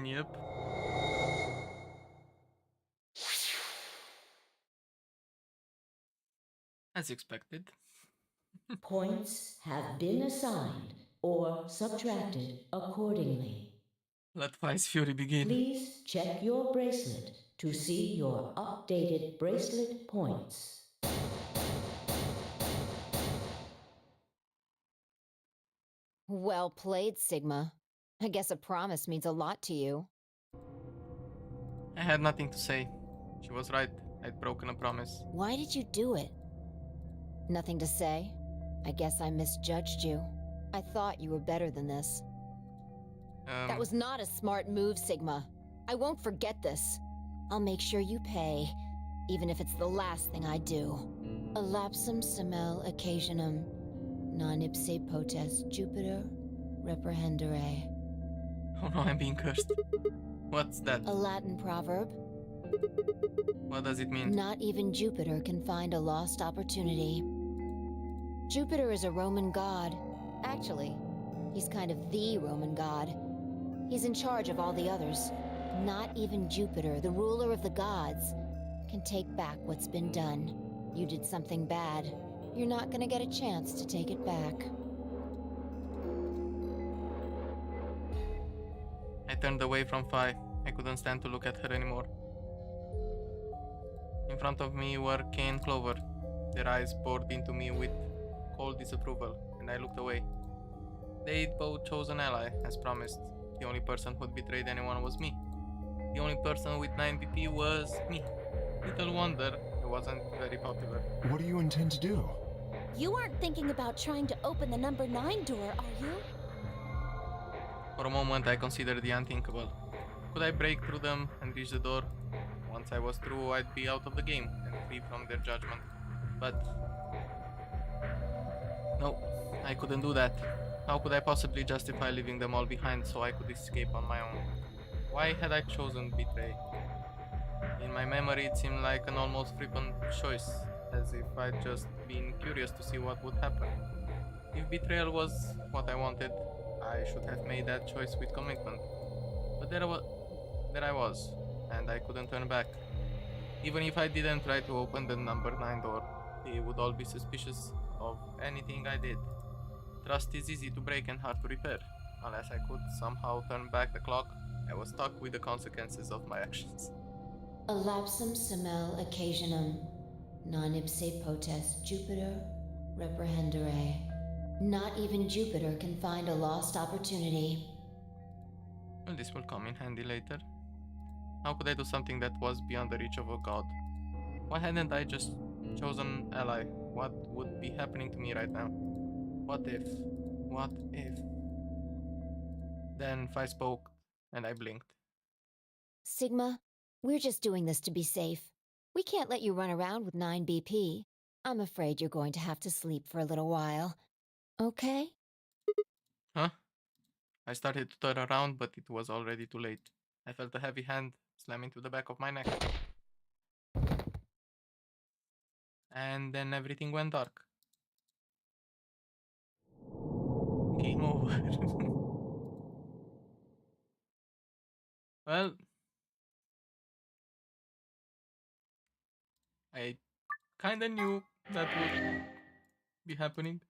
Yep. As expected. Points have been assigned or subtracted accordingly. Let Phi's fury begin. Please check your bracelet to see your updated bracelet points. Well played, Sigma. I guess a promise means a lot to you. I had nothing to say. She was right. I'd broken a promise. Why did you do it? Nothing to say? I guess I misjudged you. I thought you were better than this. That was not a smart move, Sigma. I won't forget this. I'll make sure you pay, even if it's the last thing I do. Elapsum semel occasionum, non ipse potest Jupiter reprehendere. Oh no, I'm being cursed. What's that? A Latin proverb. What does it mean? Not even Jupiter can find a lost opportunity. Jupiter is a Roman god. Actually, he's kind of the Roman god. He's in charge of all the others. Not even Jupiter, the ruler of the gods, can take back what's been done. You did something bad. You're not gonna get a chance to take it back. I turned away from Phi. I couldn't stand to look at her anymore. In front of me were Kay and Clover. Their eyes bored into me with cold disapproval, and I looked away. They'd both chose an ally, as promised. The only person who'd betrayed anyone was me. The only person with 9 BP was me. Little wonder I wasn't very popular. What do you intend to do? You aren't thinking about trying to open the number 9 door, are you? For a moment I considered the unthinkable. Could I break through them and reach the door? Once I was through, I'd be out of the game and free from their judgment. But no, I couldn't do that. How could I possibly justify leaving them all behind so I could escape on my own? Why had I chosen betray? In my memory it seemed like an almost flippant choice, as if I'd just been curious to see what would happen. If betrayal was what I wanted, I should have made that choice with commitment. But there I was, and I couldn't turn back. Even if I didn't try to open the number 9 door, they would all be suspicious of anything I did. Trust is easy to break and hard to repair. Unless I could somehow turn back the clock, I was stuck with the consequences of my actions. Elapsum semel occasionum, non ipse potest Jupiter reprehendere. Not even Jupiter can find a lost opportunity. Well, this will come in handy later. How could I do something that was beyond the reach of a god? Why hadn't I just chosen ally? What would be happening to me right now? What if? What if? Then Phi spoke, and I blinked. Sigma, we're just doing this to be safe. We can't let you run around with 9 BP. I'm afraid you're going to have to sleep for a little while. Okay? Huh? I started to turn around, but it was already too late. I felt a heavy hand slam into the back of my neck. And then everything went dark. Game over. Well, I kinda knew that would be happening.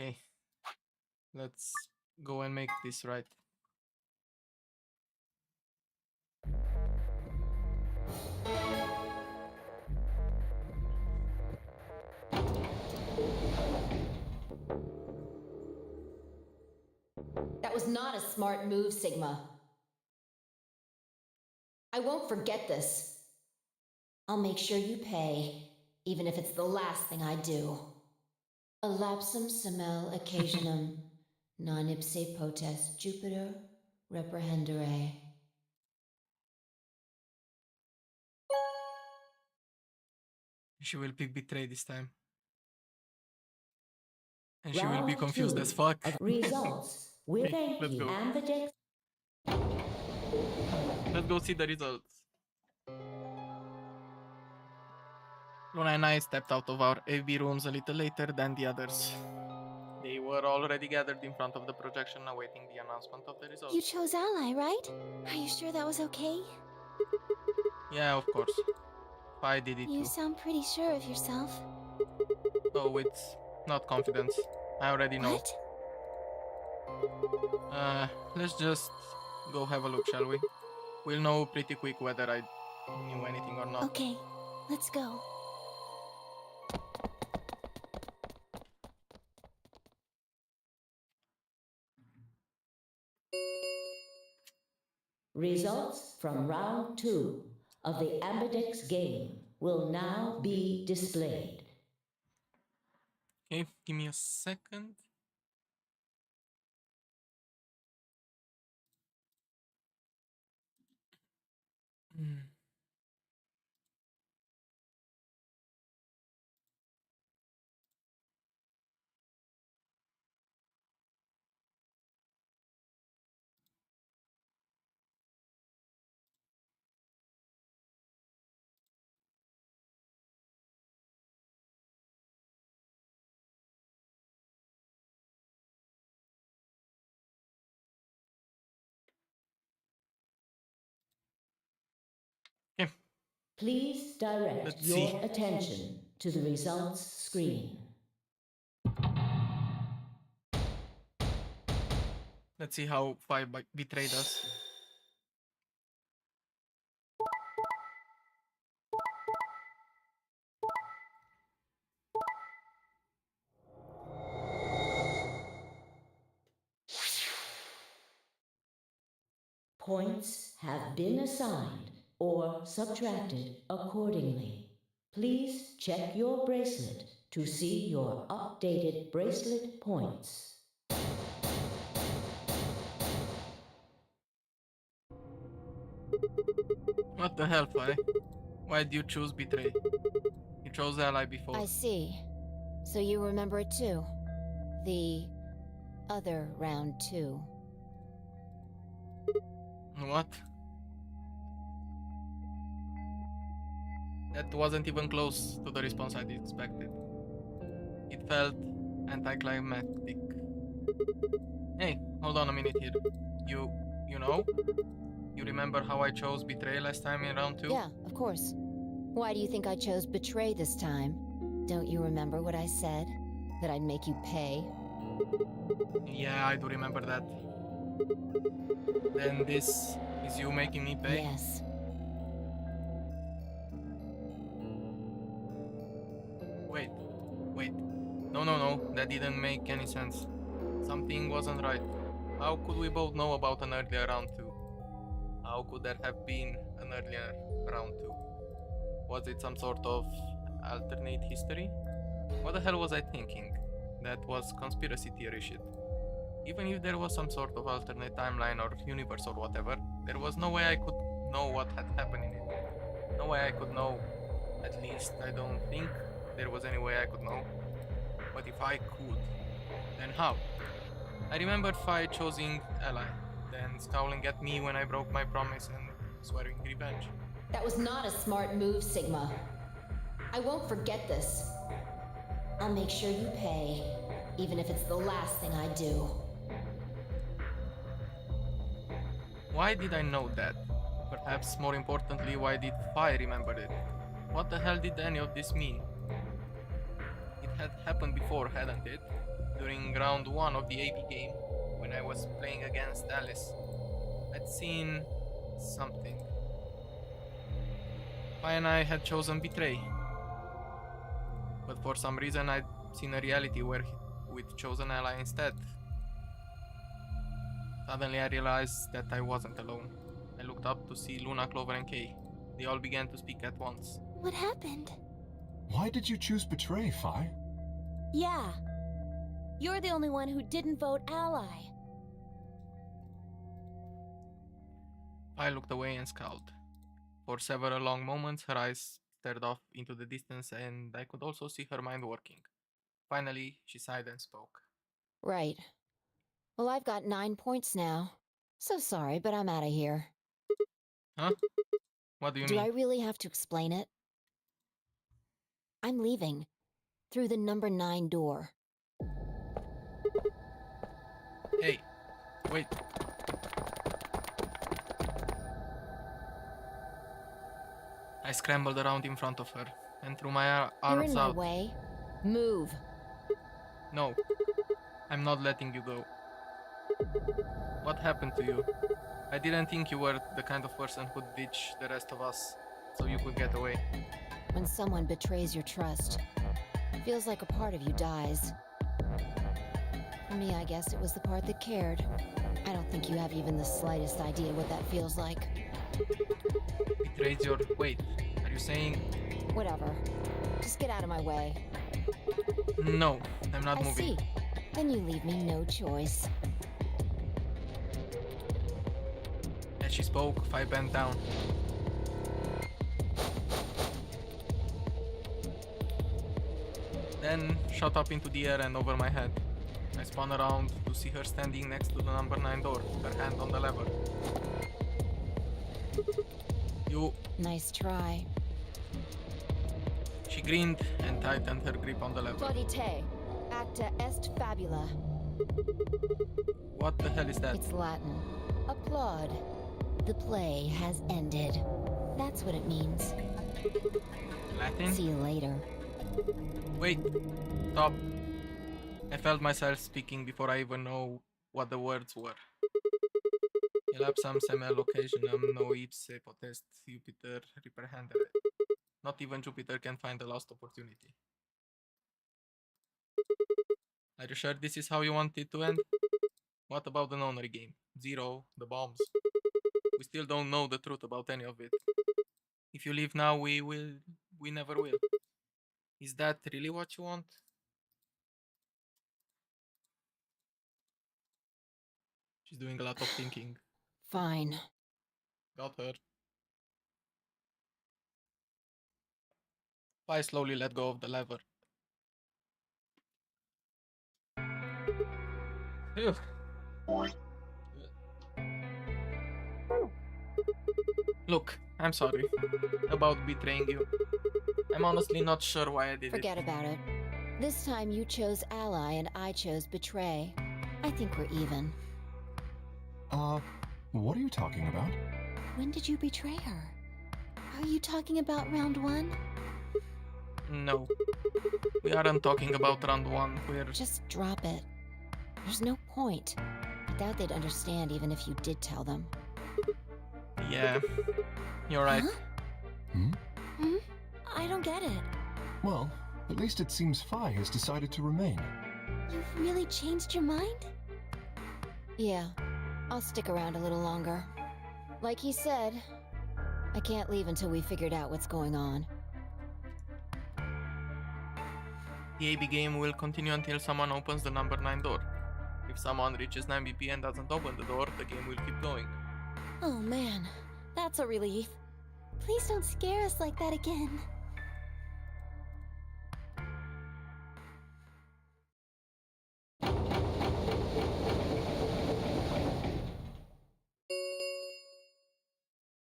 Okay. Let's go and make this right. That was not a smart move, Sigma. I won't forget this. I'll make sure you pay, even if it's the last thing I do. A lapsum semel occasionum, non ipse potest Jupiter reprehendere. She will pick betray this time. And she will Round be confused 2 as fuck. of results with Okay, let's go. and the deck. Let's go see the results. Luna and I stepped out of our AV rooms a little later than the others. They were already gathered in front of the projection awaiting the announcement of the results. You chose Ally, right? Are you sure that was okay? Yeah, of course. I did it You too. sound pretty sure of yourself. Oh, it's not confidence. I already know. What? Let's just go have a look, shall we? We'll know pretty quick whether I knew anything or not. Okay, let's go. Results from round 2 of the Ambidex game will now be displayed. Okay, give me a second. Okay, Please direct let's your see. attention to the results screen. Let's see how 5 betrayed us. Points have been assigned or subtracted accordingly. Please check your bracelet to see your updated bracelet points. What the hell, Fi? Why did you choose betray? You chose ally before. I see. So you remember it too? The other round 2. What? That wasn't even close to the response I expected. It felt anticlimactic. Hey, hold on a minute here. You know? You remember how I chose betray last time in round 2? Yeah, of course. Why do you think I chose betray this time? Don't you remember what I said? That I'd make you pay? Yeah, I do remember that. Then this is you making me pay? Yes. Wait. No, that didn't make any sense. Something wasn't right. How could we both know about an earlier round 2? How could there have been an earlier round 2? Was it some sort of alternate history? What the hell was I thinking? That was conspiracy theory shit. Even if there was some sort of alternate timeline or universe or whatever, there was no way I could know what had happened in it. No way I could know. At least I don't think there was any way I could know. But if I could, then how? I remember Fi choosing ally, then scowling at me when I broke my promise and swearing revenge. That was not a smart move, Sigma. I won't forget this. I'll make sure you pay, even if it's the last thing I do. Why did I know that? Perhaps more importantly, why did Fi remember it? What the hell did any of this mean? It had happened before, hadn't it? During round 1 of the AB game, when I was playing against Alice. I'd seen something. Pi and I had chosen Betray. But for some reason I'd seen a reality where we'd chosen Ally instead. Suddenly I realized that I wasn't alone. I looked up to see Luna, Clover, and Kay. They all began to speak at once. What happened? Why did you choose Betray, Phi? Yeah. You're the only one who didn't vote ally. I looked away and scowled. For several long moments her eyes stared off into the distance and I could also see her mind working. Finally, she sighed and spoke. Right. Well, I've got 9 points now. So sorry, but I'm out of here. Huh? What do you Do mean? I really have to explain it? I'm leaving. Through the number 9 door. Hey, wait. I scrambled around in front of her and threw my You're arms in my out. way. Move. No, I'm not letting you go. What happened to you? I didn't think you were the kind of person who'd ditch the rest of us so you could get away. When someone betrays your trust, it feels like a part of you dies. For me, I guess it was the part that cared. I don't think you have even the slightest idea what that feels like. Betrays your... Wait, are you saying... Whatever. Just get out of my way. No, I'm not I moving. see. Then you leave me no choice. As she spoke, Phi bent down. Then shot up into the air and over my head. I spun around to see her standing next to the number 9 door, her hand on the lever. You... Nice try. She grinned and tightened her grip on the lever. Plaudite, acta est fabula. What the hell is that? It's Latin. Applaud. The play has ended. That's what it means. Latin? See you later. Wait, stop. I felt myself speaking before I even know what the words were. Elapsam semel occasionum no ipse potest Jupiter reprehendere. Not even Jupiter can find the lost opportunity. Are you sure this is how you want it to end? What about the nonary game? Zero, the bombs. We still don't know the truth about any of it. If you leave now, we never will. Is that really what you want? She's doing a lot of thinking. Fine. Got her. Pi slowly let go of the lever. Phew. Look, I'm sorry about betraying you. I'm honestly not sure why I did Forget it. about it. This time you chose ally and I chose betray. I think we're even. What are you talking about? When did you betray her? Are you talking about round 1? No. We aren't talking about round 1. We're... Just drop it. There's no point. I doubt they'd understand even if you did tell them. Yeah. You're right. Huh? Hmm? I don't get it. Well, at least it seems Phi has decided to remain. You've really changed your mind? Yeah, I'll stick around a little longer. Like he said, I can't leave until we figured out what's going on. The AB game will continue until someone opens the number 9 door. If someone reaches 9 BP and doesn't open the door, the game will keep going. Oh man, that's a relief. Please don't scare us like that again.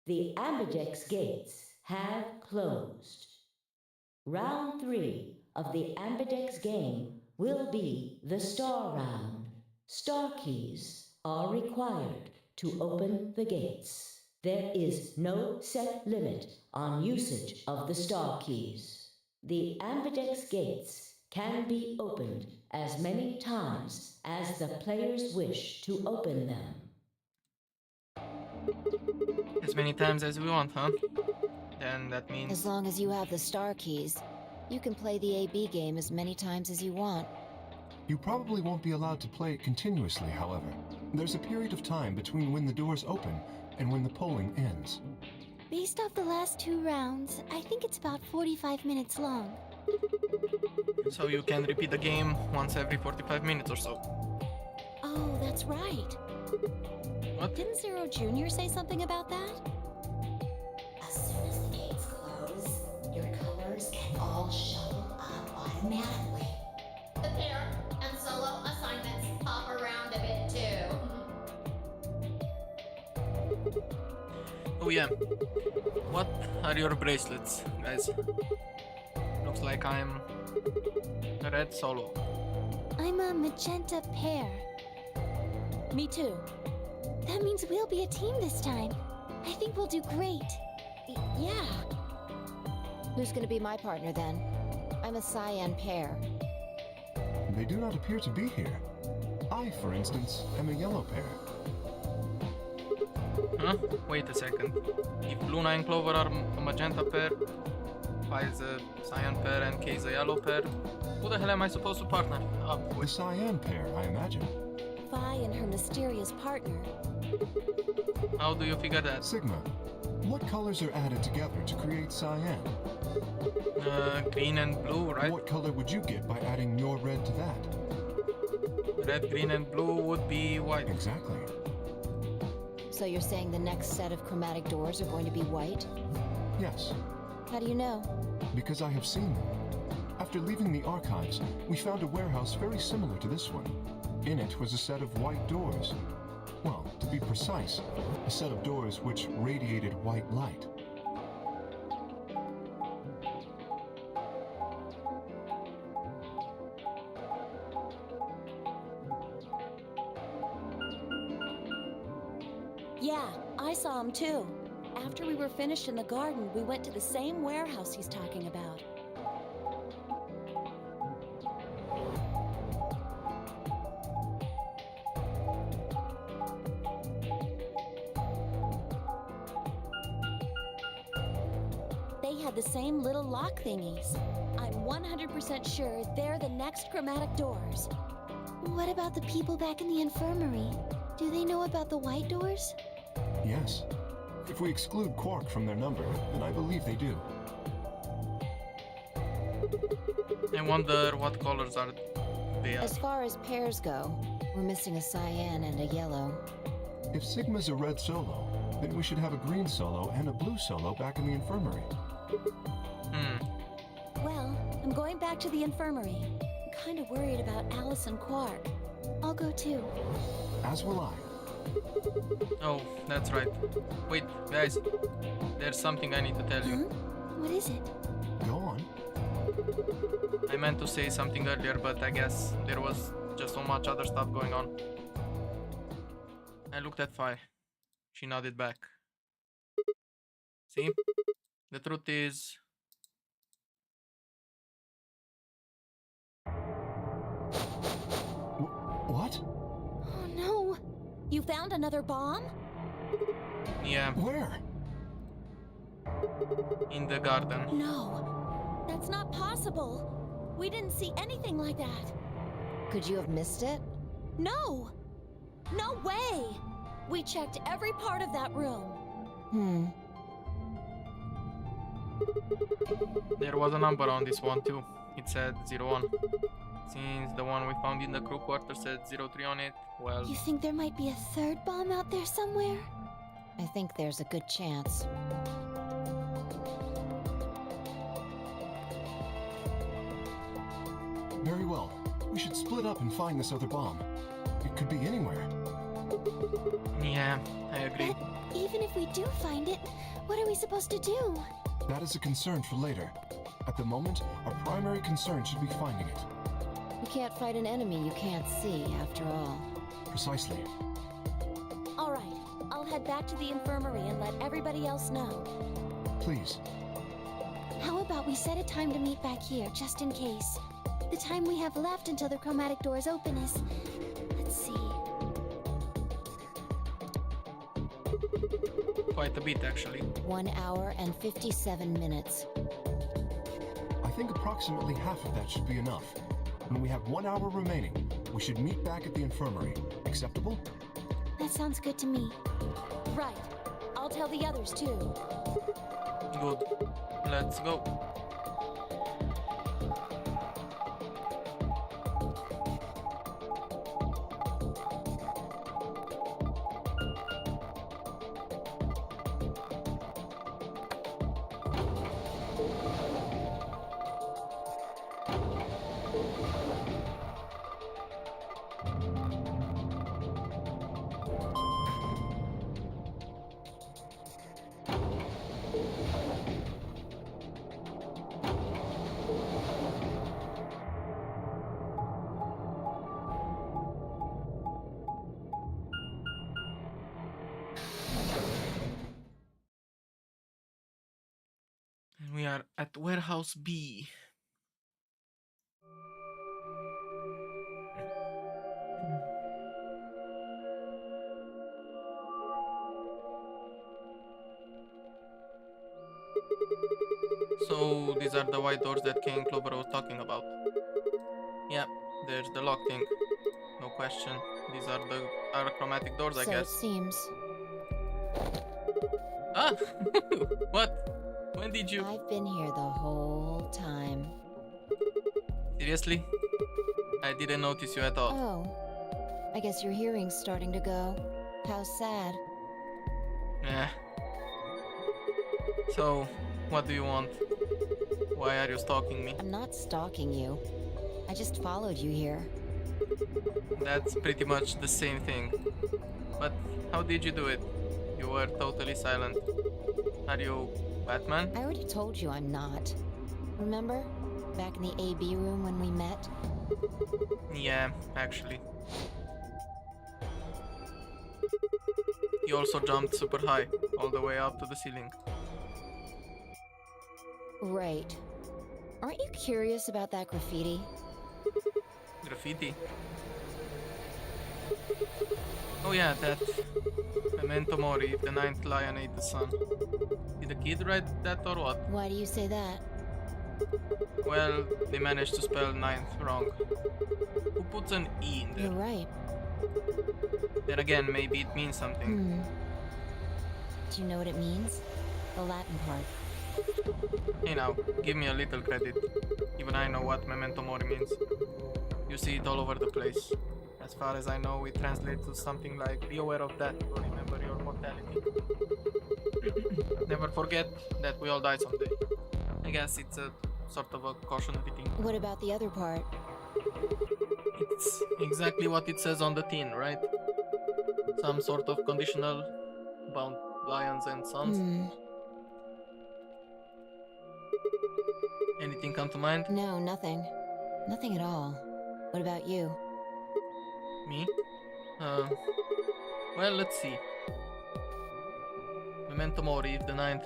The Ambidex gates have closed. Round 3 of the Ambidex game will be the Star Round. Star keys are required to open the gates. There is no set limit on usage of the star keys. The Ambidex gates can be opened as many times as the players wish to open them. As many times as we want, huh? Then that means... As long as you have the star keys, you can play the AB game as many times as you want. You probably won't be allowed to play it continuously, however. There's a period of time between when the doors open and when the polling ends. Based off the last 2 rounds, I think it's about 45 minutes long. So you can repeat the game once every 45 minutes or so. Oh, that's right. What? Didn't Zero Jr. say something about that? As soon as the gates close, your colors can all shuffle up automatically. The pair and solo assignments hop around a bit too. Oh yeah. What are your bracelets, guys? Looks like I'm a red solo. I'm a magenta pair. Me too. That means we'll be a team this time. I think we'll do great. Yeah. Who's gonna be my partner then? I'm a cyan pair. They do not appear to be here. I, for instance, am a yellow pair. Huh? Wait a second. If Luna and Clover are a magenta pair, Pi is a cyan pair, and K is a yellow pair, who the hell am I supposed to partner up The with? cyan pair, I imagine. Vi and her mysterious partner. How do you figure that? Sigma, what colors are added together to create cyan? Green and blue, right? What color would you get by adding your red to that? Red, green, and blue would be white. Exactly. So you're saying the next set of chromatic doors are going to be white? Yes, How do you know? because I have seen them. After leaving the archives, we found a warehouse very similar to this one. In it was a set of white doors. Well, to be precise, a set of doors which radiated white light. Yeah, I saw him too. After we were finished in the garden, we went to the same warehouse he's talking about. They had the same little lock thingies. I'm 100% sure they're the next chromatic doors. What about the people back in the infirmary? Do they know about the white doors? Yes. If we exclude Quark from their number, then I believe they do. I wonder what colors are they are. As far as pairs go, we're missing a cyan and a yellow. If Sigma's a red solo, then we should have a green solo and a blue solo back in the infirmary. Well, I'm going back to the infirmary. I'm kind of worried about Alice and Quark. I'll go too. As will I. Oh, that's right. Wait, guys. There's something I need to tell you. What is it? Go on. I meant to say something earlier, but I guess there was just so much other stuff going on. I looked at Fi. She nodded back. See? The truth is... What? Oh no! You found another bomb? Yeah, Where? in the garden. No, that's not possible. We didn't see anything like that. Could you have missed it? No! No way! We checked every part of that room. There was a number on this one too. It said 01. Since the one we found in the crew quarters said 03 on it, well... You think there might be a third bomb out there somewhere? I think there's a good chance. Very well. We should split up and find this other bomb. It could be anywhere. Yeah, I agree. But even if we do find it, what are we supposed to do? That is a concern for later. At the moment, our primary concern should be finding it. You can't fight an enemy you can't see, after all. Precisely. All right, I'll head back to the infirmary and let everybody else know. Please. How about we set a time to meet back here, just in case? The time we have left until the chromatic doors open is... Let's see... Quite a bit, actually. 1 hour and 57 minutes. I think approximately half of that should be enough. When we have 1 hour remaining, we should meet back at the infirmary. Acceptable? That sounds good to me. Right. I'll tell the others too. Good. Let's go. We are at Warehouse B. So these are the white doors that King Clover was talking about. Yeah, there's the lock thing. No question. These are the chromatic doors, I So guess. it seems. Ah! What? When did you... I've been here the whole time. Seriously? I didn't notice you at all. Oh. I guess your hearing's starting to go. How sad. Eh. So, what do you want? Why are you stalking me? I'm not stalking you. I just followed you here. That's pretty much the same thing. But how did you do it? You were totally silent. Are you Batman? I already told you I'm not. Remember? Back in the AB room when we met? Yeah, actually. You also jumped super high, all the way up to the ceiling. Right. Aren't you curious about that graffiti? Graffiti? Oh yeah, that Memento Mori, if the ninth lion ate the sun. Did the kid write that or what? Why do you say that? Well, they managed to spell ninth wrong. Who puts an E in You're there? right. Then again, maybe it means something. Do you know what it means? The Latin part. Hey now, give me a little credit. Even I know what Memento Mori means. You see it all over the place. As far as I know, it translates to something like, be aware of that or remember your mortality. Never forget that we all die someday. I guess it's a sort of a cautionary thing. What about the other part? It's exactly what it says on the tin, right? Some sort of conditional bound lions and sons. Anything come to mind? No, nothing. Nothing at all. What about you? Me? Well, let's see. Memento Mori, if the ninth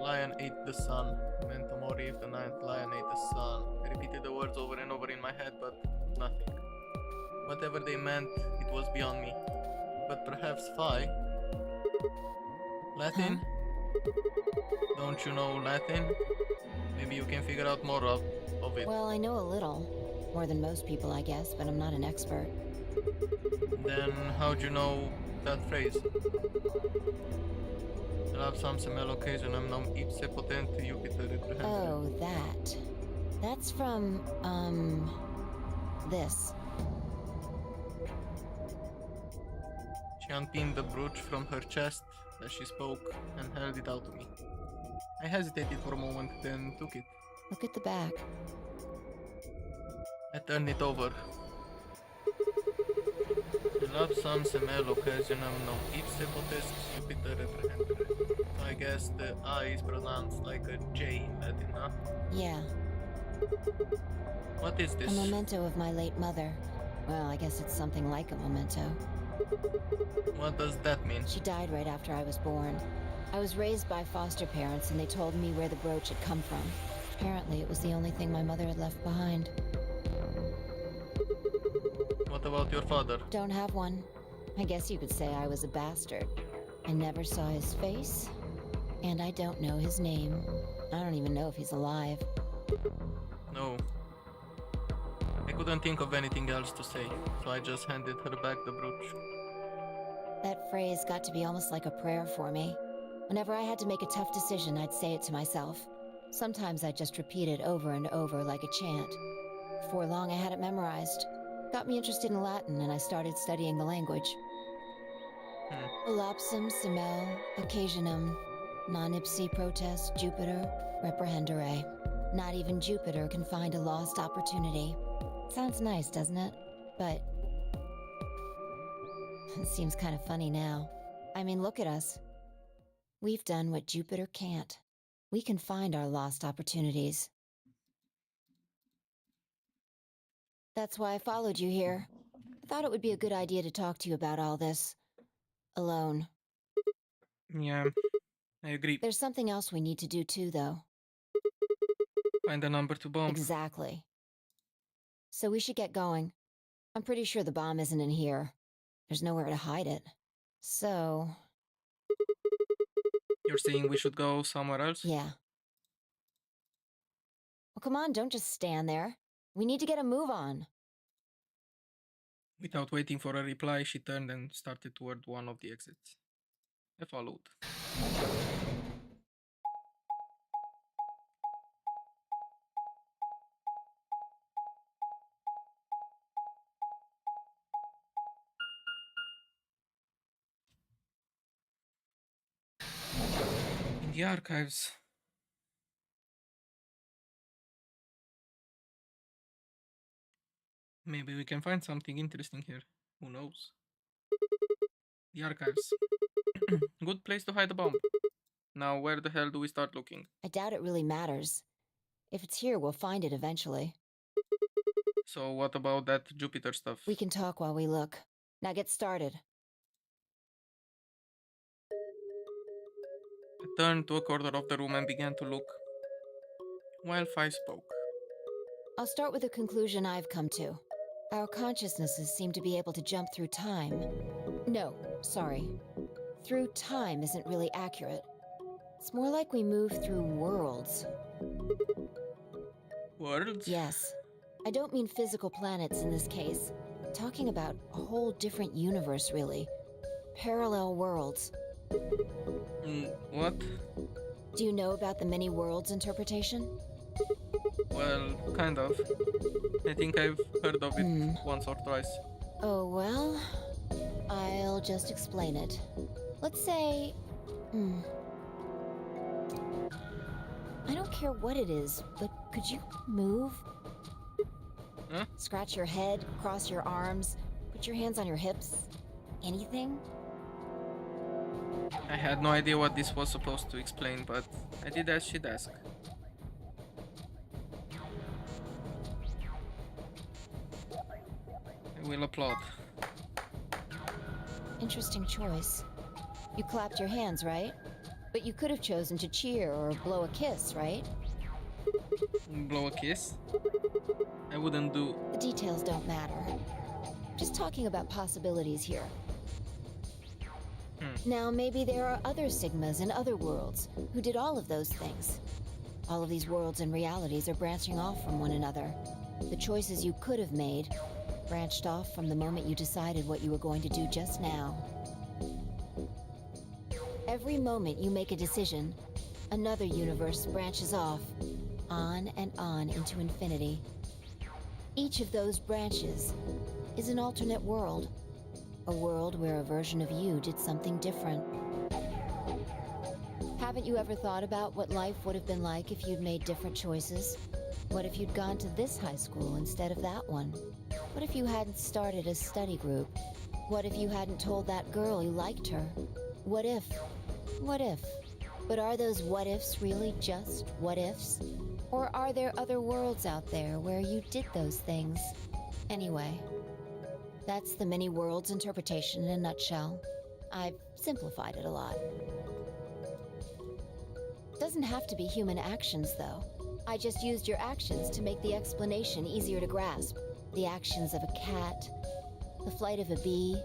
lion ate the sun. Memento Mori, if the ninth lion ate the sun. I repeated the words over and over in my head, but nothing. Whatever they meant, it was beyond me. But perhaps Phi? Latin? Don't you know Latin? Maybe you can figure out more of it. Well, I know a little. More than most people, I guess, but I'm not an expert. Then how'd you know that phrase? Lapsam semel occasionum nom ipse potente Jupiter reprehendere. Oh, that. That's from, this. She unpinned the brooch from her chest as she spoke and held it out to me. I hesitated for a moment, then took it. Look at the back. I turned it over. Lapsam semel occasionum nom ipse potest Jupiter reprehendere. I guess the I is pronounced like a J in Latin, huh? Yeah. What is A this? memento of my late mother. Well, I guess it's something like a memento. What does that mean? She died right after I was born. I was raised by foster parents and they told me where the brooch had come from. Apparently it was the only thing my mother had left behind. What about your father? Don't have one. I guess you could say I was a bastard. I never saw his face, and I don't know his name. I don't even know if he's alive. No. I couldn't think of anything else to say, so I just handed her back the brooch. That phrase got to be almost like a prayer for me. Whenever I had to make a tough decision, I'd say it to myself. Sometimes I'd just repeat it over and over like a chant. Before long, I had it memorized. Got me interested in Latin, and I started studying the language. Elapsum semel occasionum non ipsi protest Jupiter reprehendere. Not even Jupiter can find a lost opportunity. Sounds nice, doesn't it? But it seems kind of funny now. I mean, look at us. We've done what Jupiter can't. We can find our lost opportunities. That's why I followed you here. I thought it would be a good idea to talk to you about all this. Alone. Yeah, I agree. There's something else we need to do too, though. Find a number to bomb. Exactly. So we should get going. I'm pretty sure the bomb isn't in here. There's nowhere to hide it. So... You're saying we should go somewhere else? yeah. Well, come on, don't just stand there. We need to get a move on. Without waiting for a reply, she turned and started toward one of the exits. I followed. In the archives. Maybe we can find something interesting here. Who knows? The archives. Good place to hide a bomb. Now, where the hell do we start looking? I doubt it really matters. If it's here, we'll find it eventually. So, what about that Jupiter stuff? We can talk while we look. Now get started. I turned to a corner of the room and began to look. While Five spoke. I'll start with a conclusion I've come to. Our consciousnesses seem to be able to jump through time. No, sorry. Through time isn't really accurate. It's more like we move through worlds. Worlds? Yes. I don't mean physical planets in this case. Talking about a whole different universe, really. Parallel worlds. What? Do you know about the many worlds interpretation? Well, kind of. I think I've heard of it once or twice. Oh, well, I'll just explain it. Let's say... I don't care what it is, but could you move? Huh? Scratch your head, cross your arms, put your hands on your hips? Anything? I had no idea what this was supposed to explain, but I did as she'd ask. I will applaud. Interesting choice. You clapped your hands, right? But you could have chosen to cheer or blow a kiss, right? Blow a kiss? I wouldn't do... The details don't matter. Just talking about possibilities here. Now, maybe there are other Sigmas in other worlds who did all of those things. All of these worlds and realities are branching off from one another. The choices you could have made branched off from the moment you decided what you were going to do just now. Every moment you make a decision, another universe branches off, on and on into infinity. Each of those branches is an alternate world. A world where a version of you did something different. Haven't you ever thought about what life would have been like if you'd made different choices? What if you'd gone to this high school instead of that one? What if you hadn't started a study group? What if you hadn't told that girl you liked her? What if? What if? But are those what ifs really just what ifs? Or are there other worlds out there where you did those things? Anyway, that's the many worlds interpretation in a nutshell. I've simplified it a lot. Doesn't have to be human actions, though. I just used your actions to make the explanation easier to grasp. The actions of a cat, the flight of a bee,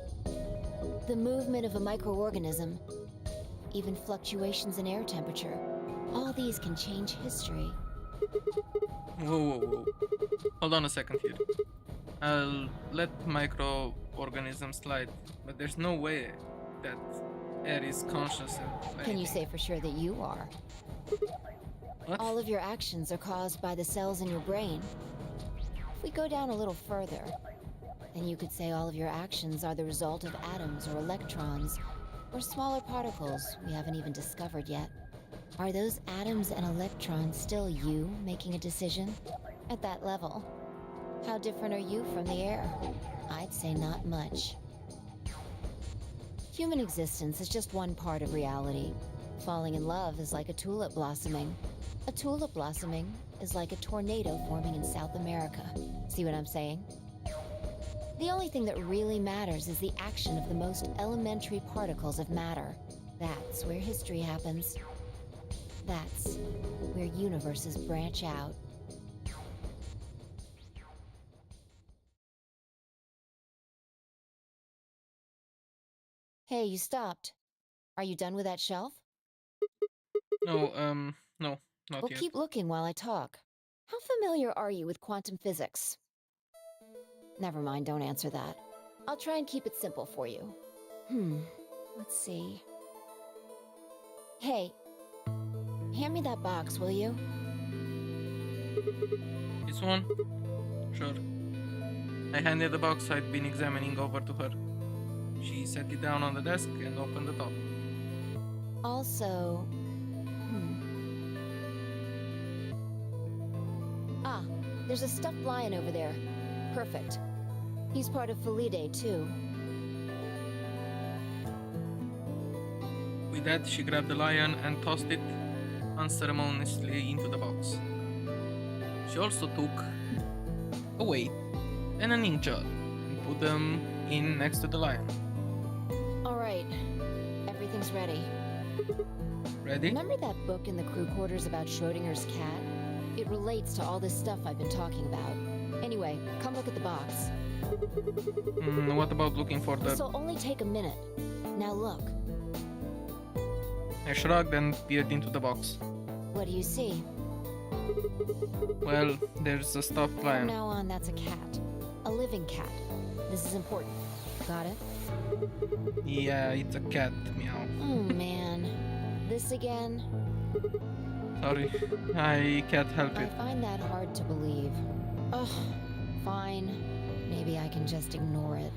the movement of a microorganism, even fluctuations in air temperature. All these can change history. Whoa. Hold on a second here. I'll let microorganisms slide, but there's no way that air is conscious of Can you anything. say for sure that you are? What? All of your actions are caused by the cells in your brain. If we go down a little further, then you could say all of your actions are the result of atoms or electrons, or smaller particles we haven't even discovered yet. Are those atoms and electrons still you making a decision? At that level, how different are you from the air? I'd say not much. Human existence is just one part of reality. Falling in love is like a tulip blossoming. A tulip blossoming is like a tornado forming in South America. See what I'm saying? The only thing that really matters is the action of the most elementary particles of matter. That's where history happens. That's where universes branch out. Hey, you stopped. Are you done with that shelf? No, no, not Well, yet. keep looking while I talk. How familiar are you with quantum physics? Never mind, don't answer that. I'll try and keep it simple for you. Let's see. Hey, hand me that box, will you? This one? Sure. I handed the box I'd been examining over to her. She set it down on the desk and opened the top. Also, Ah, there's a stuffed lion over there. Perfect. He's part of Felidae, too. With that, she grabbed the lion and tossed it unceremoniously into the box. She also took a weight and an ink jar and put them in next to the lion. All right, everything's ready. Ready? Remember that book in the crew quarters about Schrodinger's cat? It relates to all this stuff I've been talking about. Anyway, come look at the box. What about looking for the... This'll only take a minute. Now look. I shrugged and peered into the box. What do you see? Well, there's a stuffed From lion. now on, that's a cat. A living cat. This is important. Got it? Yeah, it's a cat. Meow. Oh, man. This again? Sorry, I can't help I it. find that hard to believe. Ugh, fine. Maybe I can just ignore it.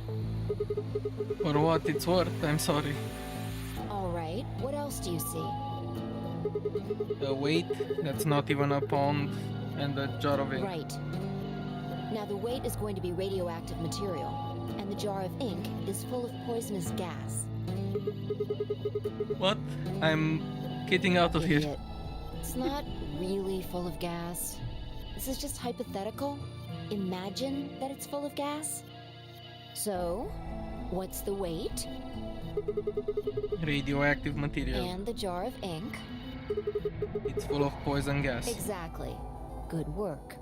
For what it's worth, I'm sorry. All right, what else do you see? The weight, that's not even a pound, and the jar of ink. Right. Now the weight is going to be radioactive material, and the jar of ink is full of poisonous gas. What? I'm getting out of here. Idiot. It's not really full of gas. This is just hypothetical. Imagine that it's full of gas. So, what's the weight? Radioactive material. And the jar of ink? It's full of poison gas. Exactly. Good work.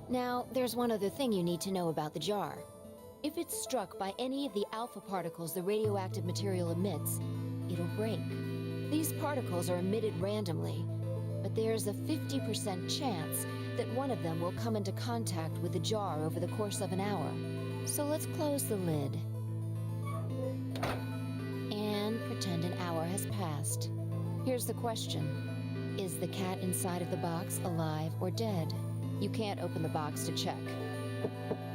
Now, there's one other thing you need to know about the jar. If it's struck by any of the alpha particles the radioactive material emits, it'll break. These particles are emitted randomly, but there's a 50% chance that one of them will come into contact with the jar over the course of an hour. So let's close the lid. And pretend an hour has passed. Here's the question. Is the cat inside of the box alive or dead? You can't open the box to check.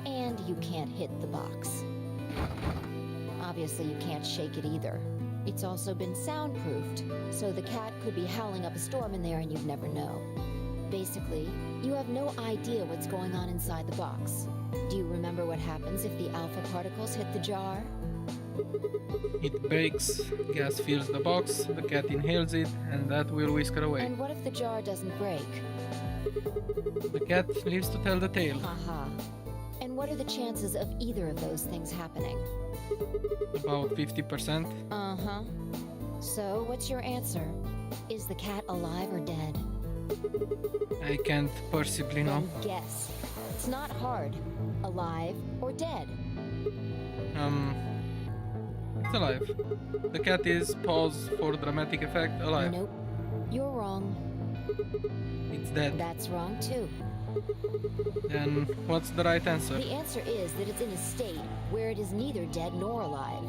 And you can't hit the box. Obviously, you can't shake it either. It's also been soundproofed, so the cat could be howling up a storm in there and you'd never know. Basically, you have no idea what's going on inside the box. Do you remember what happens if the alpha particles hit the jar? It breaks, gas fills the box, the cat inhales it, and that will whisk her away. And what if the jar doesn't break? The cat lives to tell the tale. Haha. And what are the chances of either of those things happening? About 50%. Uh-huh. So, what's your answer? Is the cat alive or dead? I can't possibly know. Then guess. It's not hard. Alive or dead? It's alive. The cat is, pause for dramatic effect, alive. Nope. You're wrong. It's dead. That's wrong too. Then what's the right answer? The answer is that it's in a state where it is neither dead nor alive.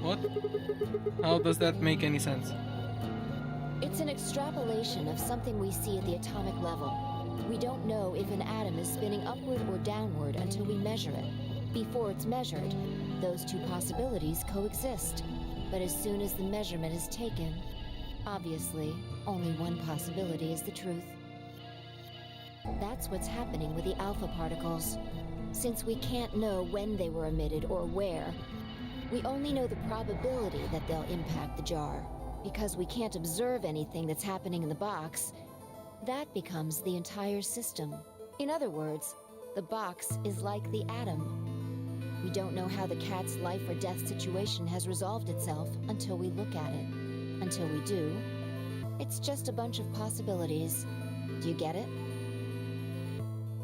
What? How does that make any sense? It's an extrapolation of something we see at the atomic level. We don't know if an atom is spinning upward or downward until we measure it. Before it's measured, those two possibilities coexist. But as soon as the measurement is taken, obviously, only one possibility is the truth. That's what's happening with the alpha particles. Since we can't know when they were emitted or where, we only know the probability that they'll impact the jar. Because we can't observe anything that's happening in the box, that becomes the entire system. In other words, the box is like the atom. We don't know how the cat's life or death situation has resolved itself until we look at it. Until we do, it's just a bunch of possibilities. Do you get it?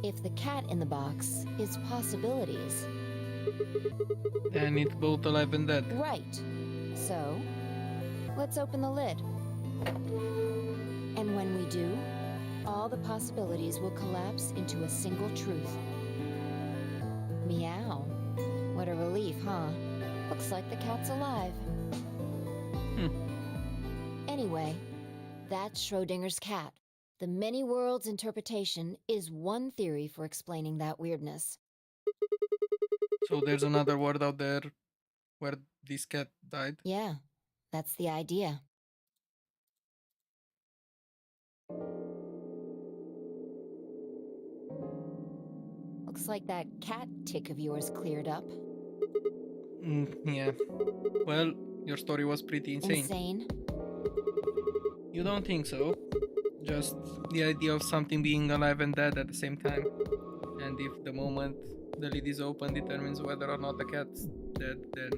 If the cat in the box is possibilities. And it's both alive and dead. Right. So, let's open the lid. And when we do, all the possibilities will collapse into a single truth. Meow. What a relief, huh? Looks like the cat's alive. Anyway, that's Schrodinger's cat. The many worlds interpretation is one theory for explaining that weirdness. So there's another world out there where this cat died? Yeah, that's the idea. Looks like that cat tick of yours cleared up. Yeah. Well, your story was pretty insane. Insane? You don't think so? Just the idea of something being alive and dead at the same time. And if the moment the lid is open determines whether or not the cat's dead, then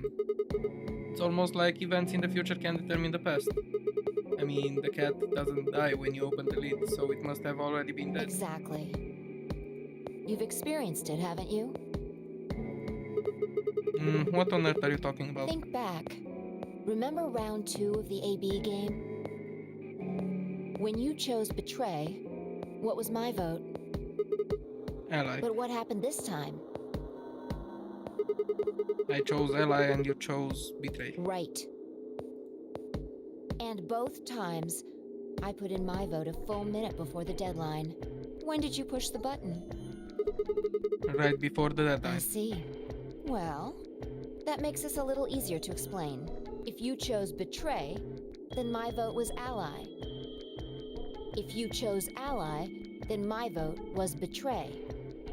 it's almost like events in the future can determine the past. I mean, the cat doesn't die when you open the lid, so it must have already been dead. Exactly. You've experienced it, haven't you? What on earth are you talking about? Think back. Remember round 2 of the AB game? When you chose Betray, what was my vote? Ally. But what happened this time? I chose Ally and you chose Betray. Right. And both times, I put in my vote a full minute before the deadline. When did you push the button? Right before the I deadline. see. Well, that makes this a little easier to explain. If you chose Betray, then my vote was Ally. If you chose Ally, then my vote was Betray.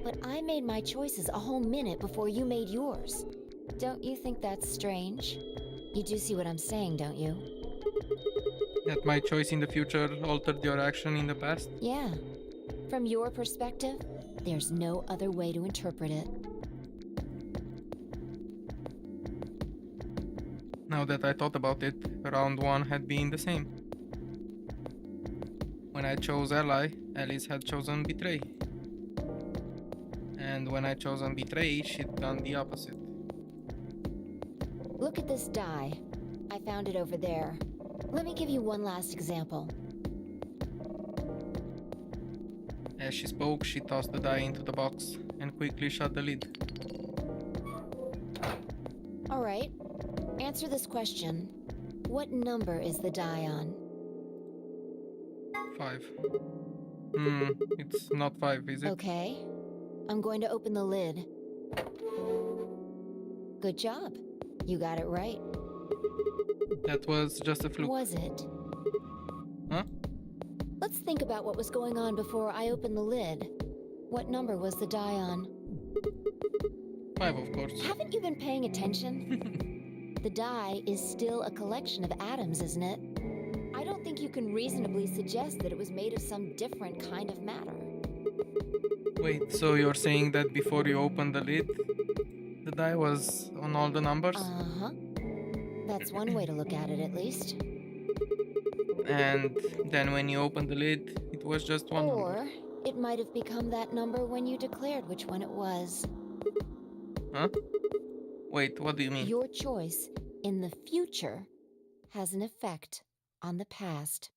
But I made my choices a whole minute before you made yours. Don't you think that's strange? You do see what I'm saying, don't you? That my choice in the future altered your action in the past? Yeah. From your perspective, there's no other way to interpret it. Now that I thought about it, round 1 had been the same. When I chose Ally, Alice had chosen Betray. And when I chosen Betray, she'd done the opposite. Look at this die. I found it over there. Let me give you one last example. As she spoke, she tossed the die into the box and quickly shut the lid. All right. Answer this question. What number is the die on? 5. It's not 5, is it? Okay. I'm going to open the lid. Good job. You got it right. That was just a fluke. Was it? Huh? Let's think about what was going on before I opened the lid. What number was the die on? 5, of course. Haven't you been paying attention? The die is still a collection of atoms, isn't it? I don't think you can reasonably suggest that it was made of some different kind of matter. Wait, so you're saying that before you opened the lid, the die was on all the numbers? Uh-huh. That's one way to look at it, at least. And then when you opened the lid, it was just one number. Or it might have become that number when you declared which one it was. Huh? Wait, what do you mean? Your choice in the future has an effect on the past.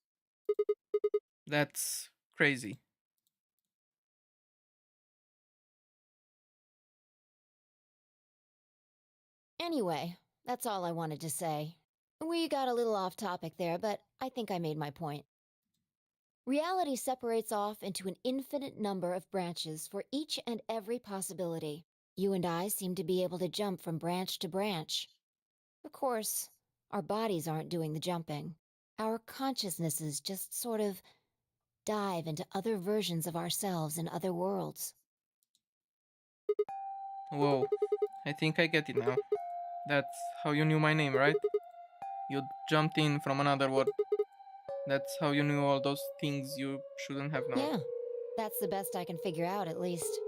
That's crazy. Anyway, that's all I wanted to say. We got a little off topic there, but I think I made my point. Reality separates off into an infinite number of branches for each and every possibility. You and I seem to be able to jump from branch to branch. Of course, our bodies aren't doing the jumping. Our consciousnesses just sort of dive into other versions of ourselves in other worlds. Whoa, I think I get it now. That's how you knew my name, right? You jumped in from another world. That's how you knew all those things you shouldn't have known. Yeah, that's the best I can figure out, at least.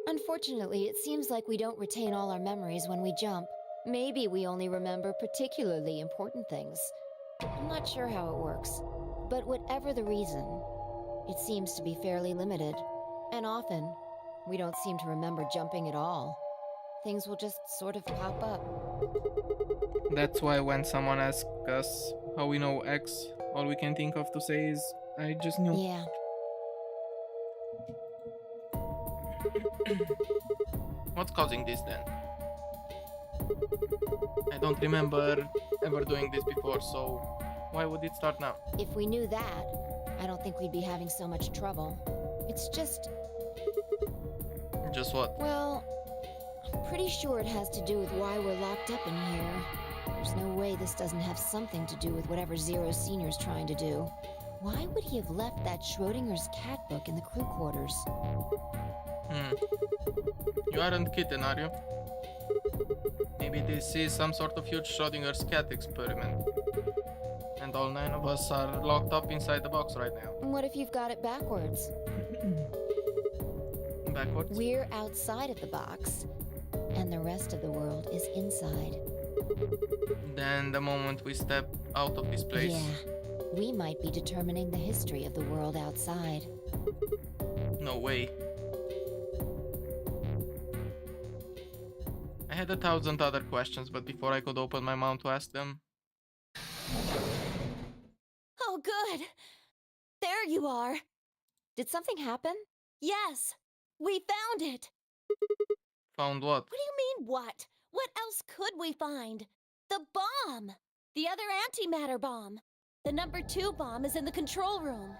Unfortunately, it seems like we don't retain all our memories when we jump. Maybe we only remember particularly important things. I'm not sure how it works. But whatever the reason, it seems to be fairly limited. And often, we don't seem to remember jumping at all. Things will just sort of pop up. That's why when someone asks us how we know X, all we can think of to say is, I just knew. Yeah. What's causing this then? I don't remember ever doing this before, so why would it start now? If we knew that, I don't think we'd be having so much trouble. It's just, Just what? well, I'm pretty sure it has to do with why we're locked up in here. There's no way this doesn't have something to do with whatever Zero Senior's trying to do. Why would he have left that Schrodinger's cat book in the crew quarters? You aren't kidding, are you? Maybe this is some sort of huge Schrodinger's cat experiment. And all 9 of us are locked up inside the box right now. What if you've got it backwards? Backwards? We're outside of the box, and the rest of the world is inside. Then the moment we step out of this place... Yeah, we might be determining the history of the world outside. No way. I had 1,000 other questions, but before I could open my mouth to ask them... Oh, good. There you are. Did something happen? Yes, we found it. Found what? What do you mean, what? What else could we find? The bomb! The other antimatter bomb. The number 2 bomb is in the control room.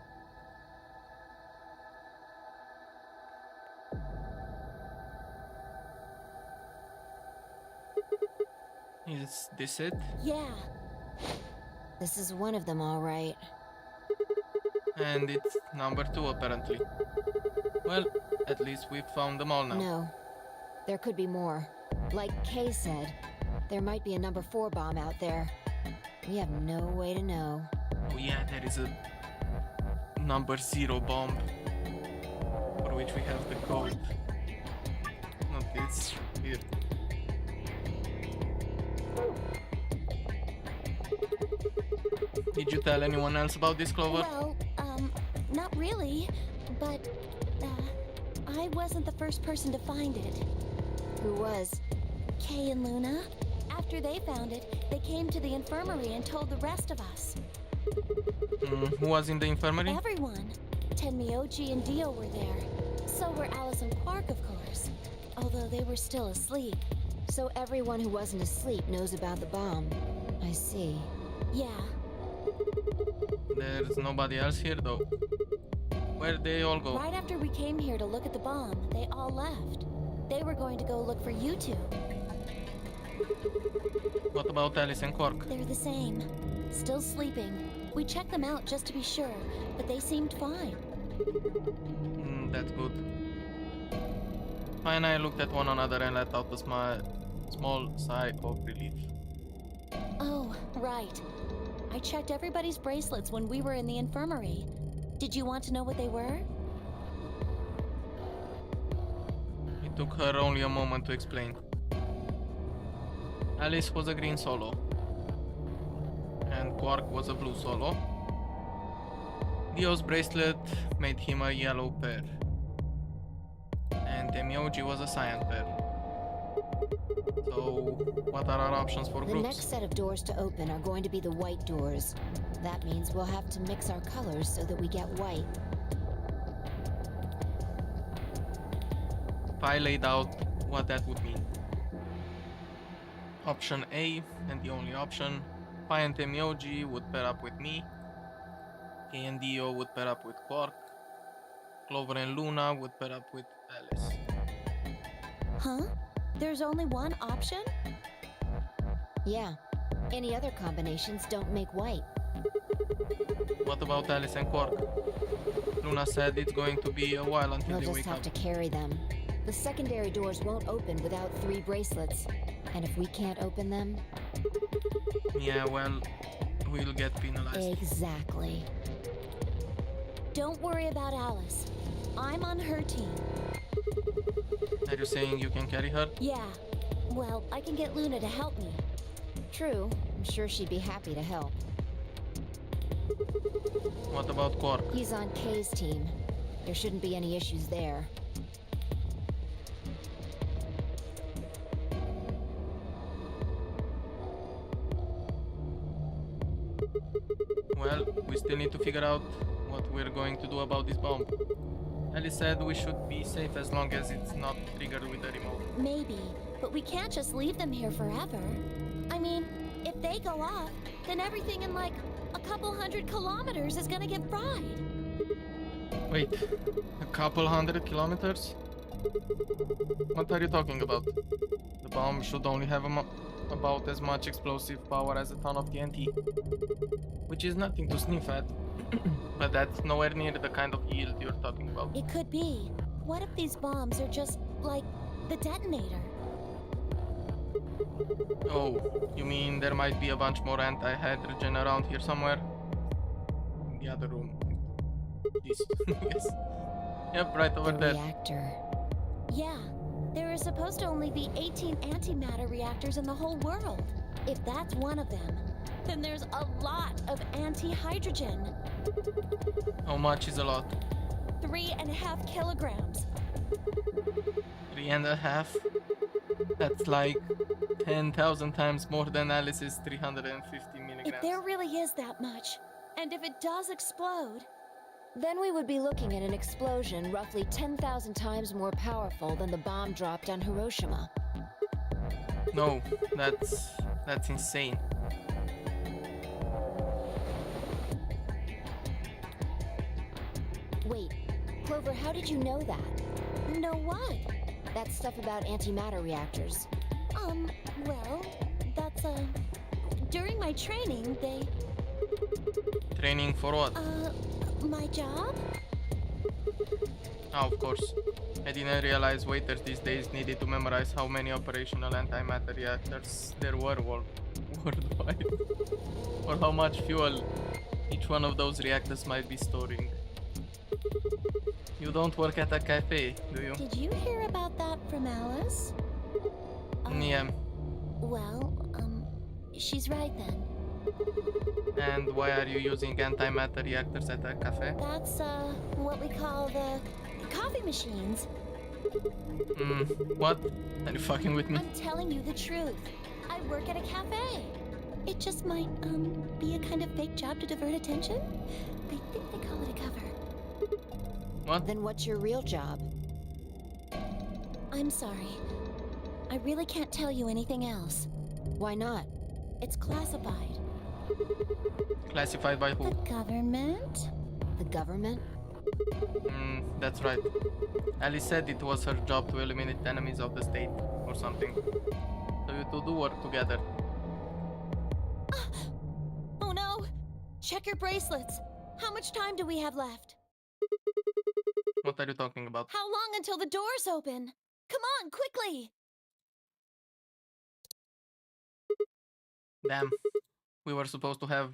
Is this it? Yeah. This is one of them, all right. And it's number 2 apparently. Well, at least we've found them all now. No. There could be more. Like Kay said, there might be a number 4 bomb out there. We have no way to know. Oh yeah, there is a number 0 bomb. For which we have the code. Not this. Here. Did you tell anyone else about this, Clover? Well, not really. But, I wasn't the first person to find it. Who was? Kay and Luna. After they found it, they came to the infirmary and told the rest of us. Who was in the infirmary? Everyone. Tenmyoji and Dio were there. So were Alice and Quark, of course. Although they were still asleep. So everyone who wasn't asleep knows about the bomb. I see. Yeah. There's nobody else here though. Where'd they all go? Right after we came here to look at the bomb, they all left. They were going to go look for you two. What about Alice and Quark? They're the same. Still sleeping. We checked them out just to be sure, but they seemed fine. That's good. Fine, I looked at one another and let out a small sigh of relief. Oh, right. I checked everybody's bracelets when we were in the infirmary. Did you want to know what they were? It took her only a moment to explain. Alice was a green solo. And Quark was a blue solo. Dio's bracelet made him a yellow pair. And Temyoji was a cyan pair. So, what are our options for The groups? next set of doors to open are going to be the white doors. That means we'll have to mix our colors so that we get white. If I laid out what that would mean. Option A, and the only option, Pi and Temioji would pair up with me. K and Dio would pair up with Quark. Clover and Luna would pair up with Alice. Huh? There's only one option? Yeah. Any other combinations don't make white. What about Alice and Quark? Luna said it's going to be a while until We'll they just wake have up. to carry them. The secondary doors won't open without 3 bracelets. And if we can't open them... Yeah, well, we'll get penalized. Exactly. Don't worry about Alice. I'm on her team. Are you saying you can carry her? Yeah. Well, I can get Luna to help me. True. I'm sure she'd be happy to help. What about Quark? He's on Kay's team. There shouldn't be any issues there. Well, we still need to figure out what we're going to do about this bomb. Alice said we should be safe as long as it's not triggered with the remote. Maybe, but we can't just leave them here forever. I mean, if they go off, then everything in like a couple 100 kilometers is gonna get fried. Wait, a couple 100 kilometers? What are you talking about? The bomb should only have about as much explosive power as a ton of TNT. Which is nothing to sniff at. But that's nowhere near the kind of yield you're talking about. It could be. What if these bombs are just like the detonator? Oh, you mean there might be a bunch more anti-hydrogen around here somewhere? In the other room. This. Yes. Yep, right over The there. reactor. Yeah, there are supposed to only be 18 antimatter reactors in the whole world. If that's one of them, then there's a lot of anti-hydrogen. How much is a lot? 3.5 kilograms. 3.5? That's like 10,000 times more than Alice's 350 milligrams. If there really is that much, and if it does explode, Then we would be looking at an explosion roughly 10,000 times more powerful than the bomb dropped on Hiroshima. No, that's insane. Wait, Clover, how did you know that? know what? That stuff about antimatter reactors. Well, that's, during my training, Training for what? my job? Oh, of course. I didn't realize waiters these days needed to memorize how many operational antimatter reactors there were worldwide. Or how much fuel each one of those reactors might be storing. You don't work at a cafe, do you? Did you hear about that from Alice? Yeah. Well, she's right then. And why are you using antimatter reactors at a cafe? That's, what we call the coffee machines. What? Are you fucking with me? I'm telling you the truth. I work at a cafe. It just might, be a kind of fake job to divert attention. I think they call it a cover. What? Then what's your real job? I'm sorry. I really can't tell you anything else. Why not? It's classified. Classified by who? The government? The government? That's right. Alice said it was her job to eliminate enemies of the state, or something. So you two do work together. Oh no! Check your bracelets. How much time do we have left? What are you talking about? How long until the doors open? Come on, quickly! Damn. We were supposed to have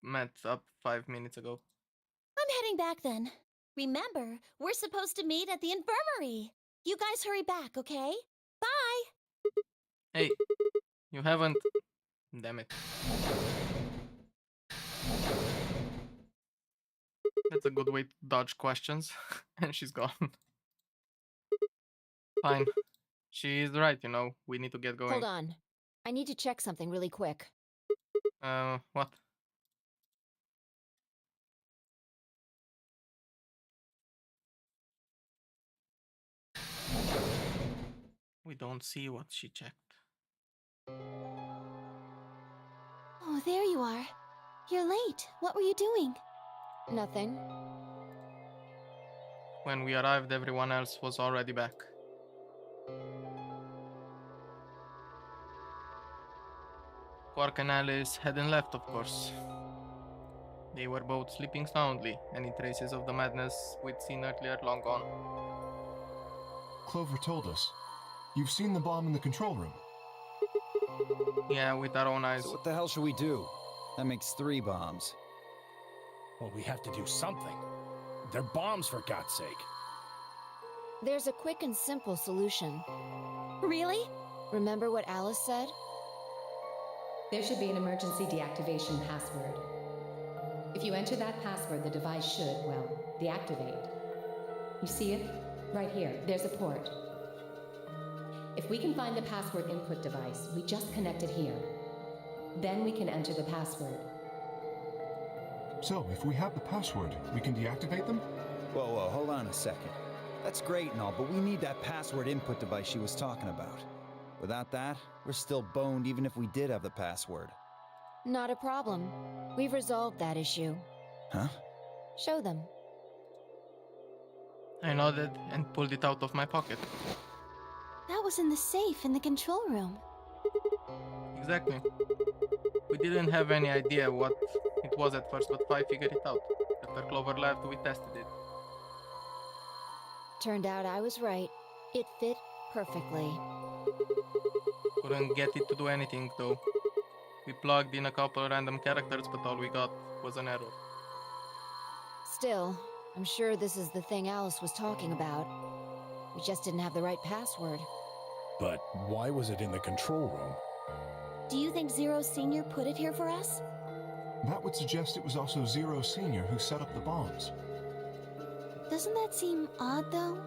met up 5 minutes ago. I'm heading back then. Remember, we're supposed to meet at the infirmary. You guys hurry back, okay? Bye! Hey, you haven't... Damn it. That's a good way to dodge questions. And she's gone. Fine. She's right, you know. We need to get going. Hold on. I need to check something really quick. What? We don't see what she checked. Oh, there you are. You're late. What were you doing? Nothing. When we arrived, everyone else was already back. Quark and Alice hadn't left, of course. They were both sleeping soundly, any traces of the madness we'd seen earlier long gone. Clover told us. You've seen the bomb in the control room. Yeah, with our own eyes. So what the hell should we do? That makes 3 bombs. Well, we have to do something. They're bombs, for God's sake. There's a quick and simple solution. Really? Remember what Alice said? There should be an emergency deactivation password. If you enter that password, the device should, well, deactivate. You see it? Right here. There's a port. If we can find the password input device, we just connect it here. Then we can enter the password. So, if we have the password, we can deactivate them? Whoa, hold on a second. That's great and all, but we need that password input device she was talking about. Without that, we're still boned even if we did have the password. Not a problem. We've resolved that issue. Huh? Show them. I nodded and pulled it out of my pocket. That was in the safe in the control room. Exactly. We didn't have any idea what it was at first, but I figured it out. After Clover left, we tested it. Turned out I was right. It fit perfectly. Couldn't get it to do anything, though. We plugged in a couple random characters, but all we got was an error. Still, I'm sure this is the thing Alice was talking about. We just didn't have the right password. But why was it in the control room? Do you think Zero Senior put it here for us? That would suggest it was also Zero Senior who set up the bombs. Doesn't that seem odd, though?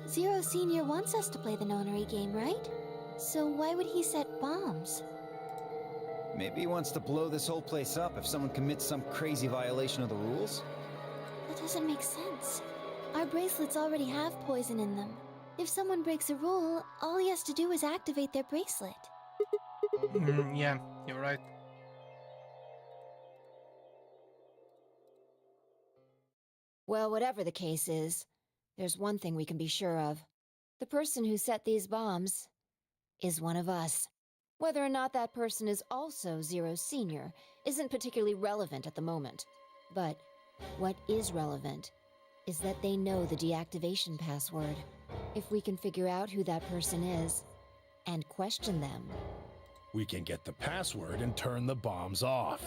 Zero Senior wants us to play the nonary game, right? So why would he set bombs? Maybe he wants to blow this whole place up if someone commits some crazy violation of the rules? That doesn't make sense. Our bracelets already have poison in them. If someone breaks a rule, all he has to do is activate their bracelet. Yeah, you're right. Well, whatever the case is, there's one thing we can be sure of. The person who set these bombs is one of us. Whether or not that person is also Zero Senior isn't particularly relevant at the moment. But what is relevant is that they know the deactivation password. If we can figure out who that person is and question them. We can get the password and turn the bombs off.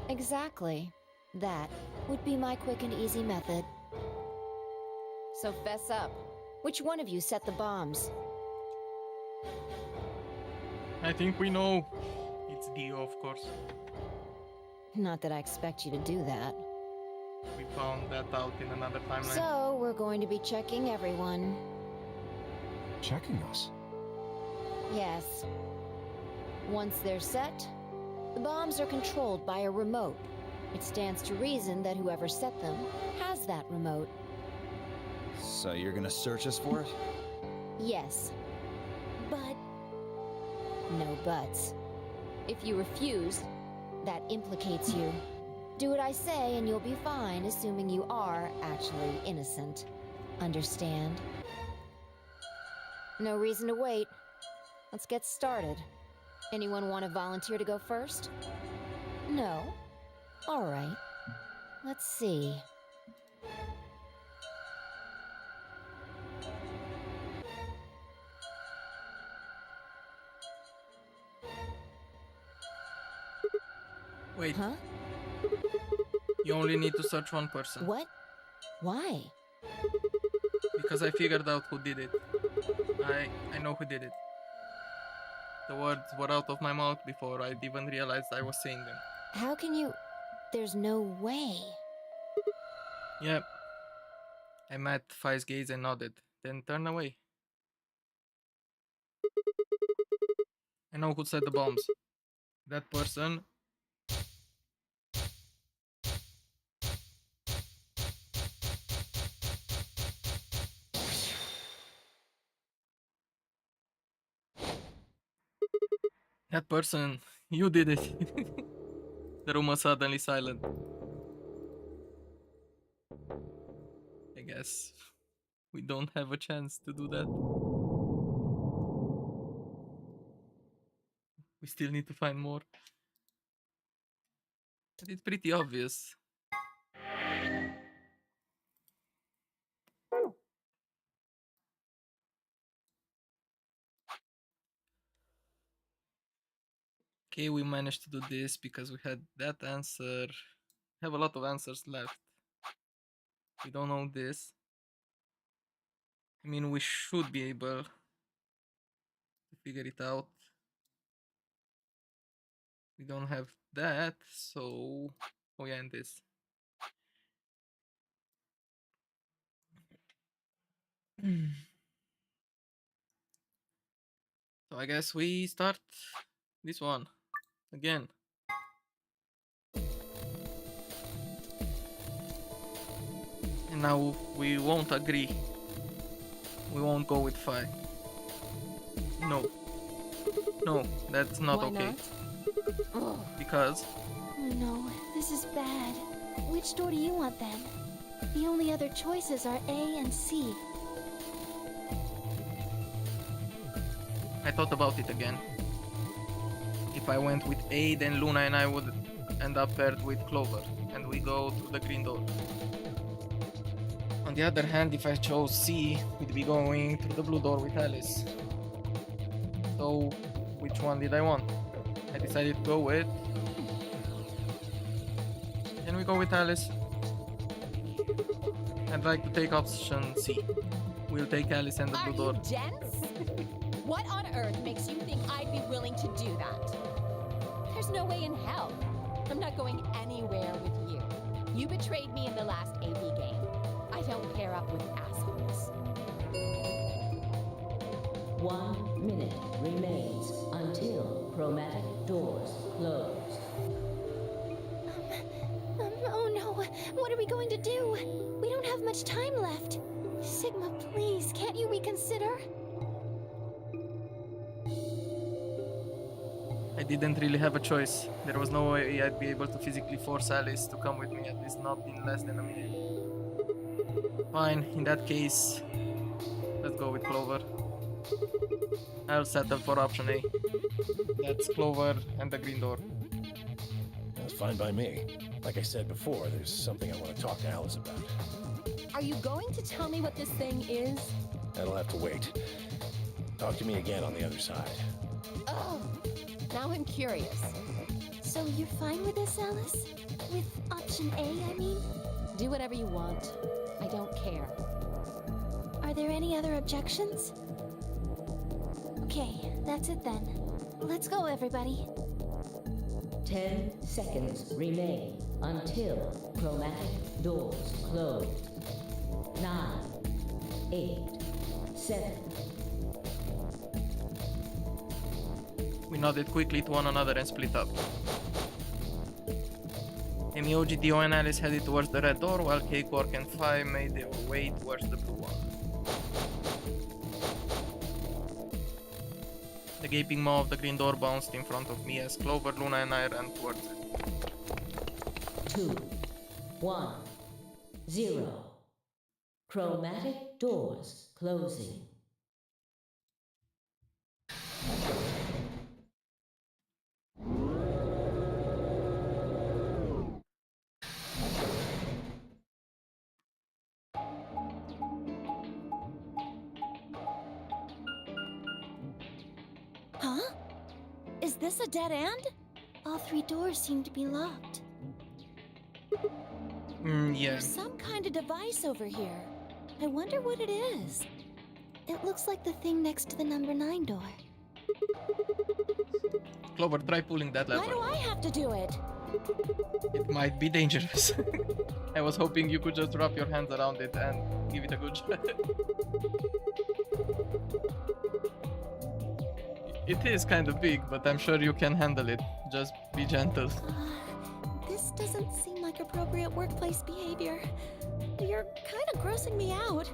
Exactly. That would be my quick and easy method. So fess up. Which one of you set the bombs? I think we know. It's Dio, of course. Not that I expect you to do that. We found that out in another timeline. So, we're going to be checking everyone. Checking us? Yes. Once they're set, the bombs are controlled by a remote. It stands to reason that whoever set them has that remote. So you're gonna search us for it? Yes. But No buts. If you refuse, that implicates you. Do what I say and you'll be fine, assuming you are actually innocent. Understand? No reason to wait. Let's get started. Anyone want to volunteer to go first? No? All right. Let's see. Wait, Huh? you only need to search one person. What? Why? Because I figured out who did it. I know who did it. The words were out of my mouth before I'd even realized I was saying them. How can you... There's no way. Yep. I met Fi's gaze and nodded, then turned away. I know who set the bombs. That person. That person. You did it. The room was suddenly silent. I guess we don't have a chance to do that. We still need to find more. But it's pretty obvious. Okay, we managed to do this because we had that answer. Have a lot of answers left. We don't know this. I mean, we should be able to figure it out. We don't have that, so... Oh yeah, and this. So I guess we start this one again. And now we won't agree. We won't go with 5. No. No, that's not Why okay. not? Oh. Because Oh no, this is bad. Which door do you want then? The only other choices are A and C. I thought about it again. If I went with A, then Luna and I would end up paired with Clover, and we go through the green door. On the other hand, if I chose C, we'd be going through the blue door with Alice. So, which one did I want? I decided to go with... Can we go with Alice? I'd like to take option C. We'll take Alice and the blue door. Are you dense? What on earth makes you think I'd be willing to do that? There's no way in hell. I'm not going anywhere with you. You betrayed me in the last AB game. I don't pair up with assholes. 1 minute remains until chromatic doors close. Oh no, what are we going to do? We don't have much time left. Sigma, please, can't you reconsider? I didn't really have a choice. There was no way I'd be able to physically force Alice to come with me, at least not in less than a minute. Fine, in that case, let's go with Clover. I'll settle for option A. That's Clover and the green door. That's fine by me. Like I said before, there's something I want to talk to Alice about. Are you going to tell me what this thing is? That'll have to wait. Talk to me again on the other side. Oh, now I'm curious. So you're fine with this, Alice? With option A, I mean? Do whatever you want. I don't care. Are there any other objections? Okay, that's it then. Let's go, everybody. 10 seconds remain until chromatic doors close. 9, 8, 7. We nodded quickly to one another and split up. Amy, OG, Dio, and Alice headed towards the red door, while Kay, Quark, and Phi made their way towards the blue one. The gaping maw of the green door bounced in front of me as Clover, Luna, and I ran towards it. 2, 1, 0. Chromatic doors closing. Huh? Is this a dead end? All 3 doors seem to be locked. Yeah. There's some kind of device over here. I wonder what it is. It looks like the thing next to the number 9 door. Clover, try pulling that lever. Why do I have to do it? It might be dangerous. I was hoping you could just wrap your hands around it and give it a good shot. It is kind of big, but I'm sure you can handle it. Just be gentle. This doesn't seem like appropriate workplace behavior. You're kind of grossing me out.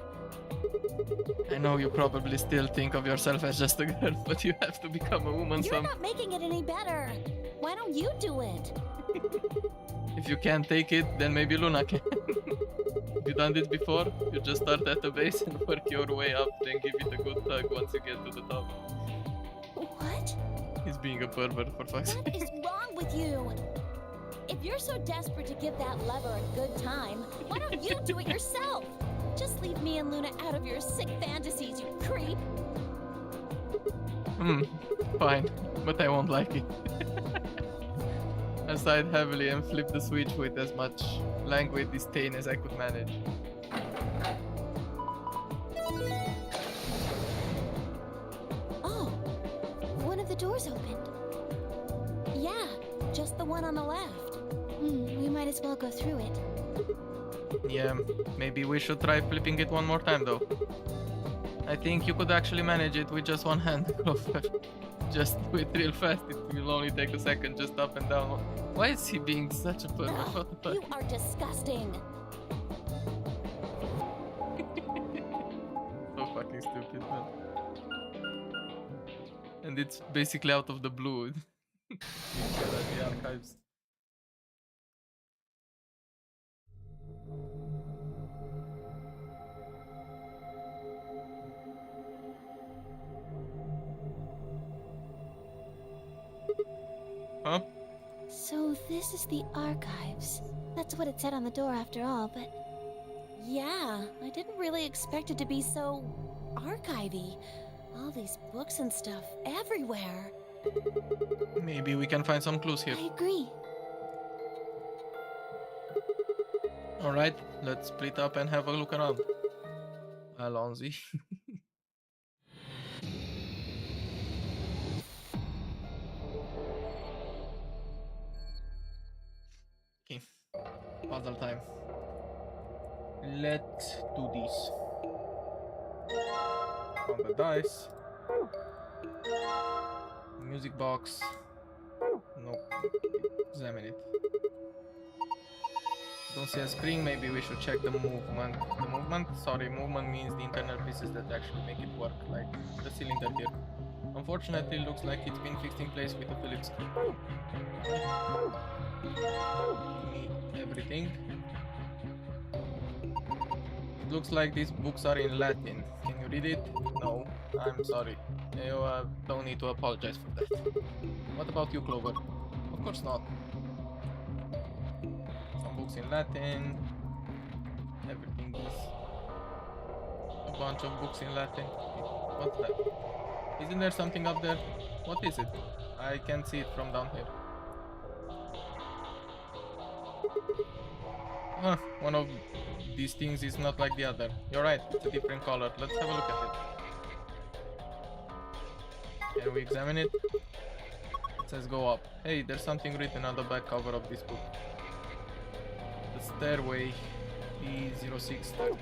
I know you probably still think of yourself as just a girl, but you have to become a woman You're not making it any better. Why don't you do it? If you can't take it, then maybe Luna can. You done this before? You just start at the base and work your way up, then give it a good tug once you get to the top. What? He's being a pervert, for fuck's sake. What is wrong with you? If you're so desperate to give that lever a good time, why don't you do it yourself? Just leave me and Luna out of your sick fantasies, you creep. Fine, but I won't like it. I sighed heavily and flipped the switch with as much languid disdain as I could manage. Oh, one of the doors opened. Yeah, just the one on the left. We might as well go through it. Yeah, maybe we should try flipping it one more time though. I think you could actually manage it with just one hand, Clover. Just do it real fast, it will only take a second, just up and down. Why is he being such a pervert? What the fuck? You are disgusting. So fucking stupid, man. And it's basically out of the blue. The archives. Huh? So this is the archives. That's what it said on the door after all, but... Yeah, I didn't really expect it to be so... archivy. All these books and stuff everywhere. Maybe we can find some clues here. I agree. Alright, let's split up and have a look around. Alonzi. Okay, puzzle time. Let's do this. On the dice. Music box. Nope. Examine it. Don't see a spring, maybe we should check the movement. The movement? Sorry, movement means the internal pieces that actually make it work, like the cylinder here. Unfortunately, it looks like it's been fixed in place with a Phillips screw. Give me everything. It looks like these books are in Latin. Can you read it? No, I'm sorry. You don't need to apologize for that. What about you, Clover? Of course not. Some books in Latin. Everything is a bunch of books in Latin. What's that? Isn't there something up there? What is it? I can't see it from down here. One of these things is not like the other. You're right, it's a different color. Let's have a look at it. Can we examine it? It says go up. Hey, there's something written on the back cover of this book. The stairway E0630.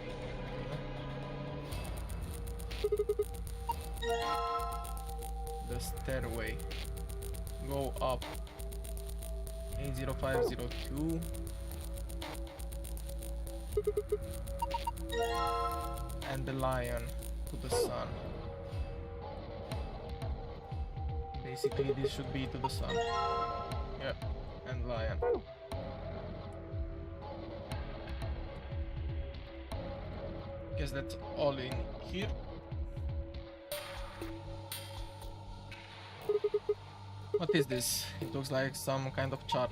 The stairway. Go up. A0502. And the lion to the sun. Basically this should be to the sun. Yep, and lion. Guess that's all in here. What is this? It looks like some kind of chart.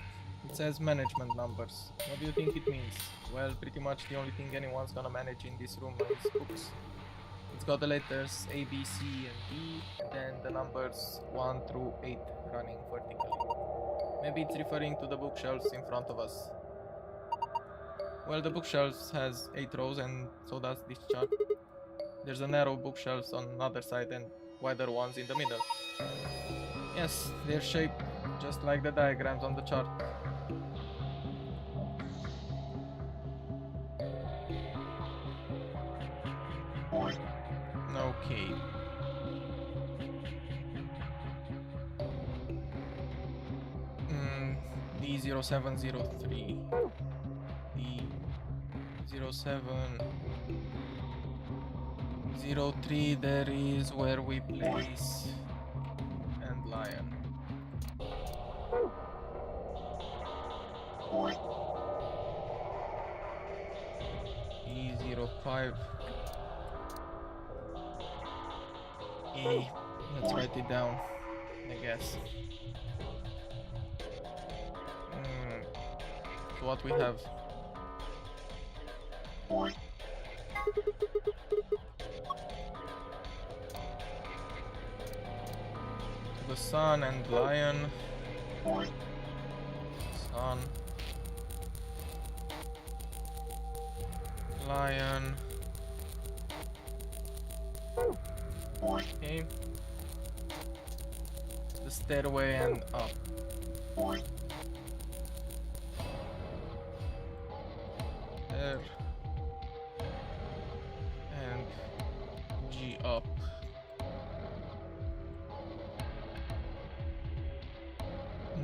It says management numbers. What do you think it means? Well, pretty much the only thing anyone's gonna manage in this room is books. It's got the letters A, B, C, and D, and then the numbers 1 through 8 running vertically. Maybe it's referring to the bookshelves in front of us. Well, the bookshelves has 8 rows, and so does this chart. There's a narrow bookshelves on the other side and wider ones in the middle. Yes, they're shaped just like the diagrams on the chart. Okay. D0703. D0703, there is where we place and lion. D05. E. Let's write it down, I guess. So what we have? To the sun and lion. Sun. Lion. Okay. The stairway and up. There. And G up.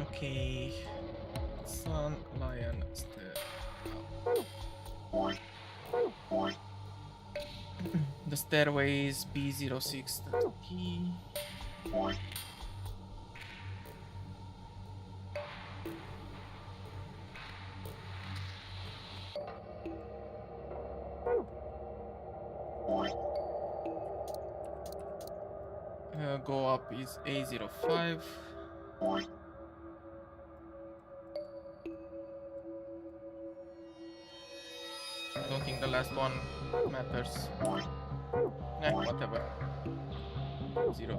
Okay. Sun, lion, stair. The stairway is B06. That's key. Go up is A05. I don't think the last one matters. Whatever. 02.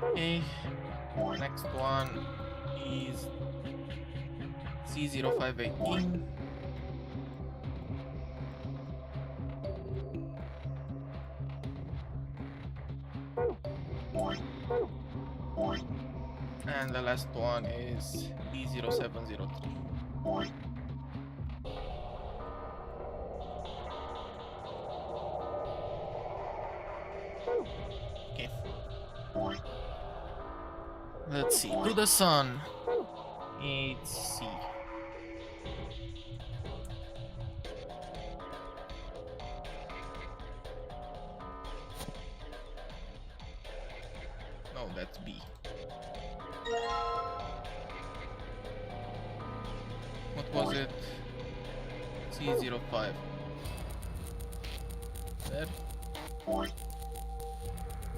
Okay. Next one is C0518. And the last one is D0703. Okay. Let's see. To the sun. It's C. No, that's B. What was it? C05. There.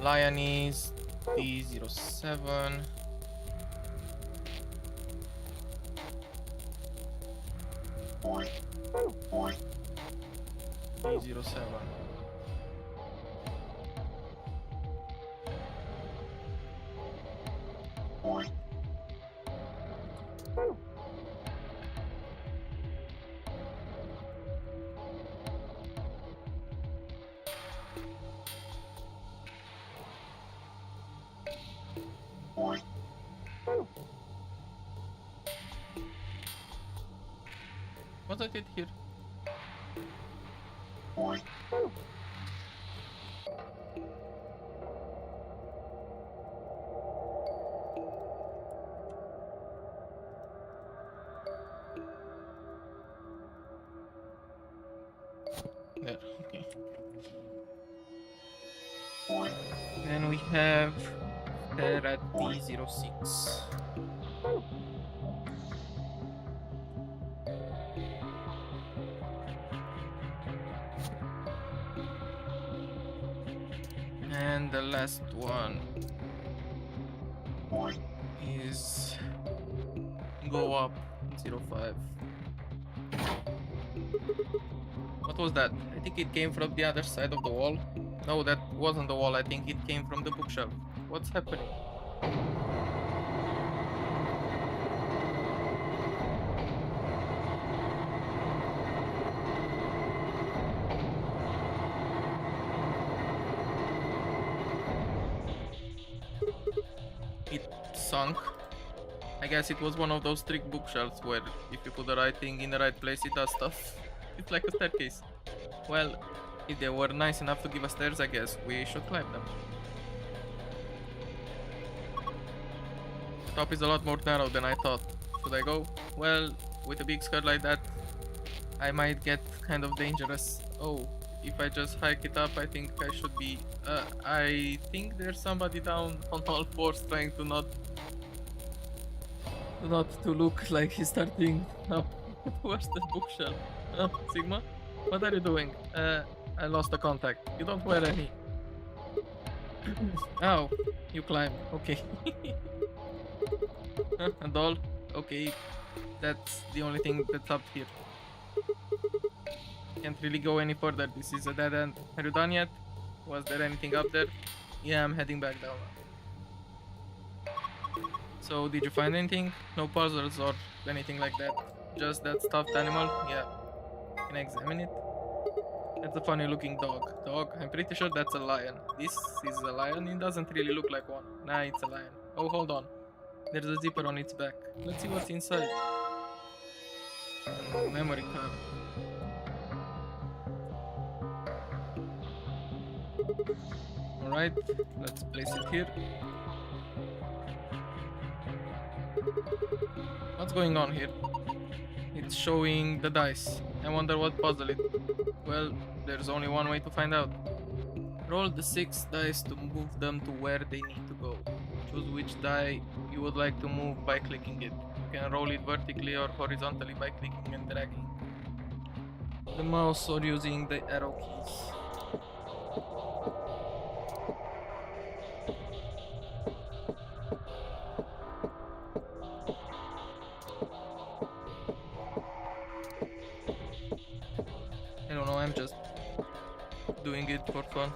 Lion is D07. D07. What I did here? There, okay. Then we have there at D06. And the last one is go up 05. What was that? I think it came from the other side of the wall. No, that wasn't the wall. I think it came from the bookshelf. What's happening? It sunk. I guess it was one of those trick bookshelves where if you put the right thing in the right place, it does stuff. It's like a staircase. Well, if they were nice enough to give us stairs, I guess we should climb them. Top is a lot more narrow than I thought. Should I go? Well, with a big skirt like that, I might get kind of dangerous. Oh, if I just hike it up, I think I should be... I think there's somebody down on all fours trying to not to look like he's starting up towards the bookshelf. Sigma? What are you doing? I lost the contact. You don't wear any. Oh, you climbed. Okay. A doll? Okay. That's the only thing that's up here. Can't really go any further. This is a dead end. Are you done yet? Was there anything up there? Yeah, I'm heading back down now. So, did you find anything? No puzzles or anything like that? Just that stuffed animal? Yeah. Can I examine it? That's a funny looking dog. Dog? I'm pretty sure that's a lion. This is a lion? It doesn't really look like one. Nah, it's a lion. Oh, hold on. There's a zipper on its back. Let's see what's inside. Memory card. Alright, let's place it here. What's going on here? It's showing the dice. I wonder what puzzle it. Well, there's only one way to find out. Roll the 6 dice to move them to where they need to go. Choose which die you would like to move by clicking it. You can roll it vertically or horizontally by clicking and dragging the mouse or using the arrow keys. I don't know, I'm just doing it for fun.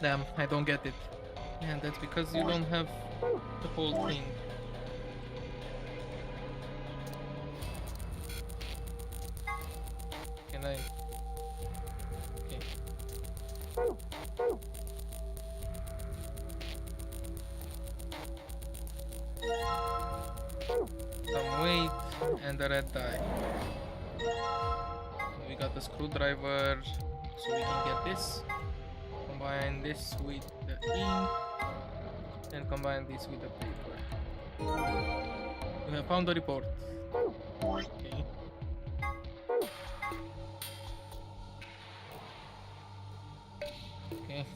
Damn, I don't get it. Yeah, that's because you don't have the whole thing. Can I... Okay. Some weight and a red die. We got the screwdriver, so we can get this. Combine this with the ink, and combine this with the paper. We have found the report. Okay. Okay.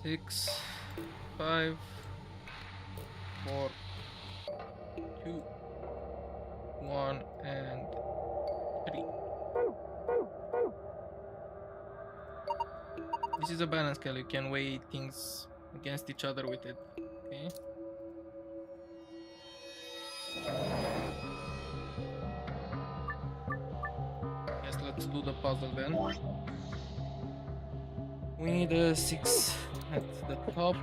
Six, 5, 4, 2, 1, and 3. This is a balance scale. You can weigh things against each other with it. Okay. Yes, let's do the puzzle then. We need a 6 at the top.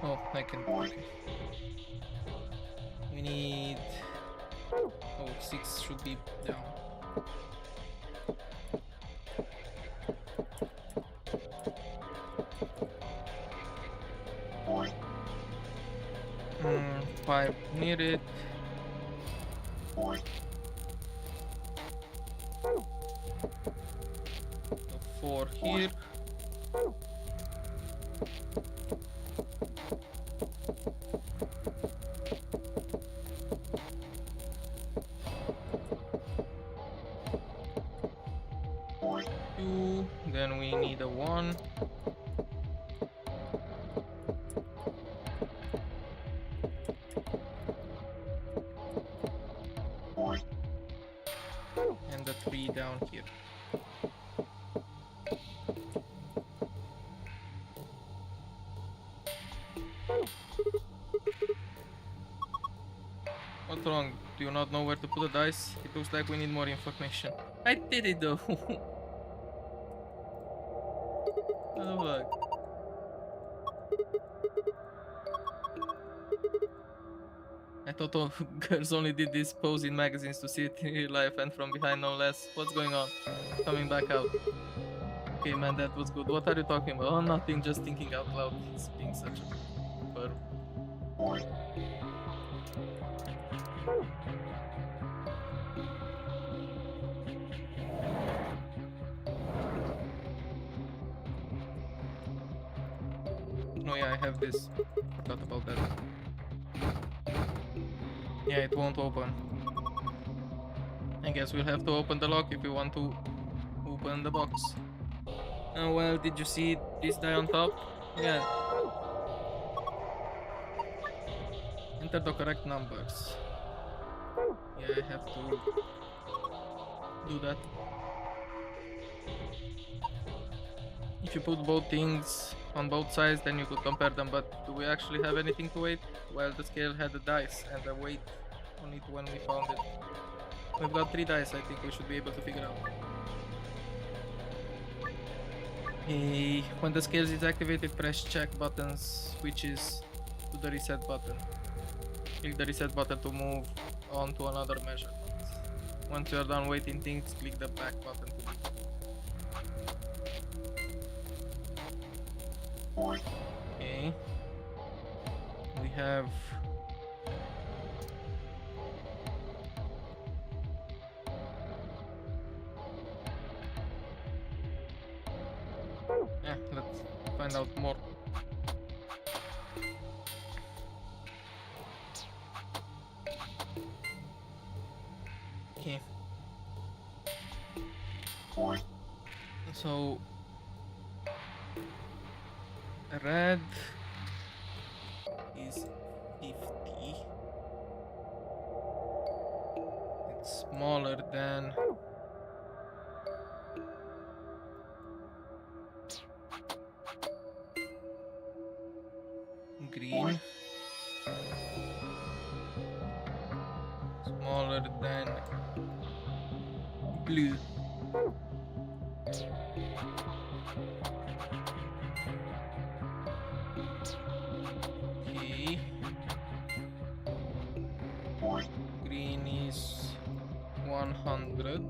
Oh, I can. Okay. We need. Oh, 6 should be down. Hmm, 5 near it. 4 here. Then we need a 1. And the 3 down here. you not know where to put the dice? It looks like we need more information. I did it though. What the fuck? I thought all girls only did this pose in magazines to see it in real life and from behind no less. What's going on? Coming back out. Okay man, that was good. What are you talking about? Oh, nothing, just thinking out loud. He's being such a perv. Oh yeah, I have this. Forgot about that. Yeah, it won't open. I guess we'll have to open the lock if we want to open the box. Oh well, did you see this die on top? Yeah. Enter the correct numbers. Yeah, I have to do that. If you put both things on both sides, then you could compare them, but do we actually have anything to weight? Well, the scale had the dice and the weight on it when we found it. We've got 3 dice, I think we should be able to figure out. Hey, when the scale is activated, press check button switches to the reset button. Click the reset button to move on to another measurement. Once you are done weighting things, click the back button to leave. Okay. We have yeah, let's find out more. Okay. So red is 50. It's smaller than green. Smaller than blue. Okay. Green is 100.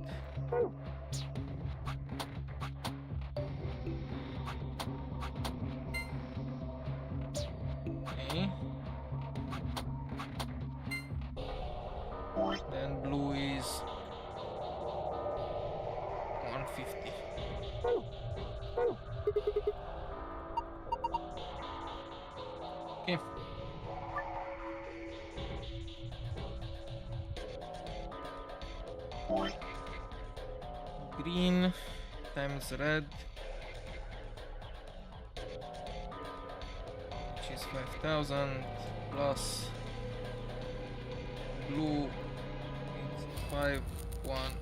Okay. Then blue is 150. Okay. Green times red, which is 5,000 plus blue is 5150.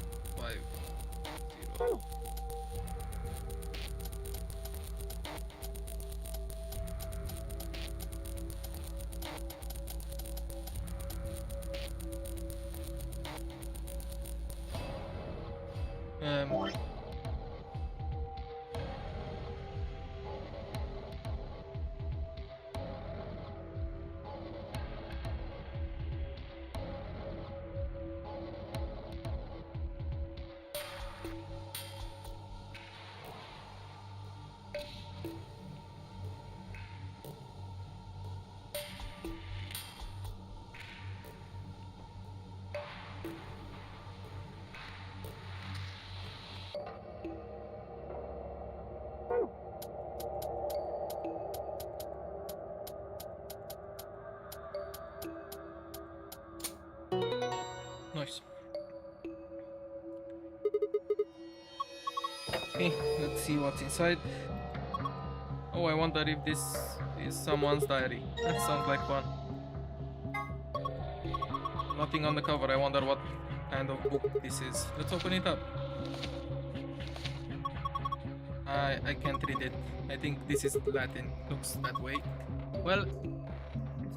Nice. Okay, let's see what's inside. Oh, I wonder if this is someone's diary. That sounds like one. Nothing on the cover. I wonder what kind of book this is. Let's open it up. I can't read it. I think this is Latin. Looks that way. Well,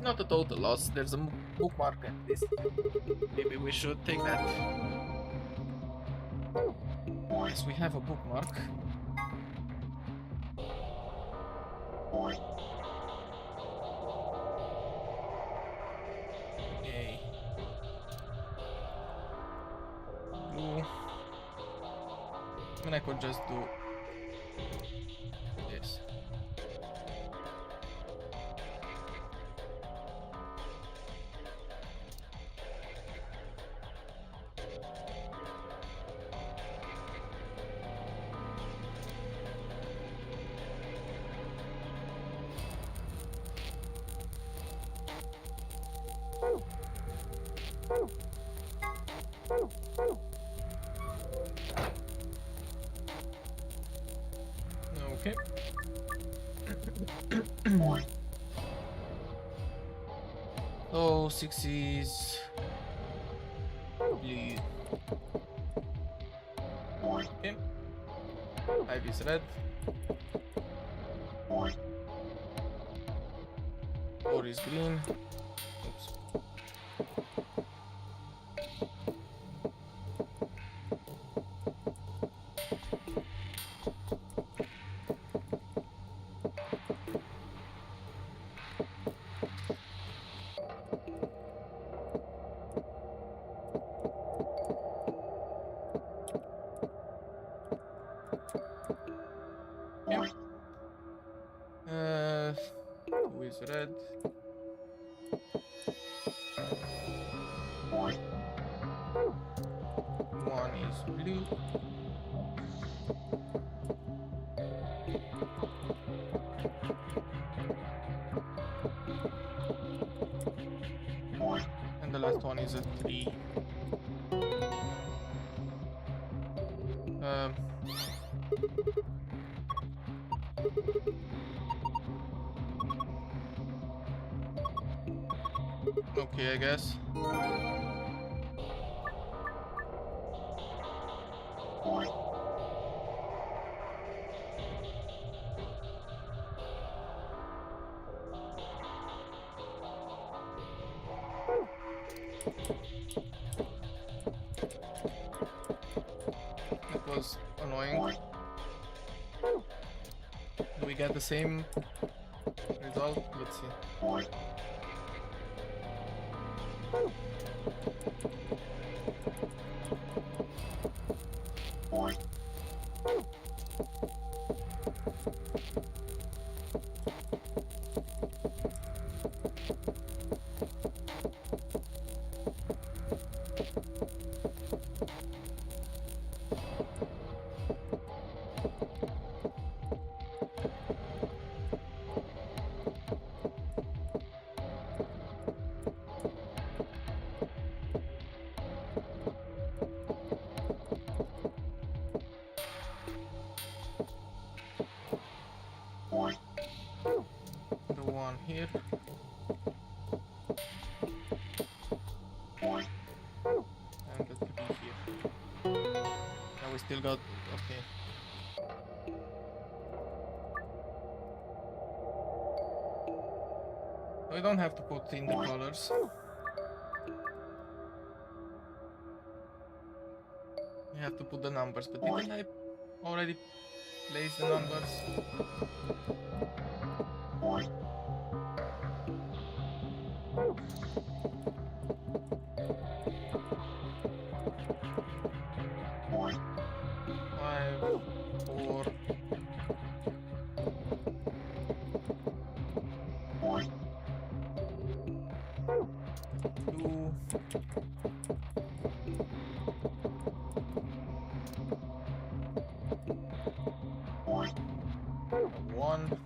Not a total loss, there's a bookmark at least. Maybe we should take that. Yes, we have a bookmark. Yay. Blue. I mean, I could just do this. Okay. So 6 is blue. Okay. 5 is red. 4 is green. Oops. Okay. 2 is red. 1 is blue. And the last one is a 3. Okay, I guess. That was annoying. Do we get the same result? Let's see. The one here. And the 3 here. Now we still got... okay. We don't have to put in the colors. We have to put the numbers, but didn't I already place the numbers? Five, 4, 2, 1.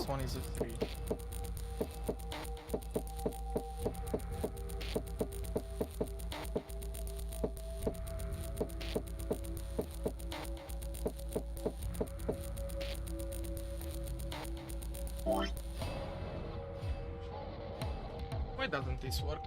last one is a 3. Why doesn't this work?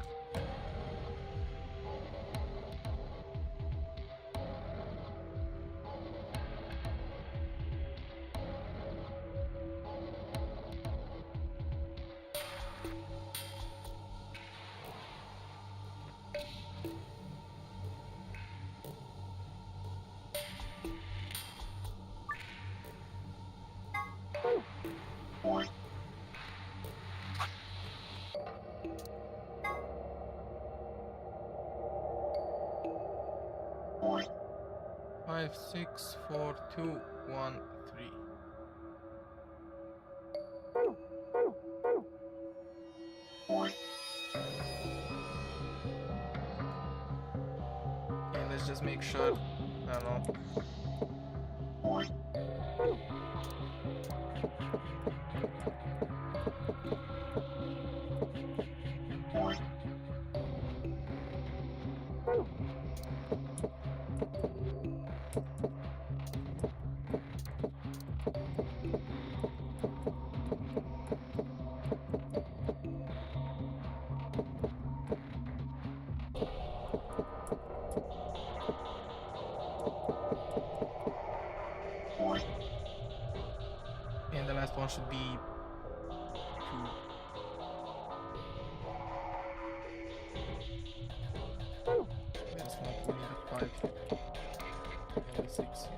Five, 6, 4, 2, 1, 3. Okay, let's just make sure. I don't know. And the last one should be 2. There's not really a 5 here. Only 6 here.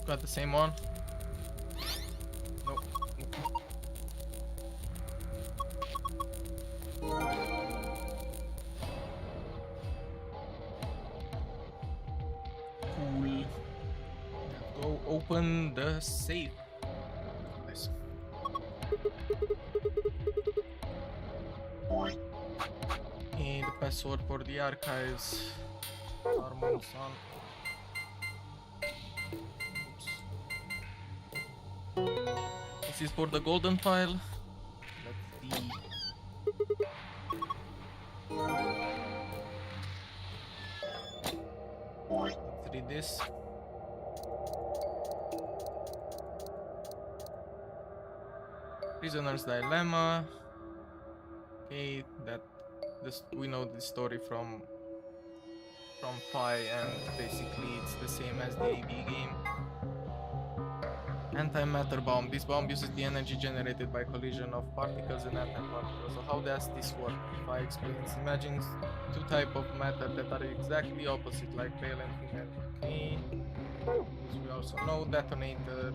Got the same one? Nope. Cool. Go open the safe. Nice. And the password for the archives. Armon Sun. This is for the golden file. Let's see. Let's read this. Prisoner's dilemma. Okay, we know the story from Pi, and basically it's the same as the AB game. Antimatter bomb. This bomb uses the energy generated by collision of particles and antiparticles. So how does this work? Pi explains. Imagine two types of matter that are exactly opposite, like male and female. Okay. As we also know, detonator.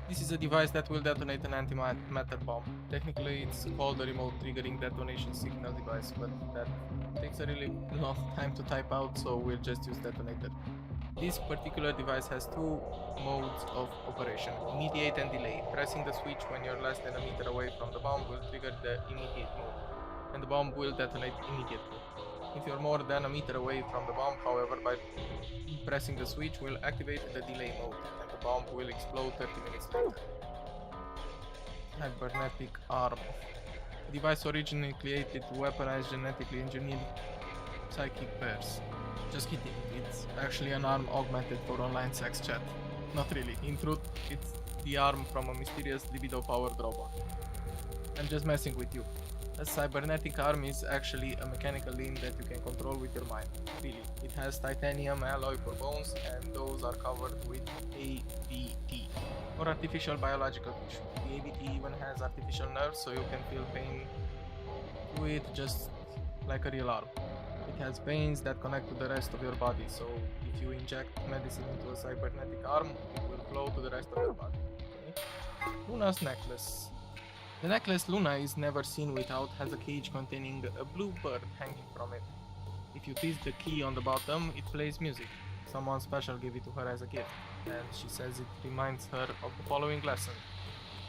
This is a device that will detonate an antimatter bomb. Technically, it's called a remote triggering detonation signal device, but that takes a really long time to type out, so we'll just use detonator. This particular device has two modes of operation, immediate and delay. Pressing the switch when you're less than a meter away from the bomb will trigger the immediate mode, and the bomb will detonate immediately. If you're more than a meter away from the bomb, however, by pressing the switch will activate the delay mode, and the bomb will explode 30 minutes later. Cybernetic arm. The device originally created to weaponize genetically engineered psychic pairs. Just kidding, it's actually an arm augmented for online sex chat. Not really, in truth, it's the arm from a mysterious libido-powered robot. I'm just messing with you. A cybernetic arm is actually a mechanical limb that you can control with your mind. Really, it has titanium alloy for bones, and those are covered with ABT, or artificial biological tissue. The ABT even has artificial nerves, so you can feel pain through it just like a real arm. It has veins that connect to the rest of your body, so if you inject medicine into a cybernetic arm, it will flow to the rest of your body. Okay? Luna's necklace. The necklace Luna is never seen without has a cage containing a blue bird hanging from it. If you twist the key on the bottom, it plays music. someone special gave it to her as a gift, and she says it reminds her of the following lesson.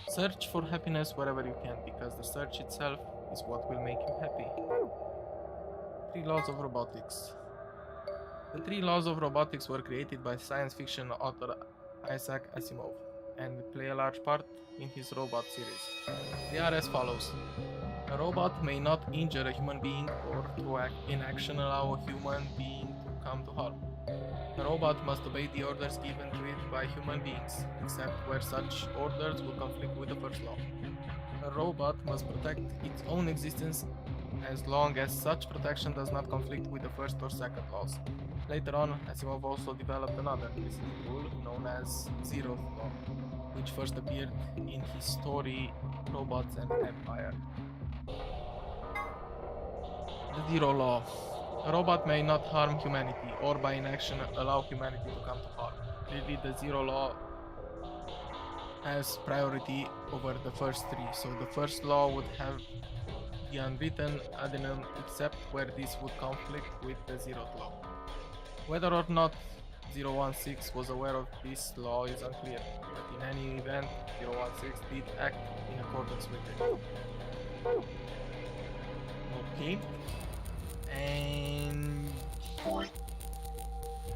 Search for happiness wherever you can, because the search itself is what will make you happy. 3 laws of robotics. The 3 laws of robotics were created by science fiction author Isaac Asimov and play a large part in his robot series. They are as follows. A robot may not injure a human being or through inaction allow a human being to come to harm. A robot must obey the orders given to it by human beings, except where such orders will conflict with the first law. A robot must protect its own existence as long as such protection does not conflict with the first or second laws. Later on, Asimov also developed another preceding rule known as Zeroth Law, which first appeared in his story Robots and Empire. The Zero Law. A robot may not harm humanity, or by inaction allow humanity to come to harm. Clearly, the Zero Law has priority over the first 3, so the first law would have the unwritten addendum except where this would conflict with the Zeroth Law. Whether or not 016 was aware of this law is unclear, but in any event, 016 did act in accordance with it. Okay. And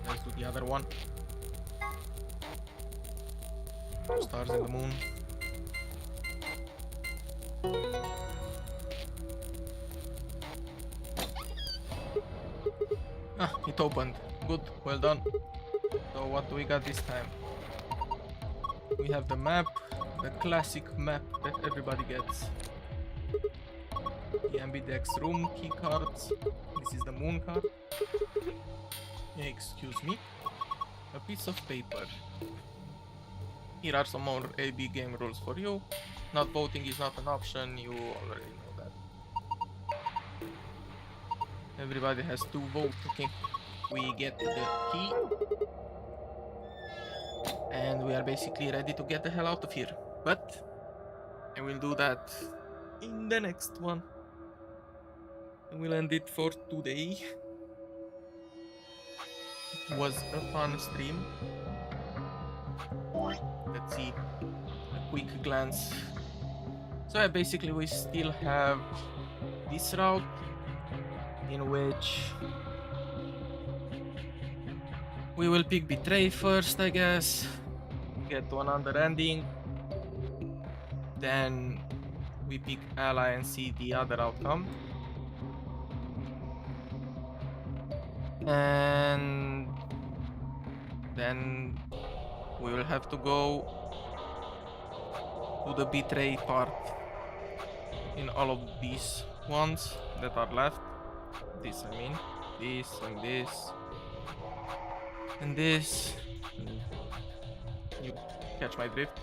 let's do the other one. 2 stars in the moon. Ah, it opened. Good, well done. So what do we got this time? We have the map, the classic map that everybody gets. The ambidex room key cards. This is the moon card. Excuse me. A piece of paper. Here are some more AB game rules for you. Not voting is not an option, you already know that. Everybody has to vote, okay? We get the key. And we are basically ready to get the hell out of here. But I will do that in the next one. I will end it for today. It was a fun stream. Let's see a quick glance. So yeah, basically we still have this route in which we will pick Betray first, I guess. Get to another ending. Then we pick Ally and see the other outcome. And then we will have to go to the Betray part in all of these ones that are left. This, I mean. This and this. And this. You catch my drift.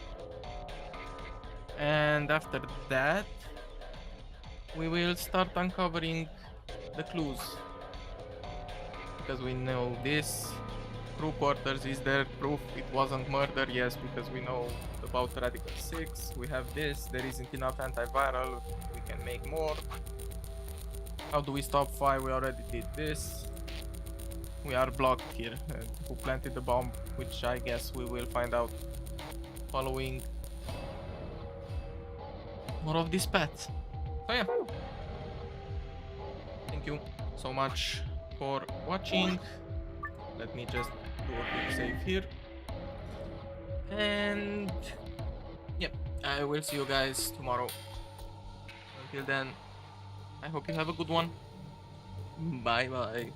And after that, we will start uncovering the clues. Because we know this crew quarters is there, proof it wasn't murder, yes, because we know about Radical 6. We have this, there isn't enough antiviral, we can make more. How do we stop fire? We already did this. We are blocked here. Who planted the bomb, which I guess we will find out following more of this path. So yeah, thank you so much for watching. Let me just do a quick save here. And yeah, I will see you guys tomorrow. Until then, I hope you have a good one. Bye bye.